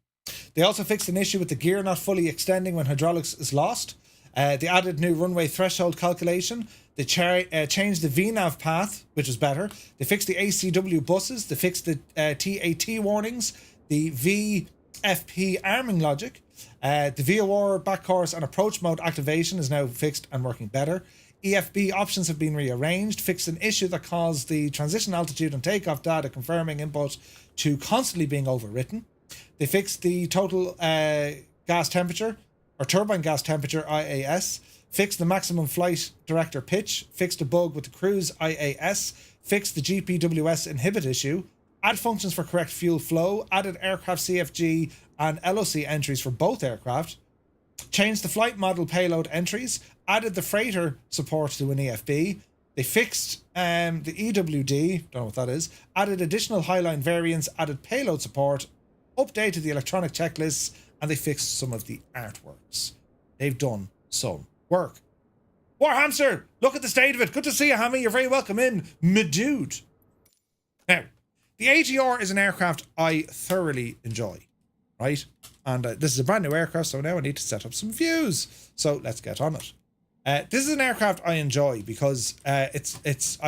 They also fixed an issue with the gear not fully extending when hydraulics is lost. They added new runway threshold calculation. They changed the VNAV path, which is better. They fixed the ACW buses. They fixed the TAT warnings, the VFP arming logic. The VOR back course and approach mode activation is now fixed and working better. EFB options have been rearranged, fixed an issue that caused the transition altitude and takeoff data confirming input to constantly being overwritten. They fixed the total gas temperature or turbine gas temperature IAS, fixed the maximum flight director pitch, fixed a bug with the cruise IAS, fixed the GPWS inhibit issue, add functions for correct fuel flow, added aircraft CFG and LOC entries for both aircraft, changed the flight model payload entries, added the freighter support to an EFB. They fixed the EWD, don't know what that is, added additional highline variants, added payload support, updated the electronic checklists, and they fixed some of the artworks. They've done some work. Warhamster, look at the state of it. Good to see you, Hammy. You're very welcome in, me dude. Now, the ATR is an aircraft I thoroughly enjoy, right? And this is a brand new aircraft, so now I need to set up some views. So let's get on it. This is an aircraft I enjoy because it's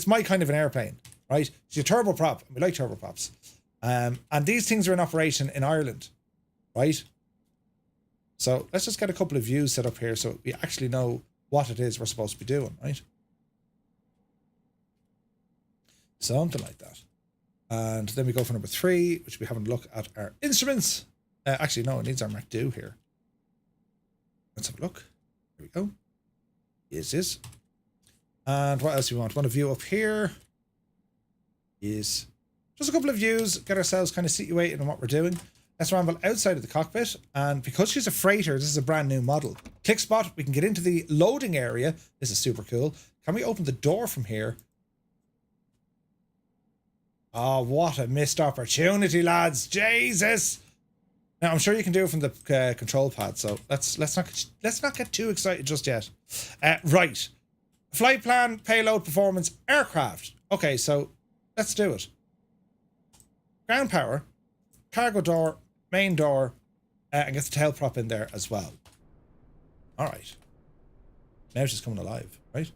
my kind of an airplane, right? It's your turboprop. We like turboprops. And these things are in operation in Ireland, right? So let's just get a couple of views set up here so we actually know what it is we're supposed to be doing, right? Something like that. And then we go for number 3, which we haven't looked at our instruments. Actually, no, it needs our Mark II here. Let's have a look. Here we go. Is. And what else do we want? Want a view up here. Is just a couple of views. Get ourselves kind of situated on what we're doing. Let's ramble outside of the cockpit. And because she's a freighter, this is a brand new model. Click spot. We can get into the loading area. This is super cool. Can we open the door from here? Oh, what a missed opportunity, lads. Jesus. Now, I'm sure you can do it from the control pad, so let's not get too excited just yet. Right. Flight plan, payload, performance, aircraft. Okay, so let's do it. Ground power, cargo door, main door, and get the tail prop in there as well. All right. Now she's coming alive, right?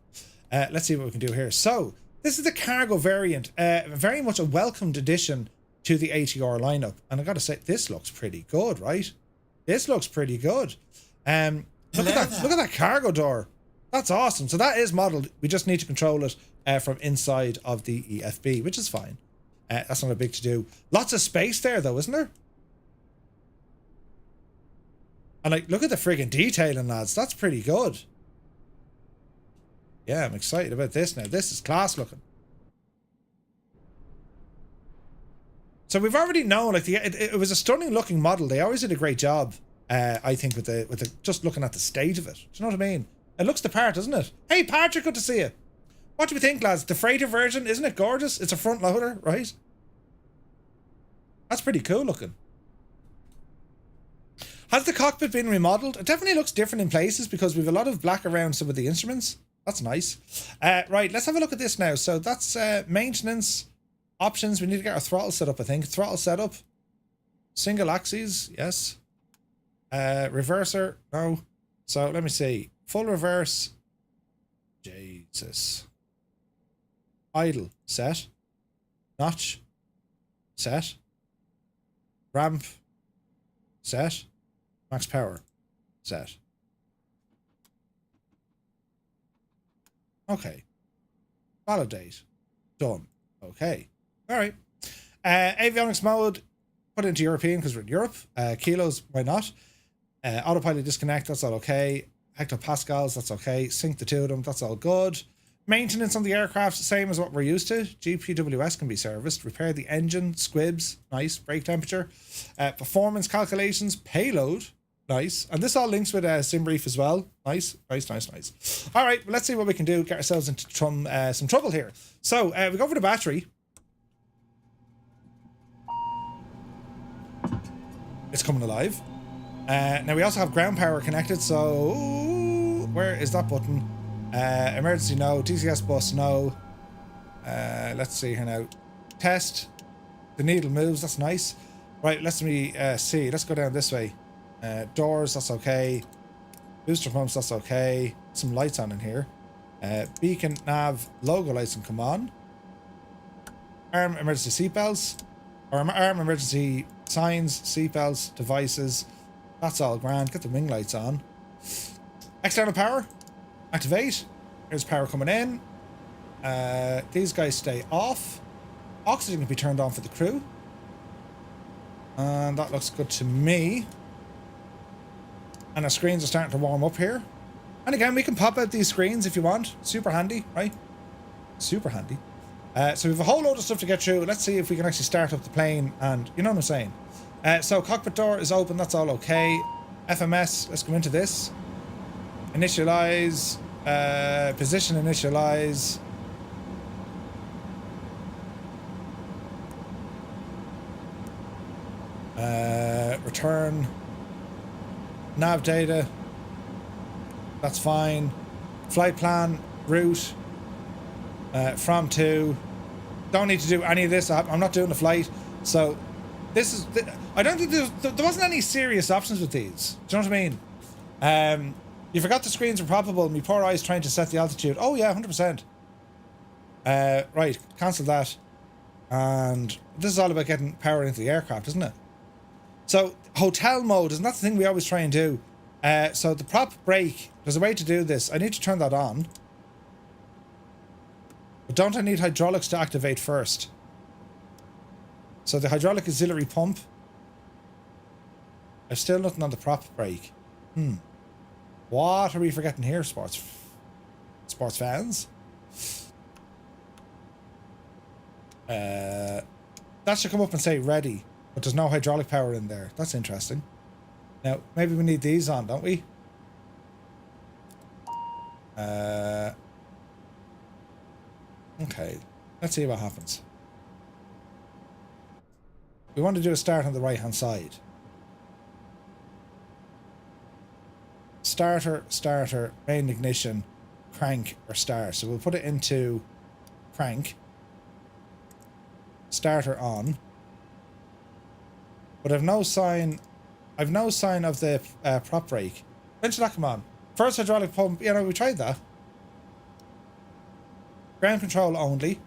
Let's see what we can do here. So, this is the cargo variant. Very much a welcomed addition to the ATR lineup. And I gotta say, this looks pretty good, right? This looks pretty good. Look at that cargo door. That's awesome. So that is modeled. We just need to control it from inside of the EFB, which is fine. That's not a big to do. Lots of space there though, isn't there? And like, look at the friggin' detailing, lads. That's pretty good. Yeah, I'm excited about this now. This is class looking. So we've already known, like, it was a stunning looking model. They always did a great job, I think, with the just looking at the state of it. Do you know what I mean? It looks the part, doesn't it? Hey, Patrick, good to see you. What do we think, lads? The freighter version, isn't it gorgeous? It's a front loader, right? That's pretty cool looking. Has the cockpit been remodeled? It definitely looks different in places because we've a lot of black around some of the instruments. That's nice. Right, let's have a look at this now. So that's maintenance options. We need to get our throttle set up, I think. Throttle setup. Single axes, yes. Reverser, no. So let me see. Full reverse. Jesus. Idle, set. Notch, set. Ramp, set. Max power, set. Okay. Validate. Done. Okay. All right. Avionics mode, put into European because we're in Europe. Kilos, why not? Autopilot disconnect, that's all okay. Hectopascals, that's okay. Sync the two of them, that's all good. Maintenance on the aircraft, same as what we're used to. GPWS can be serviced. Repair the engine, squibs, nice. Brake temperature. Performance calculations, payload, nice. And this all links with SimBrief as well. Nice, nice, nice, nice. All right, well, let's see what we can do. Get ourselves into some trouble here. So we go for the battery. It's coming alive. Now we also have ground power connected, so where is that button? Emergency no, TCS bus no. Let's see here now. Test. The needle moves, that's nice. Right, let's see. Let's go down this way. Doors, that's okay. Booster pumps, that's okay. Some lights on in here. Beacon, nav, logo lights can come on. Arm emergency seatbelts. Or arm emergency signs, seatbelts, devices. That's all grand. Get the wing lights on. External power. Activate. Here's power coming in. These guys stay off. Oxygen can be turned on for the crew. And that looks good to me. And our screens are starting to warm up here. And again, we can pop out these screens if you want. Super handy, right? Super handy. So we have a whole load of stuff to get through. Let's see if we can actually start up the plane and you know what I'm saying. So cockpit door is open, that's all okay. FMS, let's go into this. Initialize, position initialize. Return. Nav data. That's fine. Flight plan, route. From to. Don't need to do any of this. I'm not doing the flight. So this is. I don't think there wasn't any serious options with these. Do you know what I mean? You forgot the screens were proppable. My poor eyes trying to set the altitude. Oh yeah, 100%. Right, cancel that. And this is all about getting power into the aircraft, isn't it? So hotel mode is not the thing we always try and do. So the prop brake, there's a way to do this. I need to turn that on. But don't I need hydraulics to activate first? So the hydraulic auxiliary pump. There's still nothing on the prop brake. What are we forgetting here, sports fans? That should come up and say ready, but there's no hydraulic power in there. That's interesting. Now, maybe we need these on, don't we? Okay, let's see what happens. We want to do a start on the right hand side. Starter, main ignition, crank, or start. So we'll put it into crank. Starter on. But I've no sign of the prop brake. When should that come on? First hydraulic pump, you know, we tried that. Ground control only.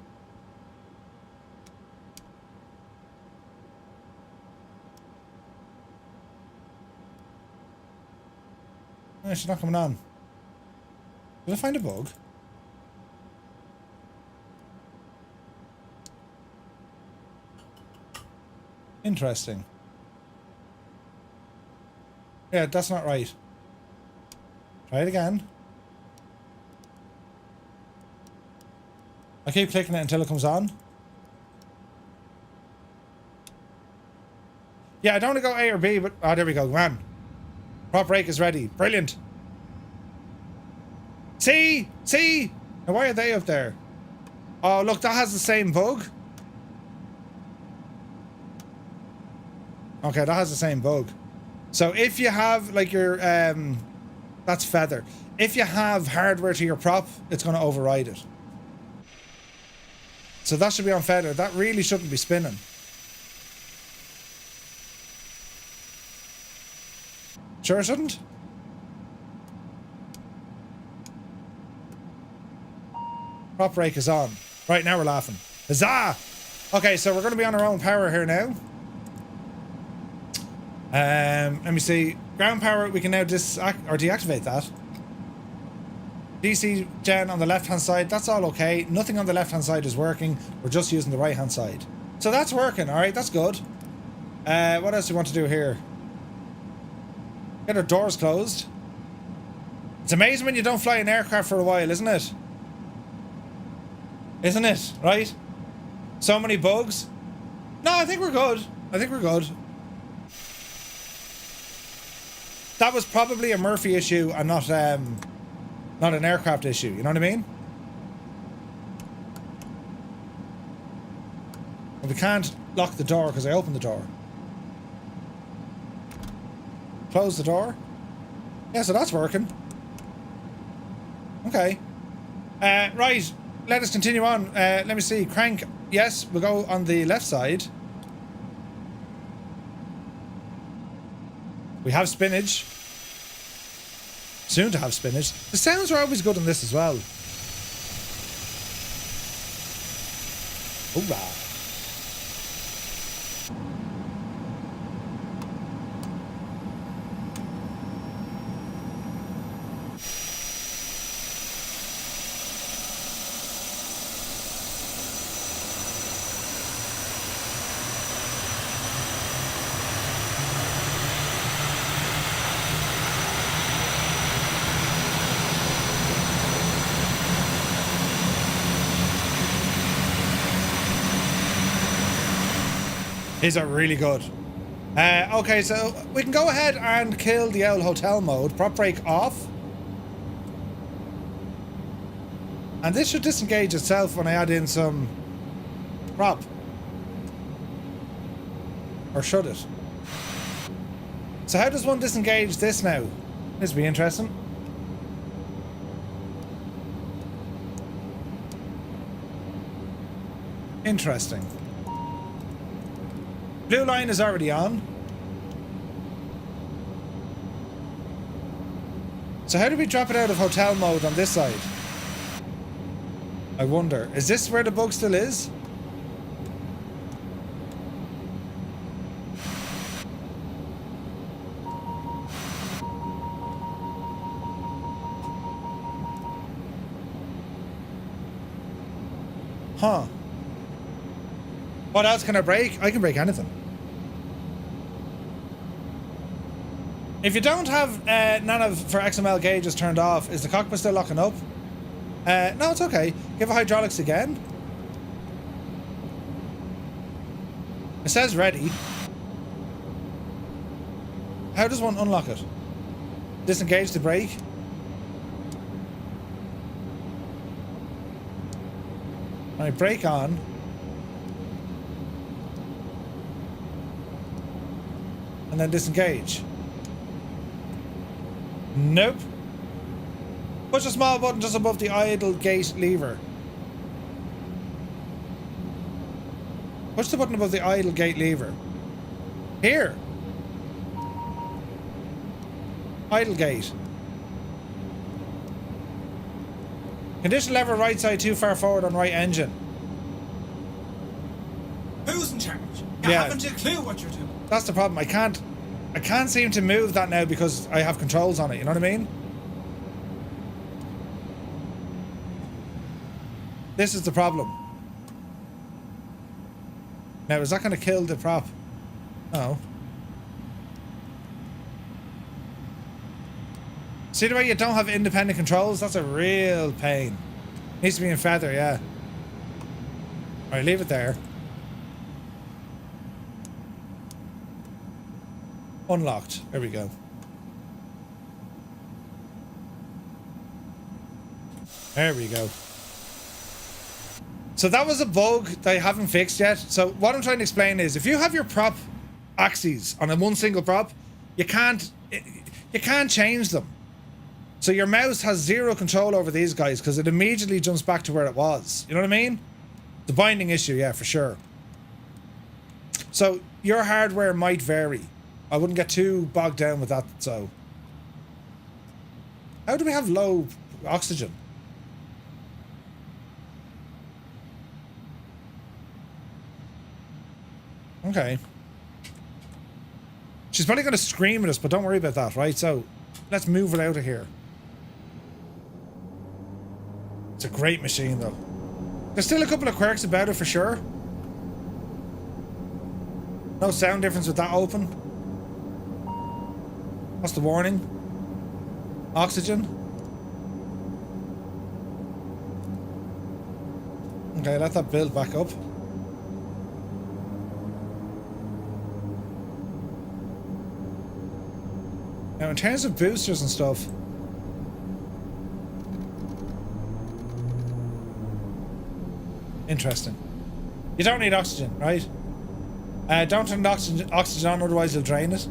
No, she's not coming on. Did I find a bug? Interesting. Yeah, that's not right. Try it again. I keep clicking it until it comes on. Yeah, I don't want to go A or B, but... Oh, there we go. Come on. Prop brake is ready. Brilliant. See? See? Now, why are they up there? Oh, look, that has the same bug. Okay, that has the same bug. So if you have, like, your... that's feather. If you have hardware to your prop, it's going to override it. So that should be on feather. That really shouldn't be spinning. Sure it shouldn't? Prop brake is on. Right, now we're laughing. Huzzah! Okay, so we're going to be on our own power here now. Let me see. Ground power, we can now deactivate that. DC gen on the left hand side, that's all okay. Nothing on the left hand side is working. We're just using the right hand side. So that's working, alright, that's good. What else do we want to do here? Get our doors closed. It's amazing when you don't fly an aircraft for a while, isn't it? Isn't it? Right? So many bugs. No, I think we're good. I think we're good. That was probably a Murphy issue and not an aircraft issue. You know what I mean? And we can't lock the door because I opened the door. Close the door. Yeah, so that's working. Okay. Right. Let us continue on. Let me see. Crank. Yes, we'll go on the left side. We have spinach. Soon to have spinach. The sounds are always good on this as well. Hoorah. These are really good. Okay, so we can go ahead and kill the old hotel mode. Prop brake off. And this should disengage itself when I add in some prop. Or should it? So how does one disengage this now? This will be interesting. Interesting. Blue line is already on. So how do we drop it out of hotel mode on this side? I wonder. Is this where the bug still is? Huh. What else can I break? I can break anything. If you don't have none of for XML gauges turned off, is the cockpit still locking up? No, it's okay. Give it hydraulics again. It says ready. How does one unlock it? Disengage the brake. Alright, brake on. And then disengage. Nope. Push a small button just above the idle gate lever. Push the button above the idle gate lever. Here. Idle gate. Condition lever right side too far forward on right engine.
Who's in charge? You haven't a clue what you're doing.
That's the problem. I can't seem to move that now because I have controls on it, you know what I mean? This is the problem. Now, is that going to kill the prop? No. See the way you don't have independent controls? That's a real pain. Needs to be in feather, yeah. Alright, leave it there. Unlocked. There we go. There we go. So that was a bug that I haven't fixed yet. So what I'm trying to explain is if you have your prop axes on a one single prop, you can't change them. So your mouse has zero control over these guys because it immediately jumps back to where it was. You know what I mean? The binding issue, yeah, for sure. So your hardware might vary. I wouldn't get too bogged down with that, so. How do we have low oxygen? Okay. She's probably going to scream at us, but don't worry about that, right? So, let's move it out of here. It's a great machine, though. There's still a couple of quirks about it, for sure. No sound difference with that open. What's the warning? Oxygen. Okay, let that build back up. Now, in terms of boosters and stuff, interesting. You don't need oxygen, right? Don't turn the oxygen on, otherwise you'll drain it.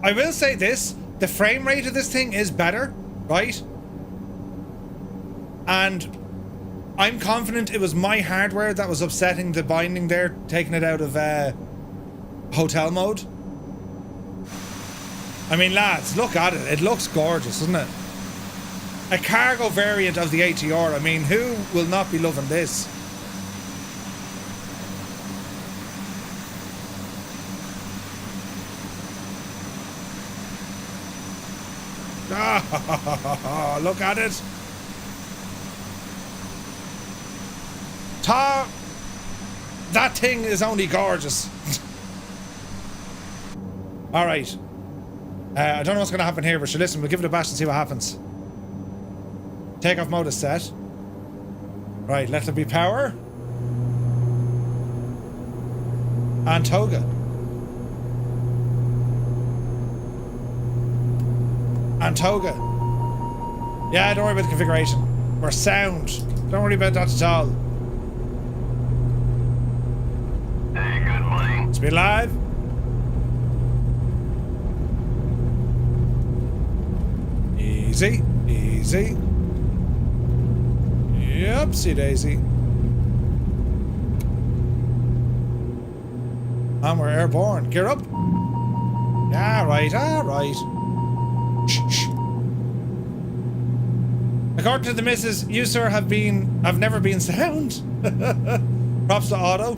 I will say this, the frame rate of this thing is better, right? And I'm confident it was my hardware that was upsetting the binding there, taking it out of hotel mode. I mean, lads, look at it. It looks gorgeous, doesn't it? A cargo variant of the ATR. I mean, who will not be loving this? Ah, look at it. That thing is only gorgeous. All right. I don't know what's going to happen here, but listen, we'll give it a bash and see what happens. Takeoff mode is set. Right, let there be power. And toga. And toga. Yeah, don't worry about the configuration. Or sound. Don't worry about that at all.
Hey, good money.
Speed live. Easy. Easy. Yupsy daisy. And we're airborne. Gear up. Yeah, right, alright. Shh. According to the missus, you sir have never been sound. Props to auto.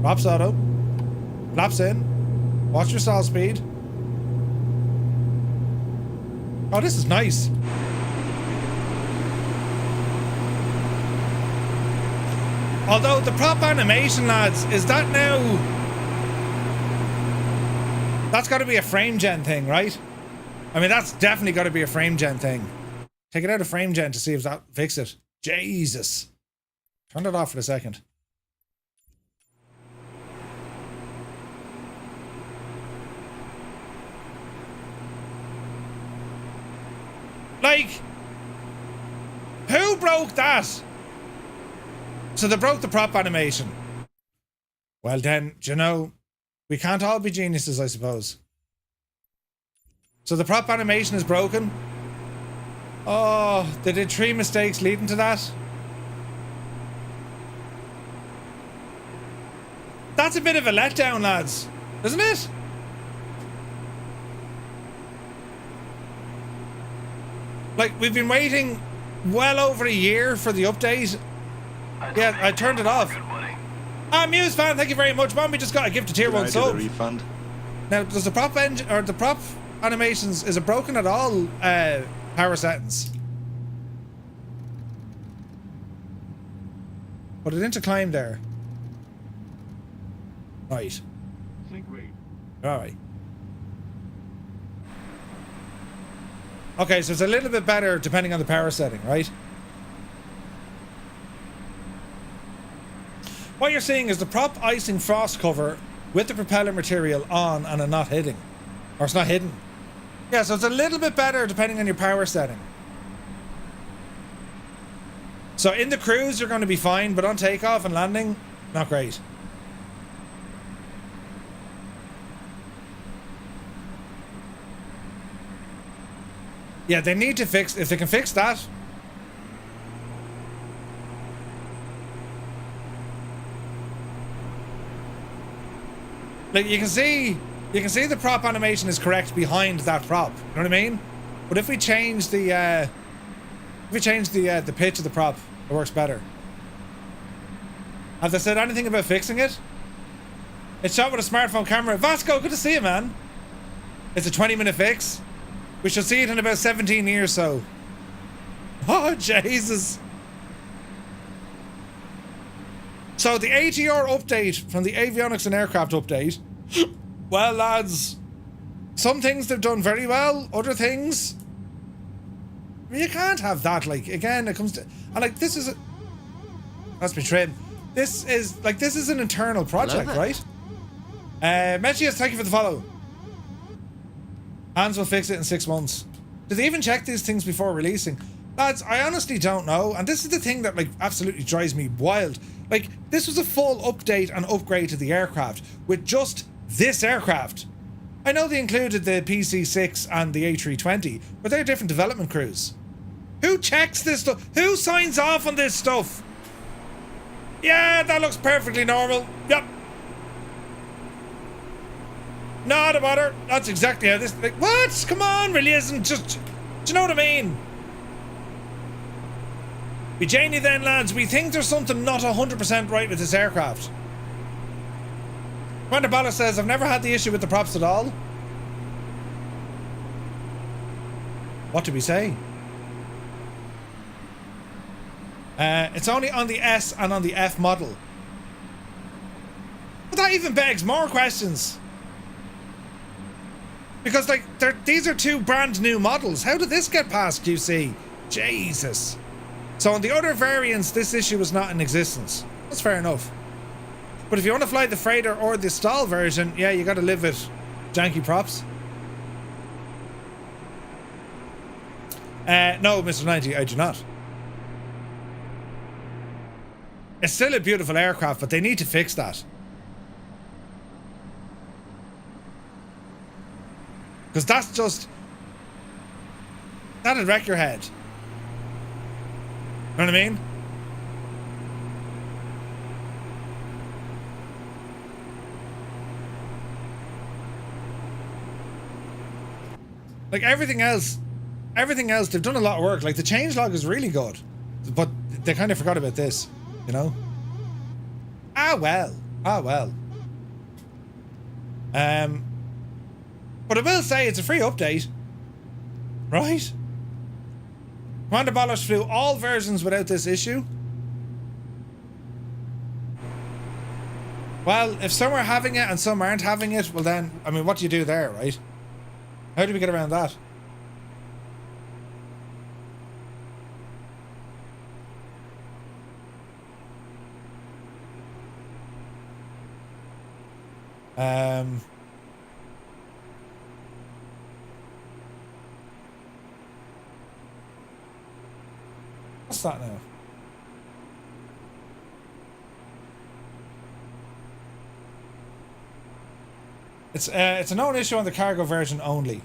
Props auto. Flaps in. Watch your stall speed. Oh, this is nice. Although the prop animation, lads, is that now... That's got to be a frame gen thing, right? I mean, that's definitely got to be a frame gen thing. Take it out of frame gen to see if that fixes it. Jesus. Turn it off for a second. Like, who broke that? So they broke the prop animation. Well then, do you know, we can't all be geniuses, I suppose. So the prop animation is broken. Oh, they did 3 mistakes leading to that. That's a bit of a letdown, lads, isn't it? Like, we've been waiting well over a year for the update. Yeah, I turned it off. Muse fan, thank you very much. Mom, we just got a gift to tier 1 sub.
Refund.
Now, does the prop engine or the prop animations, is it broken at all? Power settings. Put it into climb there. Right. Alright. Okay, so it's a little bit better depending on the power setting, right? What you're seeing is the prop icing frost cover with the propeller material on and not hitting. Or it's not hidden. Yeah, so it's a little bit better depending on your power setting. So in the cruise you're going to be fine, but on takeoff and landing, not great. Yeah, they need to fix, if they can fix that. Like, you can see the prop animation is correct behind that prop. You know what I mean? But if we change the the pitch of the prop, it works better. Have they said anything about fixing it? It's shot with a smartphone camera. Vasco, good to see you, man. It's a 20-minute fix. We shall see it in about 17 years, so. Oh, Jesus. So the ATR update from the avionics and aircraft update. Well, lads, some things they've done very well. Other things, I mean, you can't have that. Like, again, it comes to, and like, this is a, that's me trim. This is an internal project, right? Mechias, thank you for the follow. Hans will fix it in 6 months. Do they even check these things before releasing? Lads, I honestly don't know. And this is the thing that, like, absolutely drives me wild. Like, this was a full update and upgrade to the aircraft with just this aircraft. I know they included the PC-6 and the A320, but they're different development crews. Who checks this stuff? Who signs off on this stuff? Yeah, that looks perfectly normal. Yep. Not a bother. That's exactly how this... Like, what? Come on, really isn't just... Do you know what I mean? Be Janie then, lads. We think there's something not 100% right with this aircraft. Commander Bala says, I've never had the issue with the props at all. What did we say? It's only on the S and on the F model. But that even begs more questions. Because, like, these are 2 brand new models. How did this get past QC? Jesus. So on the other variants, this issue was not in existence. That's fair enough. But if you want to fly the freighter or the stall version, yeah, you got to live with janky props. No, Mr. 90, I do not. It's still a beautiful aircraft, but they need to fix that. Because that's just... That'd wreck your head. You know what I mean? Like, everything else, they've done a lot of work. Like, the changelog is really good. But they kind of forgot about this, you know? Ah, well. Ah, well. But I will say it's a free update. Right? Commander Ballast flew all versions without this issue. Well, if some are having it and some aren't having it, well then, I mean, what do you do there, right? How do we get around that? What's that now? It's a known issue on the cargo version only.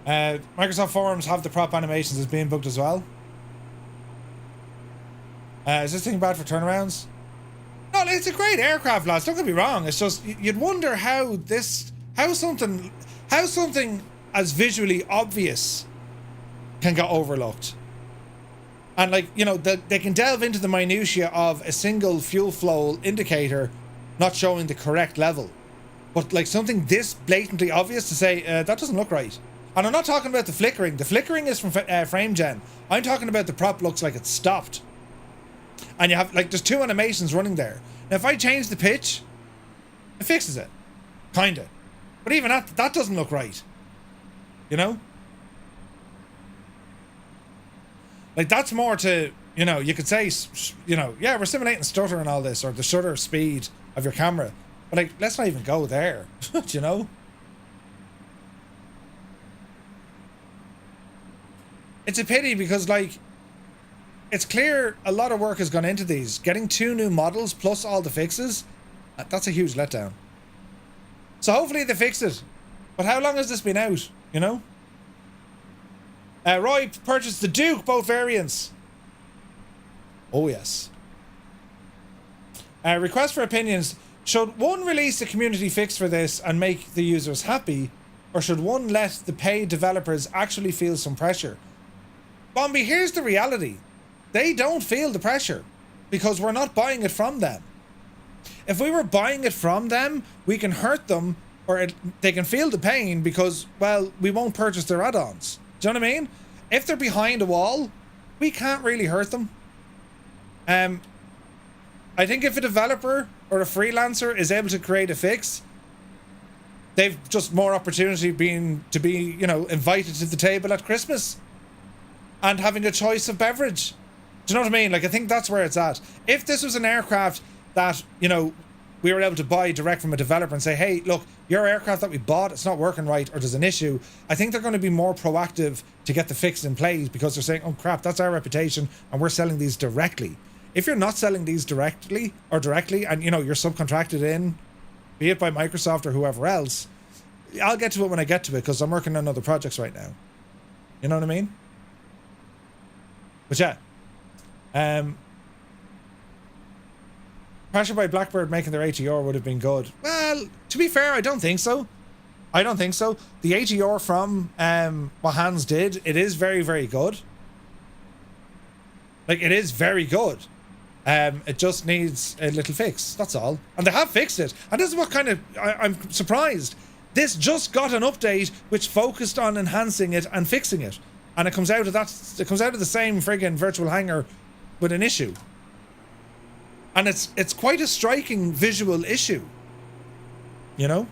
Microsoft forums have the prop animations as being booked as well. Is this thing bad for turnarounds? No, it's a great aircraft, lads. Don't get me wrong. It's just you'd wonder how something as visually obvious can get overlooked. And like, you know, they can delve into the minutiae of a single fuel flow indicator not showing the correct level. But like something this blatantly obvious to say, that doesn't look right. And I'm not talking about the flickering. The flickering is from frame gen. I'm talking about the prop looks like it's stopped. And you have, like, there's two animations running there. Now, if I change the pitch, it fixes it. Kinda. But even that doesn't look right. You know? Like, that's more to, you know, you could say, you know, yeah, we're simulating stutter and all this, or the shutter speed of your camera. But, like, let's not even go there. Do you know? It's a pity because, like, it's clear a lot of work has gone into these. Getting 2 new models plus all the fixes, that's a huge letdown. So hopefully they fix it. But how long has this been out, you know? Roy purchased the Duke, both variants. Oh, yes. Request for opinions. Should one release a community fix for this and make the users happy? Or should one let the paid developers actually feel some pressure? Bombi, here's the reality. They don't feel the pressure because we're not buying it from them. If we were buying it from them, we can hurt them, or they can feel the pain because, well, we won't purchase their add-ons. Do you know what I mean? If they're behind a wall, we can't really hurt them. I think if a developer or a freelancer is able to create a fix, they've just more opportunity to be, you know, invited to the table at Christmas and having a choice of beverage. Do you know what I mean? Like, I think that's where it's at. If this was an aircraft that, you know, we were able to buy direct from a developer and say, hey, look, your aircraft that we bought, it's not working right, or there's an issue, I think they're going to be more proactive to get the fix in place because they're saying, oh crap, that's our reputation and we're selling these directly. If you're not selling these directly and, you know, you're subcontracted in, be it by Microsoft or whoever else, I'll get to it when I get to it because I'm working on other projects right now. You know what I mean? But yeah. Pressure by Blackbird making their ATR would have been good. Well, to be fair, I don't think so. The ATR from what Hans did, it is very, very good. Like, it is very good. It just needs a little fix. That's all. And they have fixed it. And this is what kind of... I'm surprised. This just got an update which focused on enhancing it and fixing it. And it comes out of that... It comes out of the same friggin' virtual hangar with an issue. And it's quite a striking visual issue. You know?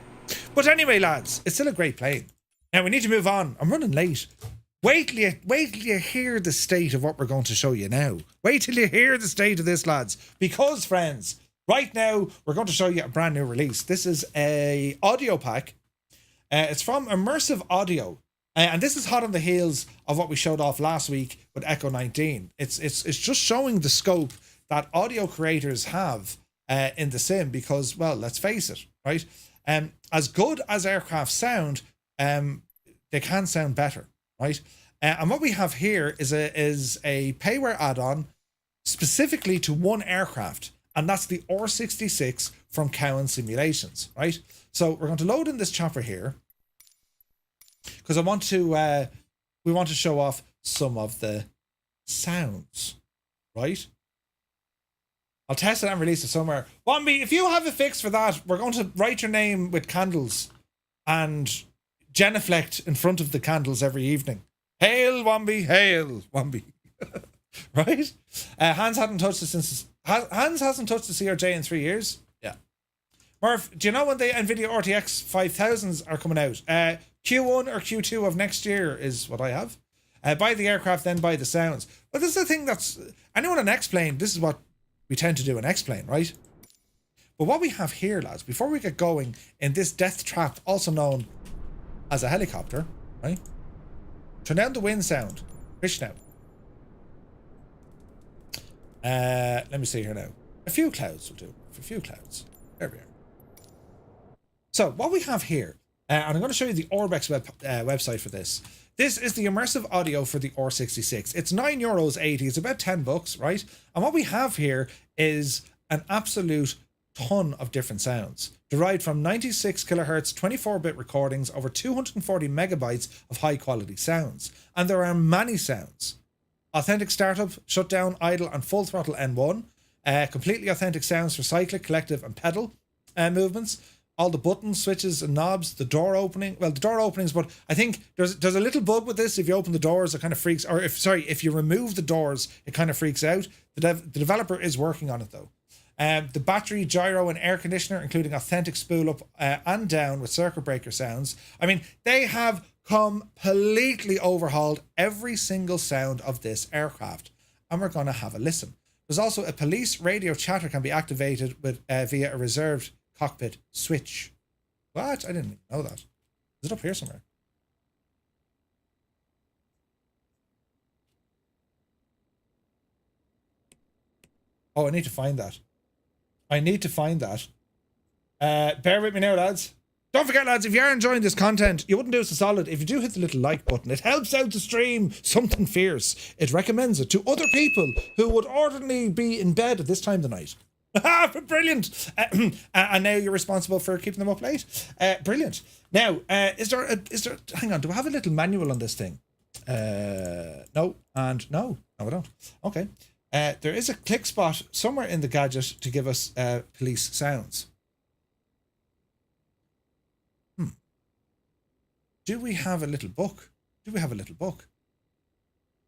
But anyway, lads, it's still a great plane. Now, we need to move on. I'm running late. Wait till you hear the state of what we're going to show you now. Wait till you hear the state of this, lads. Because, friends, right now, we're going to show you a brand new release. This is a audio pack. It's from Immersive Audio. And this is hot on the heels of what we showed off last week with Echo 19. It's just showing the scope that audio creators have in the sim because, well, let's face it, right? As good as aircraft sound, they can sound better. Right, and what we have here is a payware add-on specifically to one aircraft, and that's the R66 from Cowan Simulations. Right, so we're going to load in this chopper here because we want to show off some of the sounds. Right, I'll test it and release it somewhere. Wombi, if you have a fix for that, we're going to write your name with candles and genuflect in front of the candles every evening. Hail, Womby, hail, Womby. Right? Hans hasn't touched the CRJ in 3 years. Yeah. Murph, do you know when the NVIDIA RTX 5000s are coming out? Q1 or Q2 of next year is what I have. Buy the aircraft, then buy the sounds. But this is the thing that's... Anyone on X-Plane, this is what we tend to do in X-Plane, right? But what we have here, lads, before we get going in this death trap, also known as a helicopter, right? Turn down the wind sound. Fish now. Let me see here now. A few clouds will do. A few clouds. There we are. So what we have here, and I'm going to show you the Orbex website for this. This is the immersive audio for the R66. It's €9.80. It's about $10, right? And what we have here is an absolute ton of different sounds, derived from 96 kilohertz 24-bit recordings, over 240 megabytes of high-quality sounds. And there are many sounds. Authentic startup, shutdown, idle, and full throttle N1. Completely authentic sounds for cyclic, collective, and pedal movements. All the buttons, switches, and knobs. The door opening. Well, the door openings, but I think there's a little bug with this. If you open the doors, it kind of freaks. Or if you remove the doors, it kind of freaks out. The developer is working on it though. The battery, gyro, and air conditioner, including authentic spool up and down with circuit breaker sounds. I mean, they have completely overhauled every single sound of this aircraft, and we're going to have a listen. There's also a police radio chatter can be activated with via a reserved cockpit switch. What? I didn't even know that. Is it up here somewhere? Oh, I need to find that. Bear with me now, lads. Don't forget, lads, if you are enjoying this content, you wouldn't do us a solid if you do hit the little like button. It helps out the stream something fierce. It recommends it to other people who would ordinarily be in bed at this time of the night. Brilliant. And now you're responsible for keeping them up late. Brilliant. Now, is there hang on, do I have a little manual on this thing? No, and no, I don't. Okay. There is a click spot somewhere in the gadget to give us police sounds. Do we have a little book?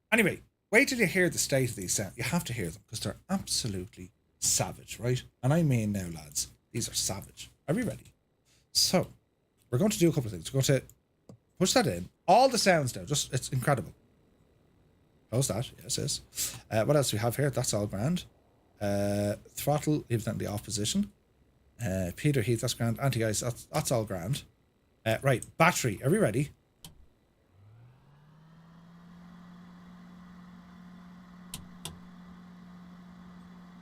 Anyway, wait till you hear the state of these sounds. You have to hear them because they're absolutely savage, right? And I mean now, lads, these are savage. Are we ready? So, we're going to do a couple of things. We're going to push that in. All the sounds now. It's incredible. Close that. Yes. What else do we have here? That's all grand. Throttle, leave that in the off position. Peter Heath, that's grand. Anti-ice, that's all grand. Right, battery. Are we ready?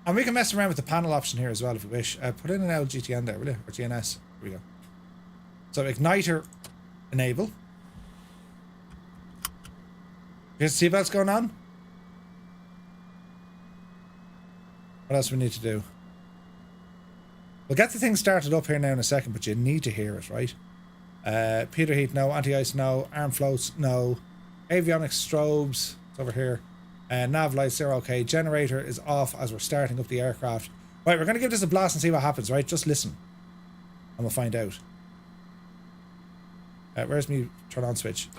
And we can mess around with the panel option here as well if we wish. Put in an LGTN there, will you? Or GNS. Here we go. So igniter, enable. You see seatbelts going on? What else we need to do? We'll get the thing started up here now in a second, but you need to hear it, right? Peter Heat, no. Anti-ice, no. Arm floats, no. Avionics strobes, it's over here. Nav lights, they're okay. Generator is off as we're starting up the aircraft. Right, we're going to give this a blast and see what happens, right? Just listen. And we'll find out. Where's me turn on switch?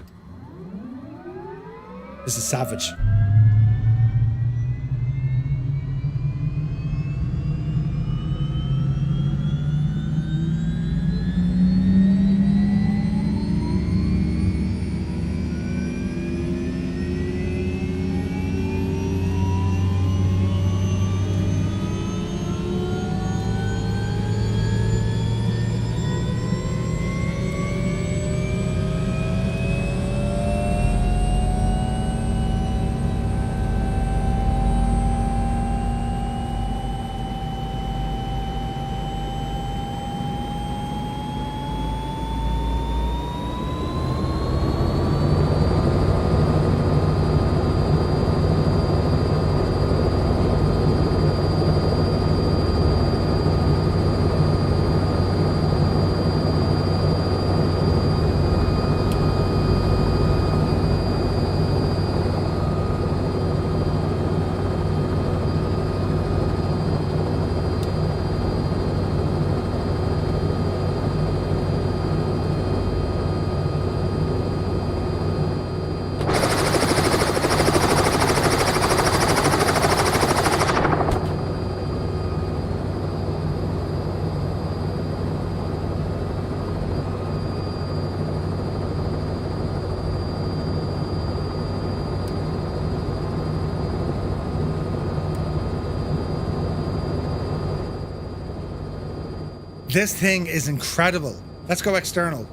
This is savage. This thing is incredible. Let's go external.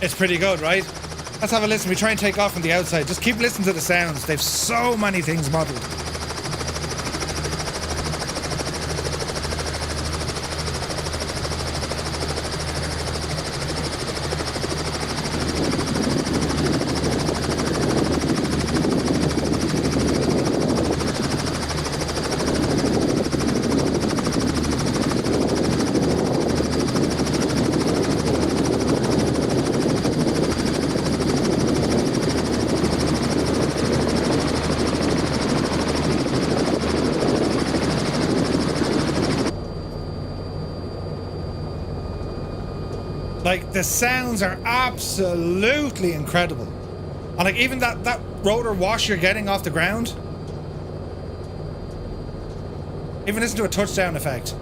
It's pretty good, right? Let's have a listen. We try and take off from the outside. Just keep listening to the sounds. They've so many things modeled. Like, the sounds are absolutely incredible. And like, even that rotor wash you're getting off the ground. Even listen to a touchdown effect.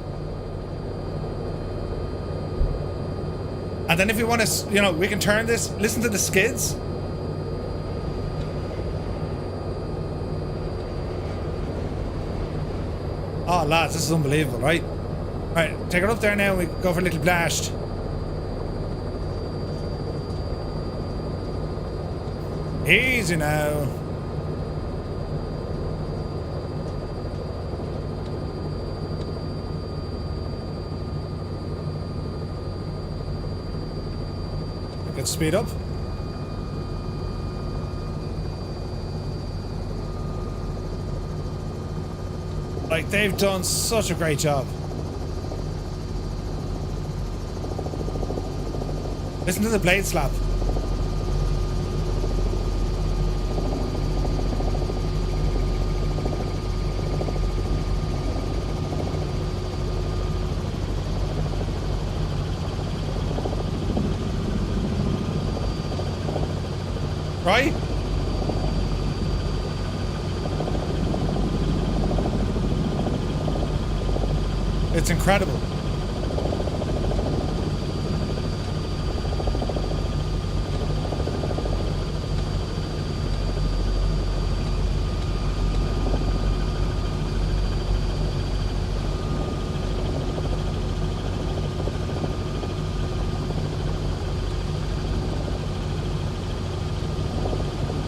And then if you want to, you know, we can turn this, listen to the skids. Oh, lads, this is unbelievable, right? Right, take it up there now and we go for a little blast. Easy now. Let's speed up. Like, they've done such a great job. Listen to the blade slap. Right? It's incredible.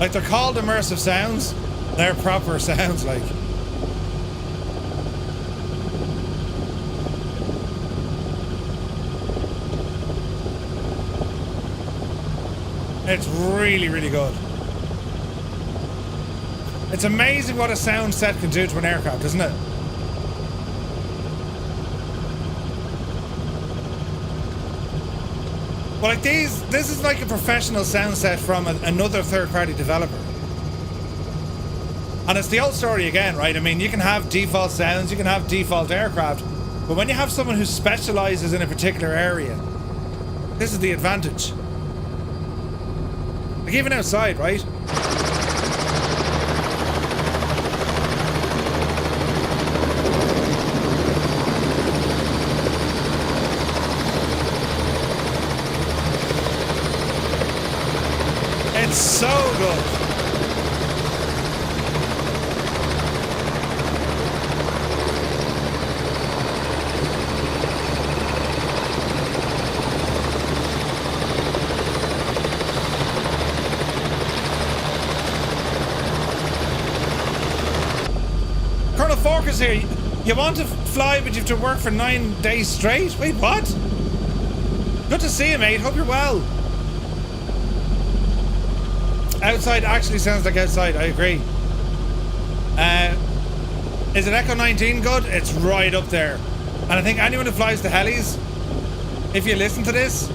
Like, they're called immersive sounds. They're proper sounds, like. It's really, really good. It's amazing what a sound set can do to an aircraft, isn't it? Well, like this is like a professional sound set from another third-party developer. And it's the old story again, right? I mean, you can have default sounds, you can have default aircraft, but when you have someone who specializes in a particular area, this is the advantage. Like, even outside, right? It's so good. Colonel Fork is here. You want to fly, but you have to work for 9 days straight? Wait, what? Good Good to see you, mate. Hope you're well. Outside actually sounds like outside. I agree. Is it Echo 19 good? It's right up there. And I think anyone who flies the helis, if you listen to this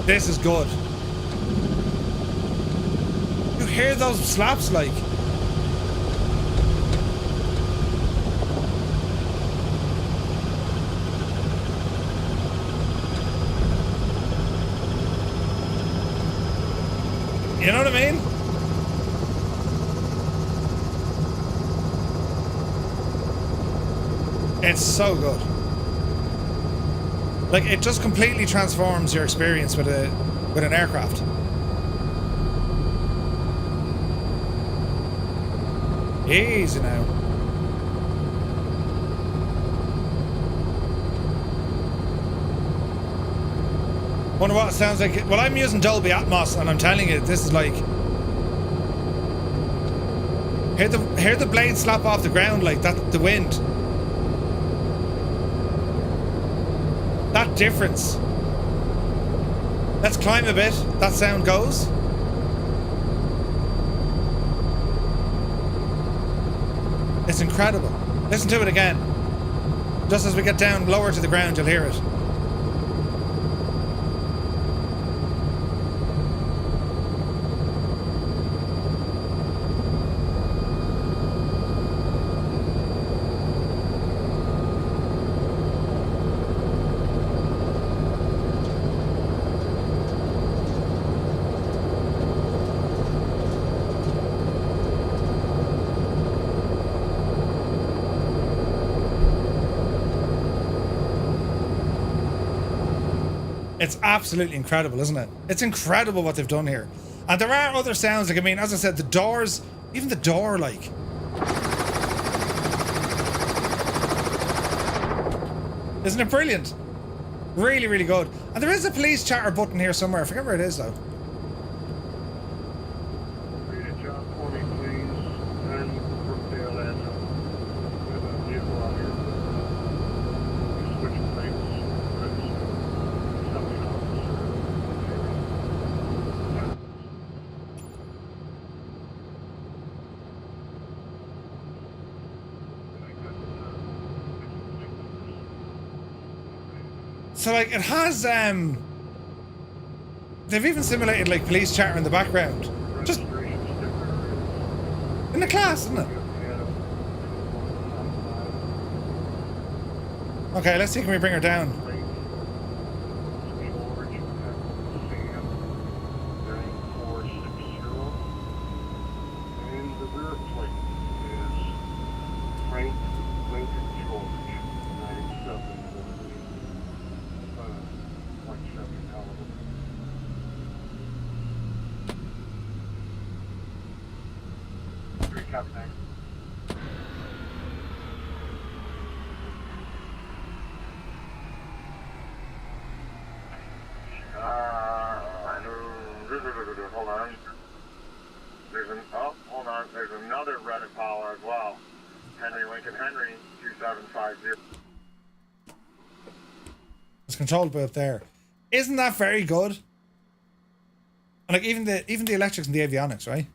is good. You hear those slaps like. You know what I mean? It's so good. Like, it just completely transforms your experience with an aircraft. Easy now. Wonder what it sounds like. Well, I'm using Dolby Atmos, and I'm telling you, this is like. Hear the blade slap off the ground like that. The wind. That difference. Let's climb a bit. That sound goes. It's incredible. Listen to it again. Just as we get down lower to the ground, you'll hear it. It's absolutely incredible, isn't it? It's incredible what they've done here. And there are other sounds, like, I mean, as I said, the doors, even the door, like. Isn't it brilliant? Really, really good. And there is a police chatter button here somewhere. I forget where it is, though. So, like, it has, they've even simulated, like, police chatter in the background. Just in the class, isn't it? Okay, let's see, can we bring her down?
Hold on. Hold on. There's another red Impala as well. Henry Lincoln Henry 2750.
It's controlled by up there. Isn't that very good? And like even the electrics and the avionics, right?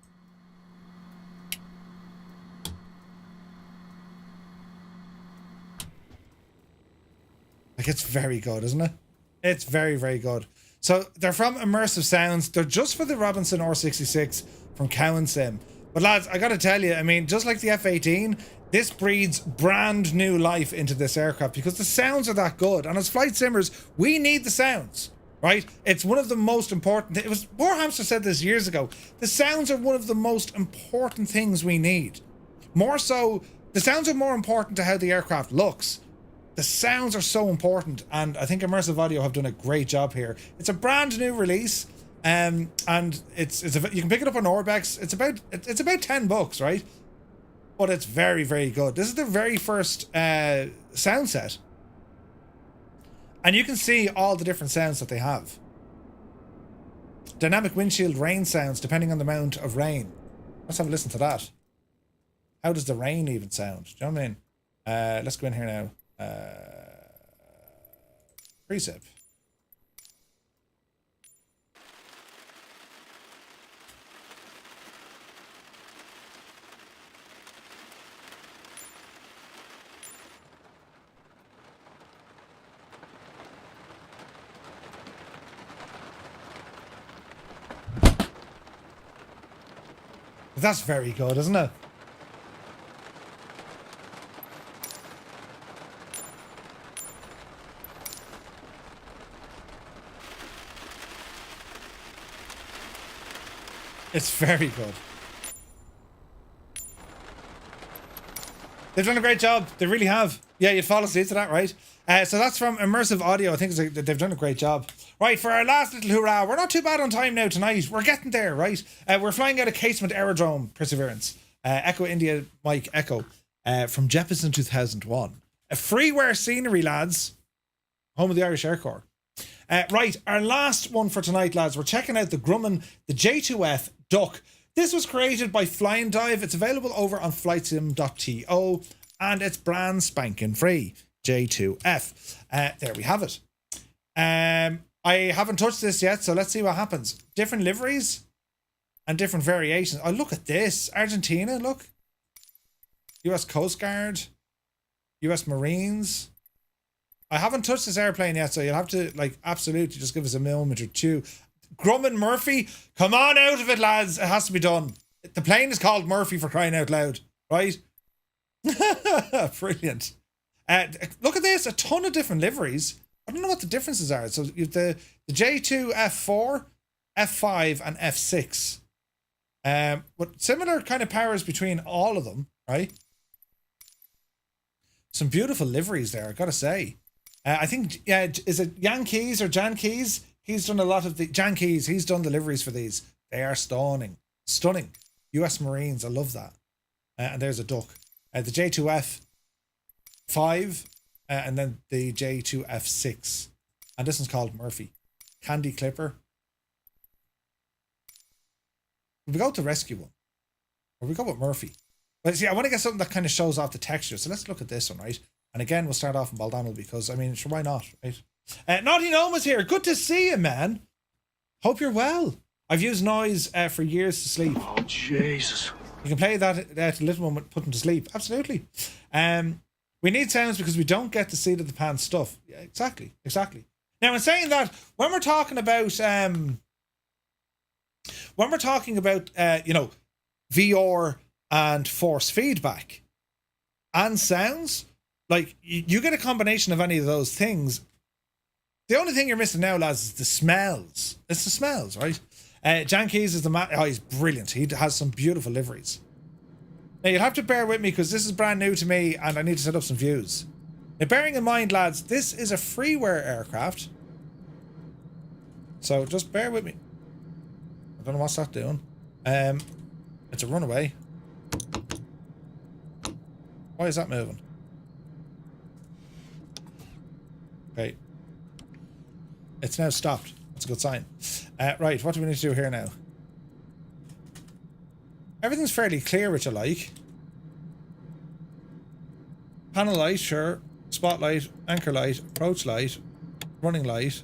Like, it's very good, isn't it? It's very, very good. So they're from Immersive Sounds. They're just for the Robinson R66 from Cowan Sim. But lads, I gotta tell you, I mean, just like the F-18, this breathes brand new life into this aircraft because the sounds are that good. And as flight simmers, we need the sounds, right? It's one of the most important. It was Warhamster said this years ago. The sounds are one of the most important things we need. More so, the sounds are more important to how the aircraft looks. The sounds are so important, and I think Immersive Audio have done a great job here. It's a brand new release, and it's you can pick it up on Orbex. It's about $10, right? But it's very, very good. This is the very first sound set, and you can see all the different sounds that they have. Dynamic windshield rain sounds depending on the amount of rain. Let's have a listen to that. How does the rain even sound? Do you know what I mean? Let's go in here now. Precip. That's very good, isn't it? It's very good. They've done a great job. They really have. Yeah, you'd fall asleep to that, right? So that's from Immersive Audio. I think they've done a great job. Right, for our last little hurrah, we're not too bad on time now tonight. We're getting there, right? We're flying out of Casement Aerodrome, Perseverance. Echo India Mike Echo from Jeppesen 2001. A freeware scenery, lads. Home of the Irish Air Corps. Right, our last one for tonight, lads. We're checking out the Grumman, the J2F Duck. This was created by Flying Dive. It's available over on flightsim.to and it's brand spanking free. J2F. There we have it. I haven't touched this yet, so let's see what happens. Different liveries and different variations. Oh, look at this. Argentina, look. US Coast Guard. US Marines. I haven't touched this airplane yet, so you'll have to, like, absolutely just give us a moment or two. Grumman Murphy, come on out of it, lads. It has to be done. The plane is called Murphy, for crying out loud, right? Brilliant. Look at this, a ton of different liveries. I don't know what the differences are. So you've the J2 F4, F5, and F6. But similar kind of powers between all of them, right? Some beautiful liveries there, I gotta say. I think, yeah, is it Yankees or Jan Keys? He's done a lot of the Jan Keys. He's done the liveries for these. They are stunning. Stunning. US Marines. I love that. And there's a duck. The J2F 5 and then the J2F 6. And this one's called Murphy. Candy Clipper. Will we go to rescue one? Or we go with Murphy? Well, see, I want to get something that kind of shows off the texture. So let's look at this one, right? And again, we'll start off in Baldonnel because, I mean, sure, why not, right? Naughty Noma's here. Good to see you, man. Hope you're well. I've used noise for years to sleep.
Oh, Jesus.
You can play that to little one, put them to sleep. Absolutely. We need sounds because we don't get the seat of the pants stuff. Yeah, exactly. Now, in saying that, when we're talking about, you know, VR and force feedback and sounds, like, you get a combination of any of those things. The only thing you're missing now, lads, is the smells. It's the smells, right? Jan Keys is the man. Oh, he's brilliant. He has some beautiful liveries. Now, you'll have to bear with me because this is brand new to me and I need to set up some views. Now, bearing in mind, lads, this is a freeware aircraft. So just bear with me. I don't know what's that doing. It's a runaway. Why is that moving? Okay. It's now stopped. That's a good sign. Right, what do we need to do here now? Everything's fairly clear, which I like. Panel light, sure. Spotlight, anchor light, approach light, running light.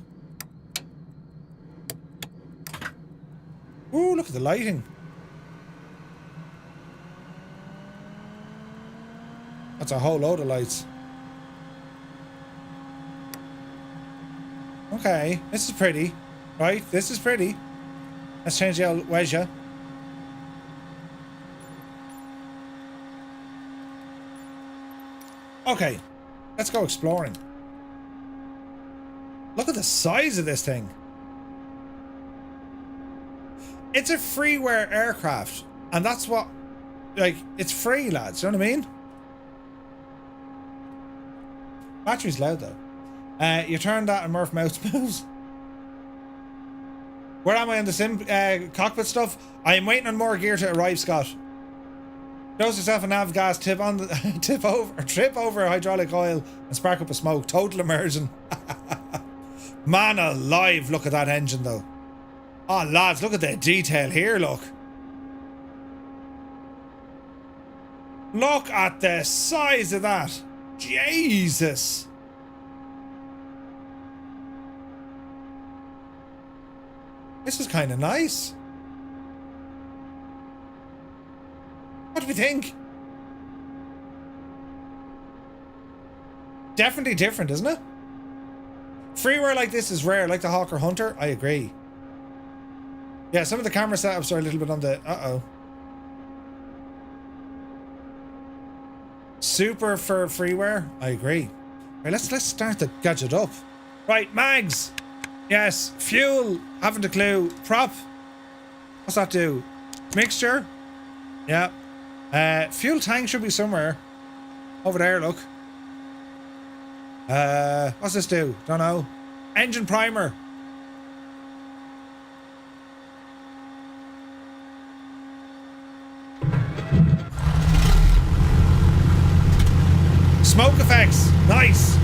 Ooh, look at the lighting. That's a whole load of lights. Okay, this is pretty. Right, this is pretty. Let's change the old wedge. Okay, let's go exploring. Look at the size of this thing. It's a freeware aircraft, and that's what, like, it's free, lads. You know what I mean? Battery's loud though. You turn that and Murph mouse moves. Where am I on the sim cockpit stuff? I am waiting on more gear to arrive, Scott. Dose yourself a nav gas, trip over a hydraulic oil and spark up a smoke. Total immersion. Man alive, look at that engine though. Oh lads, look at the detail here, look. Look at the size of that. Jesus. This is kind of nice. What do we think? Definitely different, isn't it? Freeware like this is rare, like the Hawker Hunter. I agree. Yeah, some of the camera setups are a little bit on the... Uh-oh. Super for freeware. I agree. Right, let's start the gadget up. Right, mags. Yes, fuel. Haven't a clue. Prop. What's that do? Mixture. Yeah. Fuel tank should be somewhere. Over there, look. What's this do? Don't know. Engine primer. Smoke effects. Nice.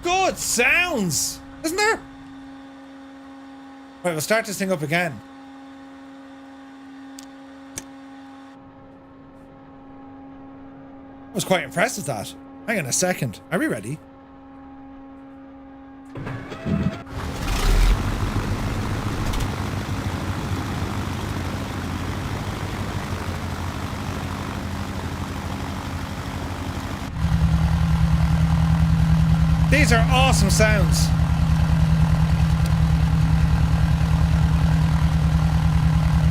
Good sounds, isn't there? Right, we'll start this thing up again. I was quite impressed with that. Hang on a second. Are we ready? These are awesome sounds.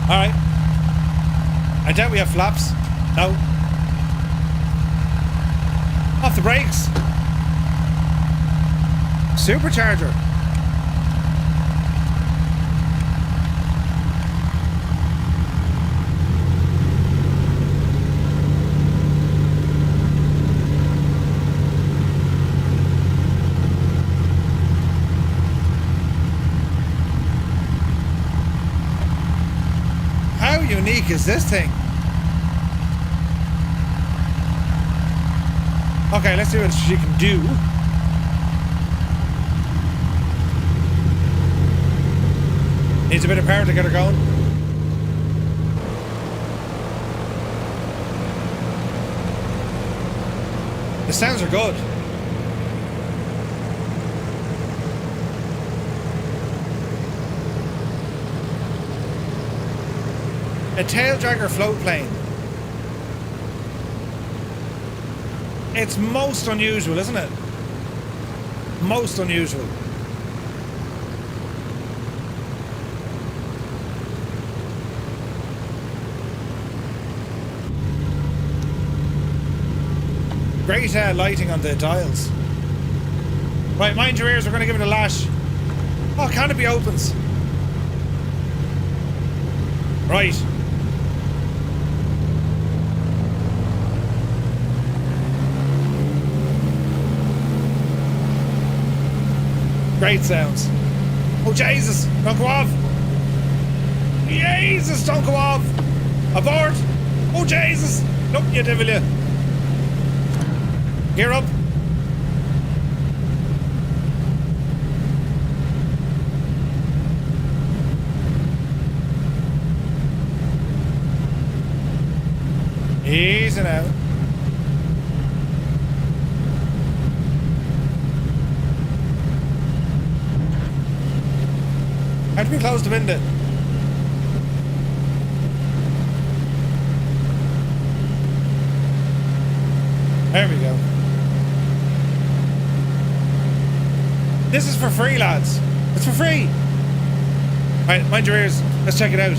Alright. I doubt we have flaps. No. Off the brakes. Supercharger. How unique is this thing? Okay, let's see what she can do. Needs a bit of power to get her going. The sounds are good. A tail dragger float plane. It's most unusual, isn't it? Most unusual. Great lighting on the dials. Right, mind your ears, we're going to give it a lash. Oh, canopy opens. Right. Great sounds. Oh, Jesus, don't go off. Jesus, don't go off. Abort. Oh, Jesus. Look, you devil, you. Gear up. Easy now. How do we close the window? There we go. This is for free, lads. It's for free. Right, mind your ears. Let's check it out.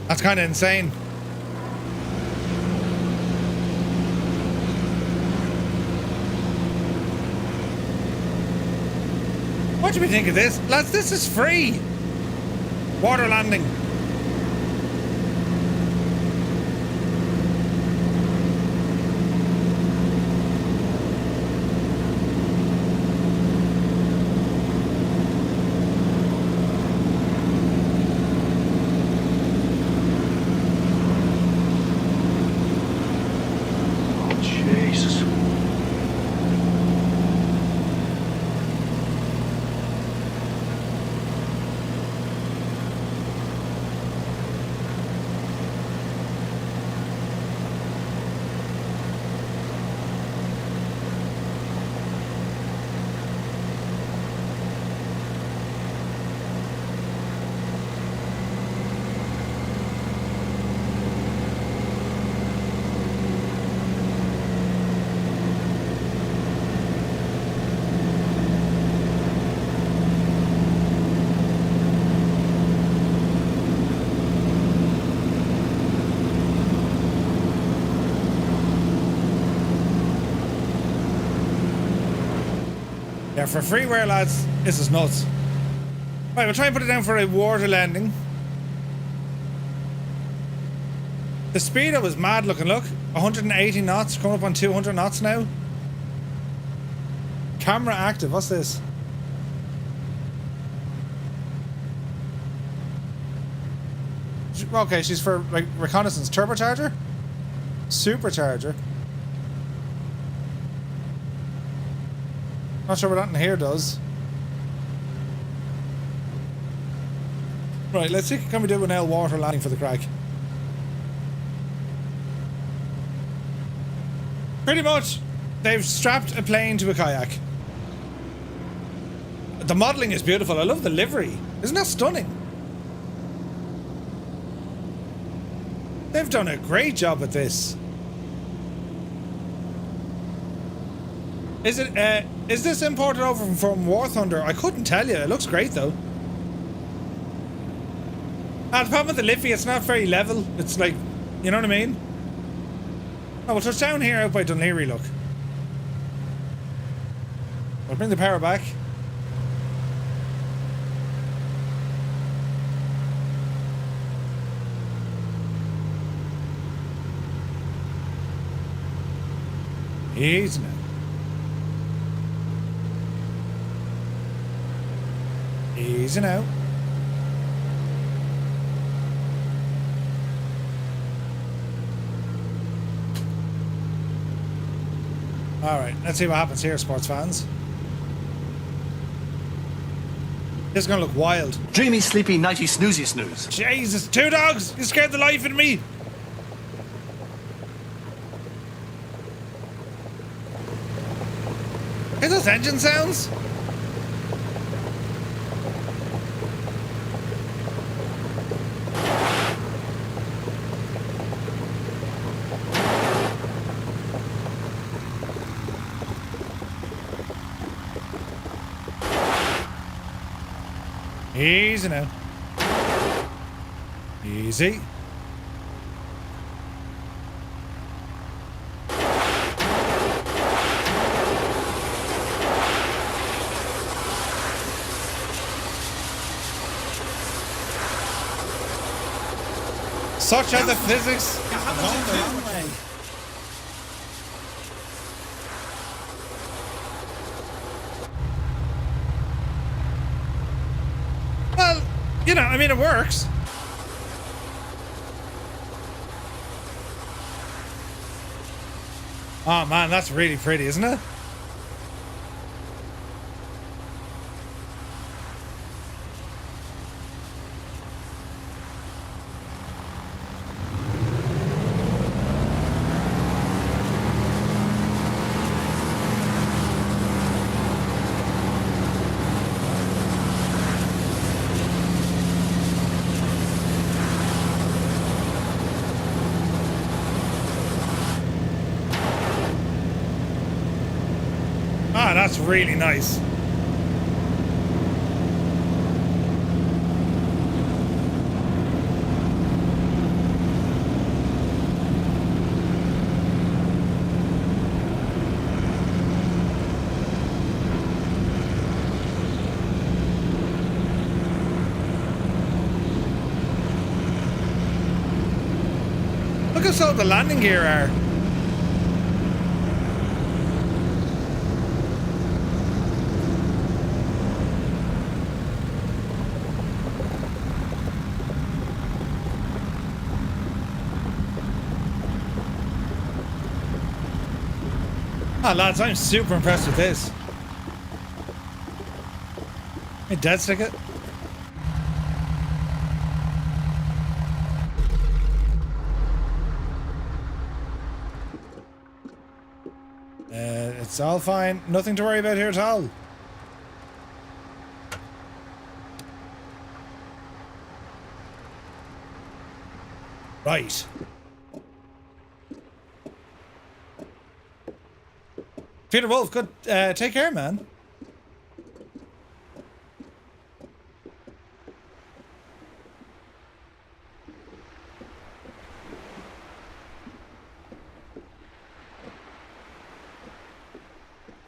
That's kind of insane. What do we think of this? Lads, this is free. Water landing. Yeah, for freeware, lads, this is nuts. Right, we'll try and put it down for a water landing. The speedo was mad looking, look. 180 knots, coming up on 200 knots now. Camera active, what's this? Okay, she's for like reconnaissance. Turbocharger? Supercharger. Not sure what that in here does. Right, let's see, can we do an L water landing for the crack? Pretty much, they've strapped a plane to a kayak. The modelling is beautiful. I love the livery. Isn't that stunning? They've done a great job at this. Is this imported over from War Thunder? I couldn't tell you. It looks great though. The problem with the Liffey, it's not very level. It's like, you know what I mean? Oh, we'll touch down here out by Dunleary, look. I'll bring the power back. Easy now. Easy now. Alright, let's see what happens here, sports fans. This is gonna look wild.
Dreamy, sleepy, nighty, snoozy snooze.
Jesus, two dogs! You scared the life in me! Hear those engine sounds? Easy now. Easy. Such are the physics. Well, you know, I mean, it works. Oh man, that's really pretty, isn't it? Ah, that's really nice. Look how slow the landing gear are. Oh, lads, I'm super impressed with this. Hey, dead stick it. It's all fine. Nothing to worry about here at all. Right. Peter Wolf, good. Take care, man.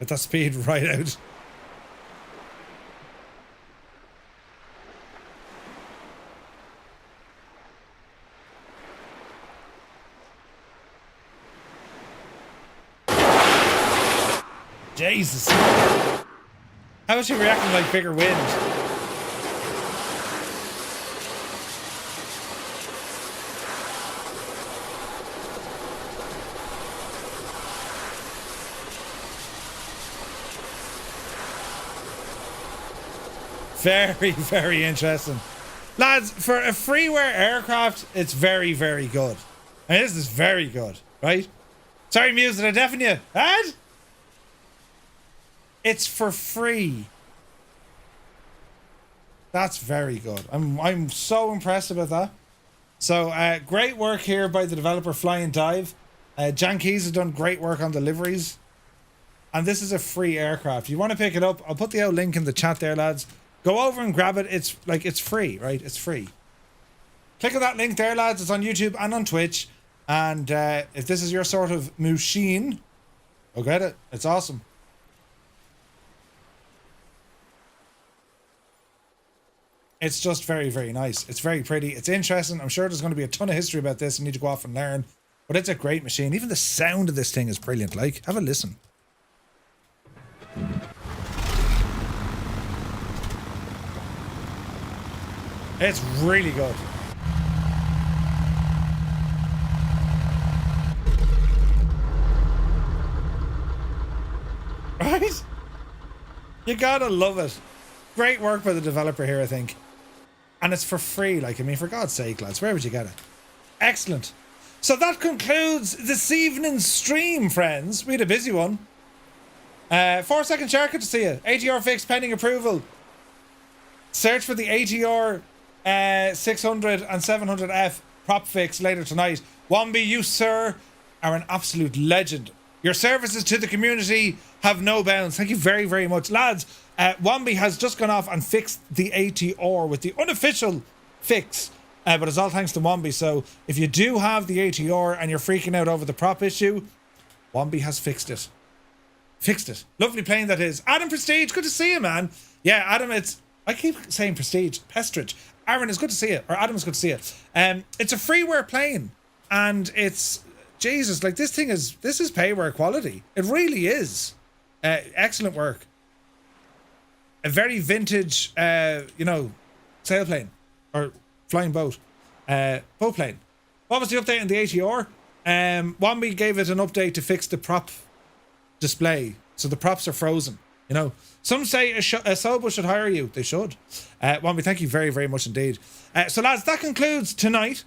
At that speed, right out. Jesus. How is she reacting like bigger wind? Very, very interesting. Lads, for a freeware aircraft, it's very, very good. I mean, this is very good, right? Sorry, Muse, did I deafen you? Ad? It's for free. That's very good. I'm so impressed about that. So, great work here by the developer Fly and Dive. Jan Keys has done great work on deliveries. And this is a free aircraft. You want to pick it up, I'll put the out link in the chat there, lads. Go over and grab it. It's like, it's free, right? It's free. Click on that link there, lads. It's on YouTube and on Twitch. And if this is your sort of machine, go get it. It's awesome. It's just very, very nice. It's very pretty. It's interesting. I'm sure there's going to be a ton of history about this. You need to go off and learn. But it's a great machine. Even the sound of this thing is brilliant. Like, have a listen. It's really good. Right? You gotta love it. Great work by the developer here, I think. And it's for free. Like, I mean, for God's sake, lads, where would you get it? Excellent. So that concludes this evening's stream, friends. We had a busy one. 4-second share, good to see you. ATR fix pending approval. Search for the ATR 600 and 700F prop fix later tonight. Wombi, you, sir, are an absolute legend. Your services to the community have no bounds. Thank you very, very much. Lads, Wombi has just gone off and fixed the ATR with the unofficial fix. But it's all thanks to Wombi. So if you do have the ATR and you're freaking out over the prop issue, Wombi has fixed it. Fixed it. Lovely plane that is. Adam Prestige, good to see you, man. Yeah, Adam, I keep saying Prestige. Pestridge. Aaron, it's good to see you. Or Adam, it's good to see you. It's a freeware plane. And it's... Jesus, like this is payware quality. It really is. Excellent work. A very vintage, sailplane. Or flying boat. Boat plane. What was the update on the ATR? Wombi gave it an update to fix the prop display. So the props are frozen. You know, some say a Sobo should hire you. They should. Wombi, thank you very, very much indeed. So lads, that concludes tonight.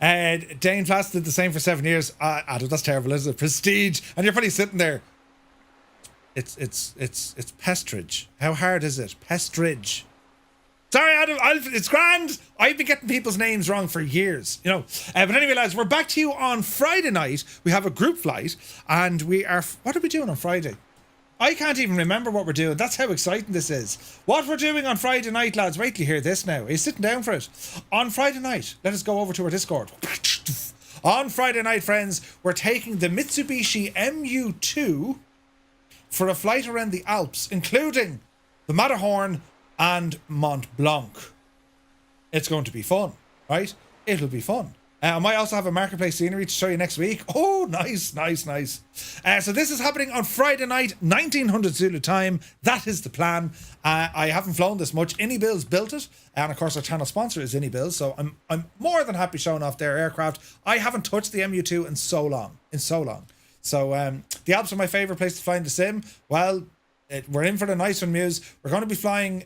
Dane Plass did the same for 7 years. Adam, that's terrible, isn't it? Prestige. And you're probably sitting there. It's Pestridge. How hard is it? Pestridge. Sorry, Adam, it's grand. I've been getting people's names wrong for years, you know. But anyway, lads, we're back to you on Friday night. We have a group flight, and we are... What are we doing on Friday? I can't even remember what we're doing. That's how exciting this is. What we're doing on Friday night, lads, wait till you hear this now. Are you sitting down for it? On Friday night, let us go over to our Discord. On Friday night, friends, we're taking the Mitsubishi MU2 for a flight around the Alps, including the Matterhorn and Mont Blanc. It's going to be fun, right? It'll be fun. I might also have a marketplace scenery to show you next week. Oh, nice. So this is happening on Friday night, 1900 Zulu time. That is the plan. I haven't flown this much. Innie built it, and of course our channel sponsor is Innie, so I'm more than happy showing off their aircraft. I haven't touched the MU2 in so long. So the Alps are my favorite place to fly in the sim. Well, we're in for the nice one, Muse. We're going to be flying.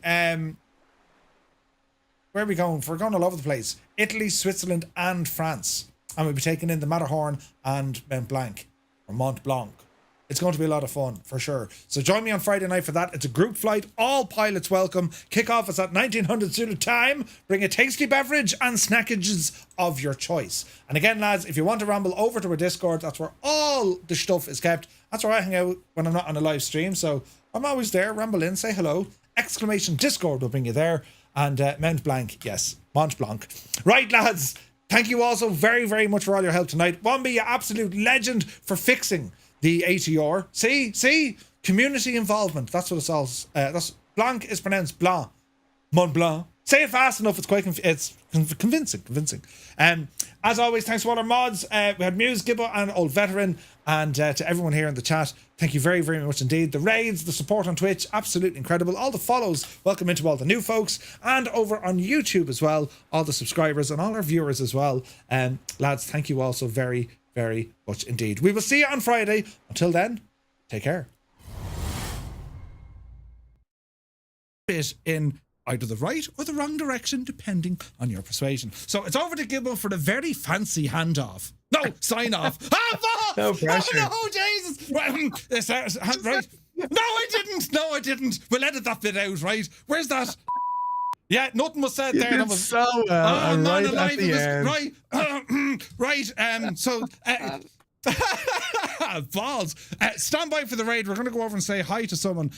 Where are we going? We're going all over the place. Italy, Switzerland, and France. And we'll be taking in the Matterhorn and Mont Blanc. It's going to be a lot of fun, for sure. So join me on Friday night for that. It's a group flight. All pilots welcome. Kickoff is at 1900 Zulu time. Bring a tasty beverage and snackages of your choice. And again, lads, if you want to ramble over to our Discord, that's where all the stuff is kept. That's where I hang out when I'm not on a live stream. So I'm always there. Ramble in, say hello. Exclamation Discord will bring you there. And Mont Blanc, yes, Mont Blanc. Right, lads. Thank you also very, very much for all your help tonight. Wombi, you absolute legend for fixing the ATR. See? Community involvement. That's what it's all. That's Blanc is pronounced Blanc. Mont Blanc. Say it fast enough. It's quite it's convincing. As always, thanks to all our mods. We had Muse, Gibbo, and Old Veteran, and to everyone here in the chat. Thank you very, very much indeed. The raids, the support on Twitch, absolutely incredible. All the follows, welcome into all the new folks, and over on YouTube as well, all the subscribers and all our viewers as well. Lads, thank you all so very, very much indeed. We will see you on Friday. Until then, take care. Bit in either the right or the wrong direction, depending on your persuasion. So it's over to Gibbo for the very fancy handoff. No, sign off.
No pressure.
Oh, no, Jesus. Right. No, I didn't. We'll edit that bit out, right? Where's that? Yeah, nothing was said there.
Did so well. Right at the end.
Right. So. Balls. Stand by for the raid. We're going to go over and say hi to someone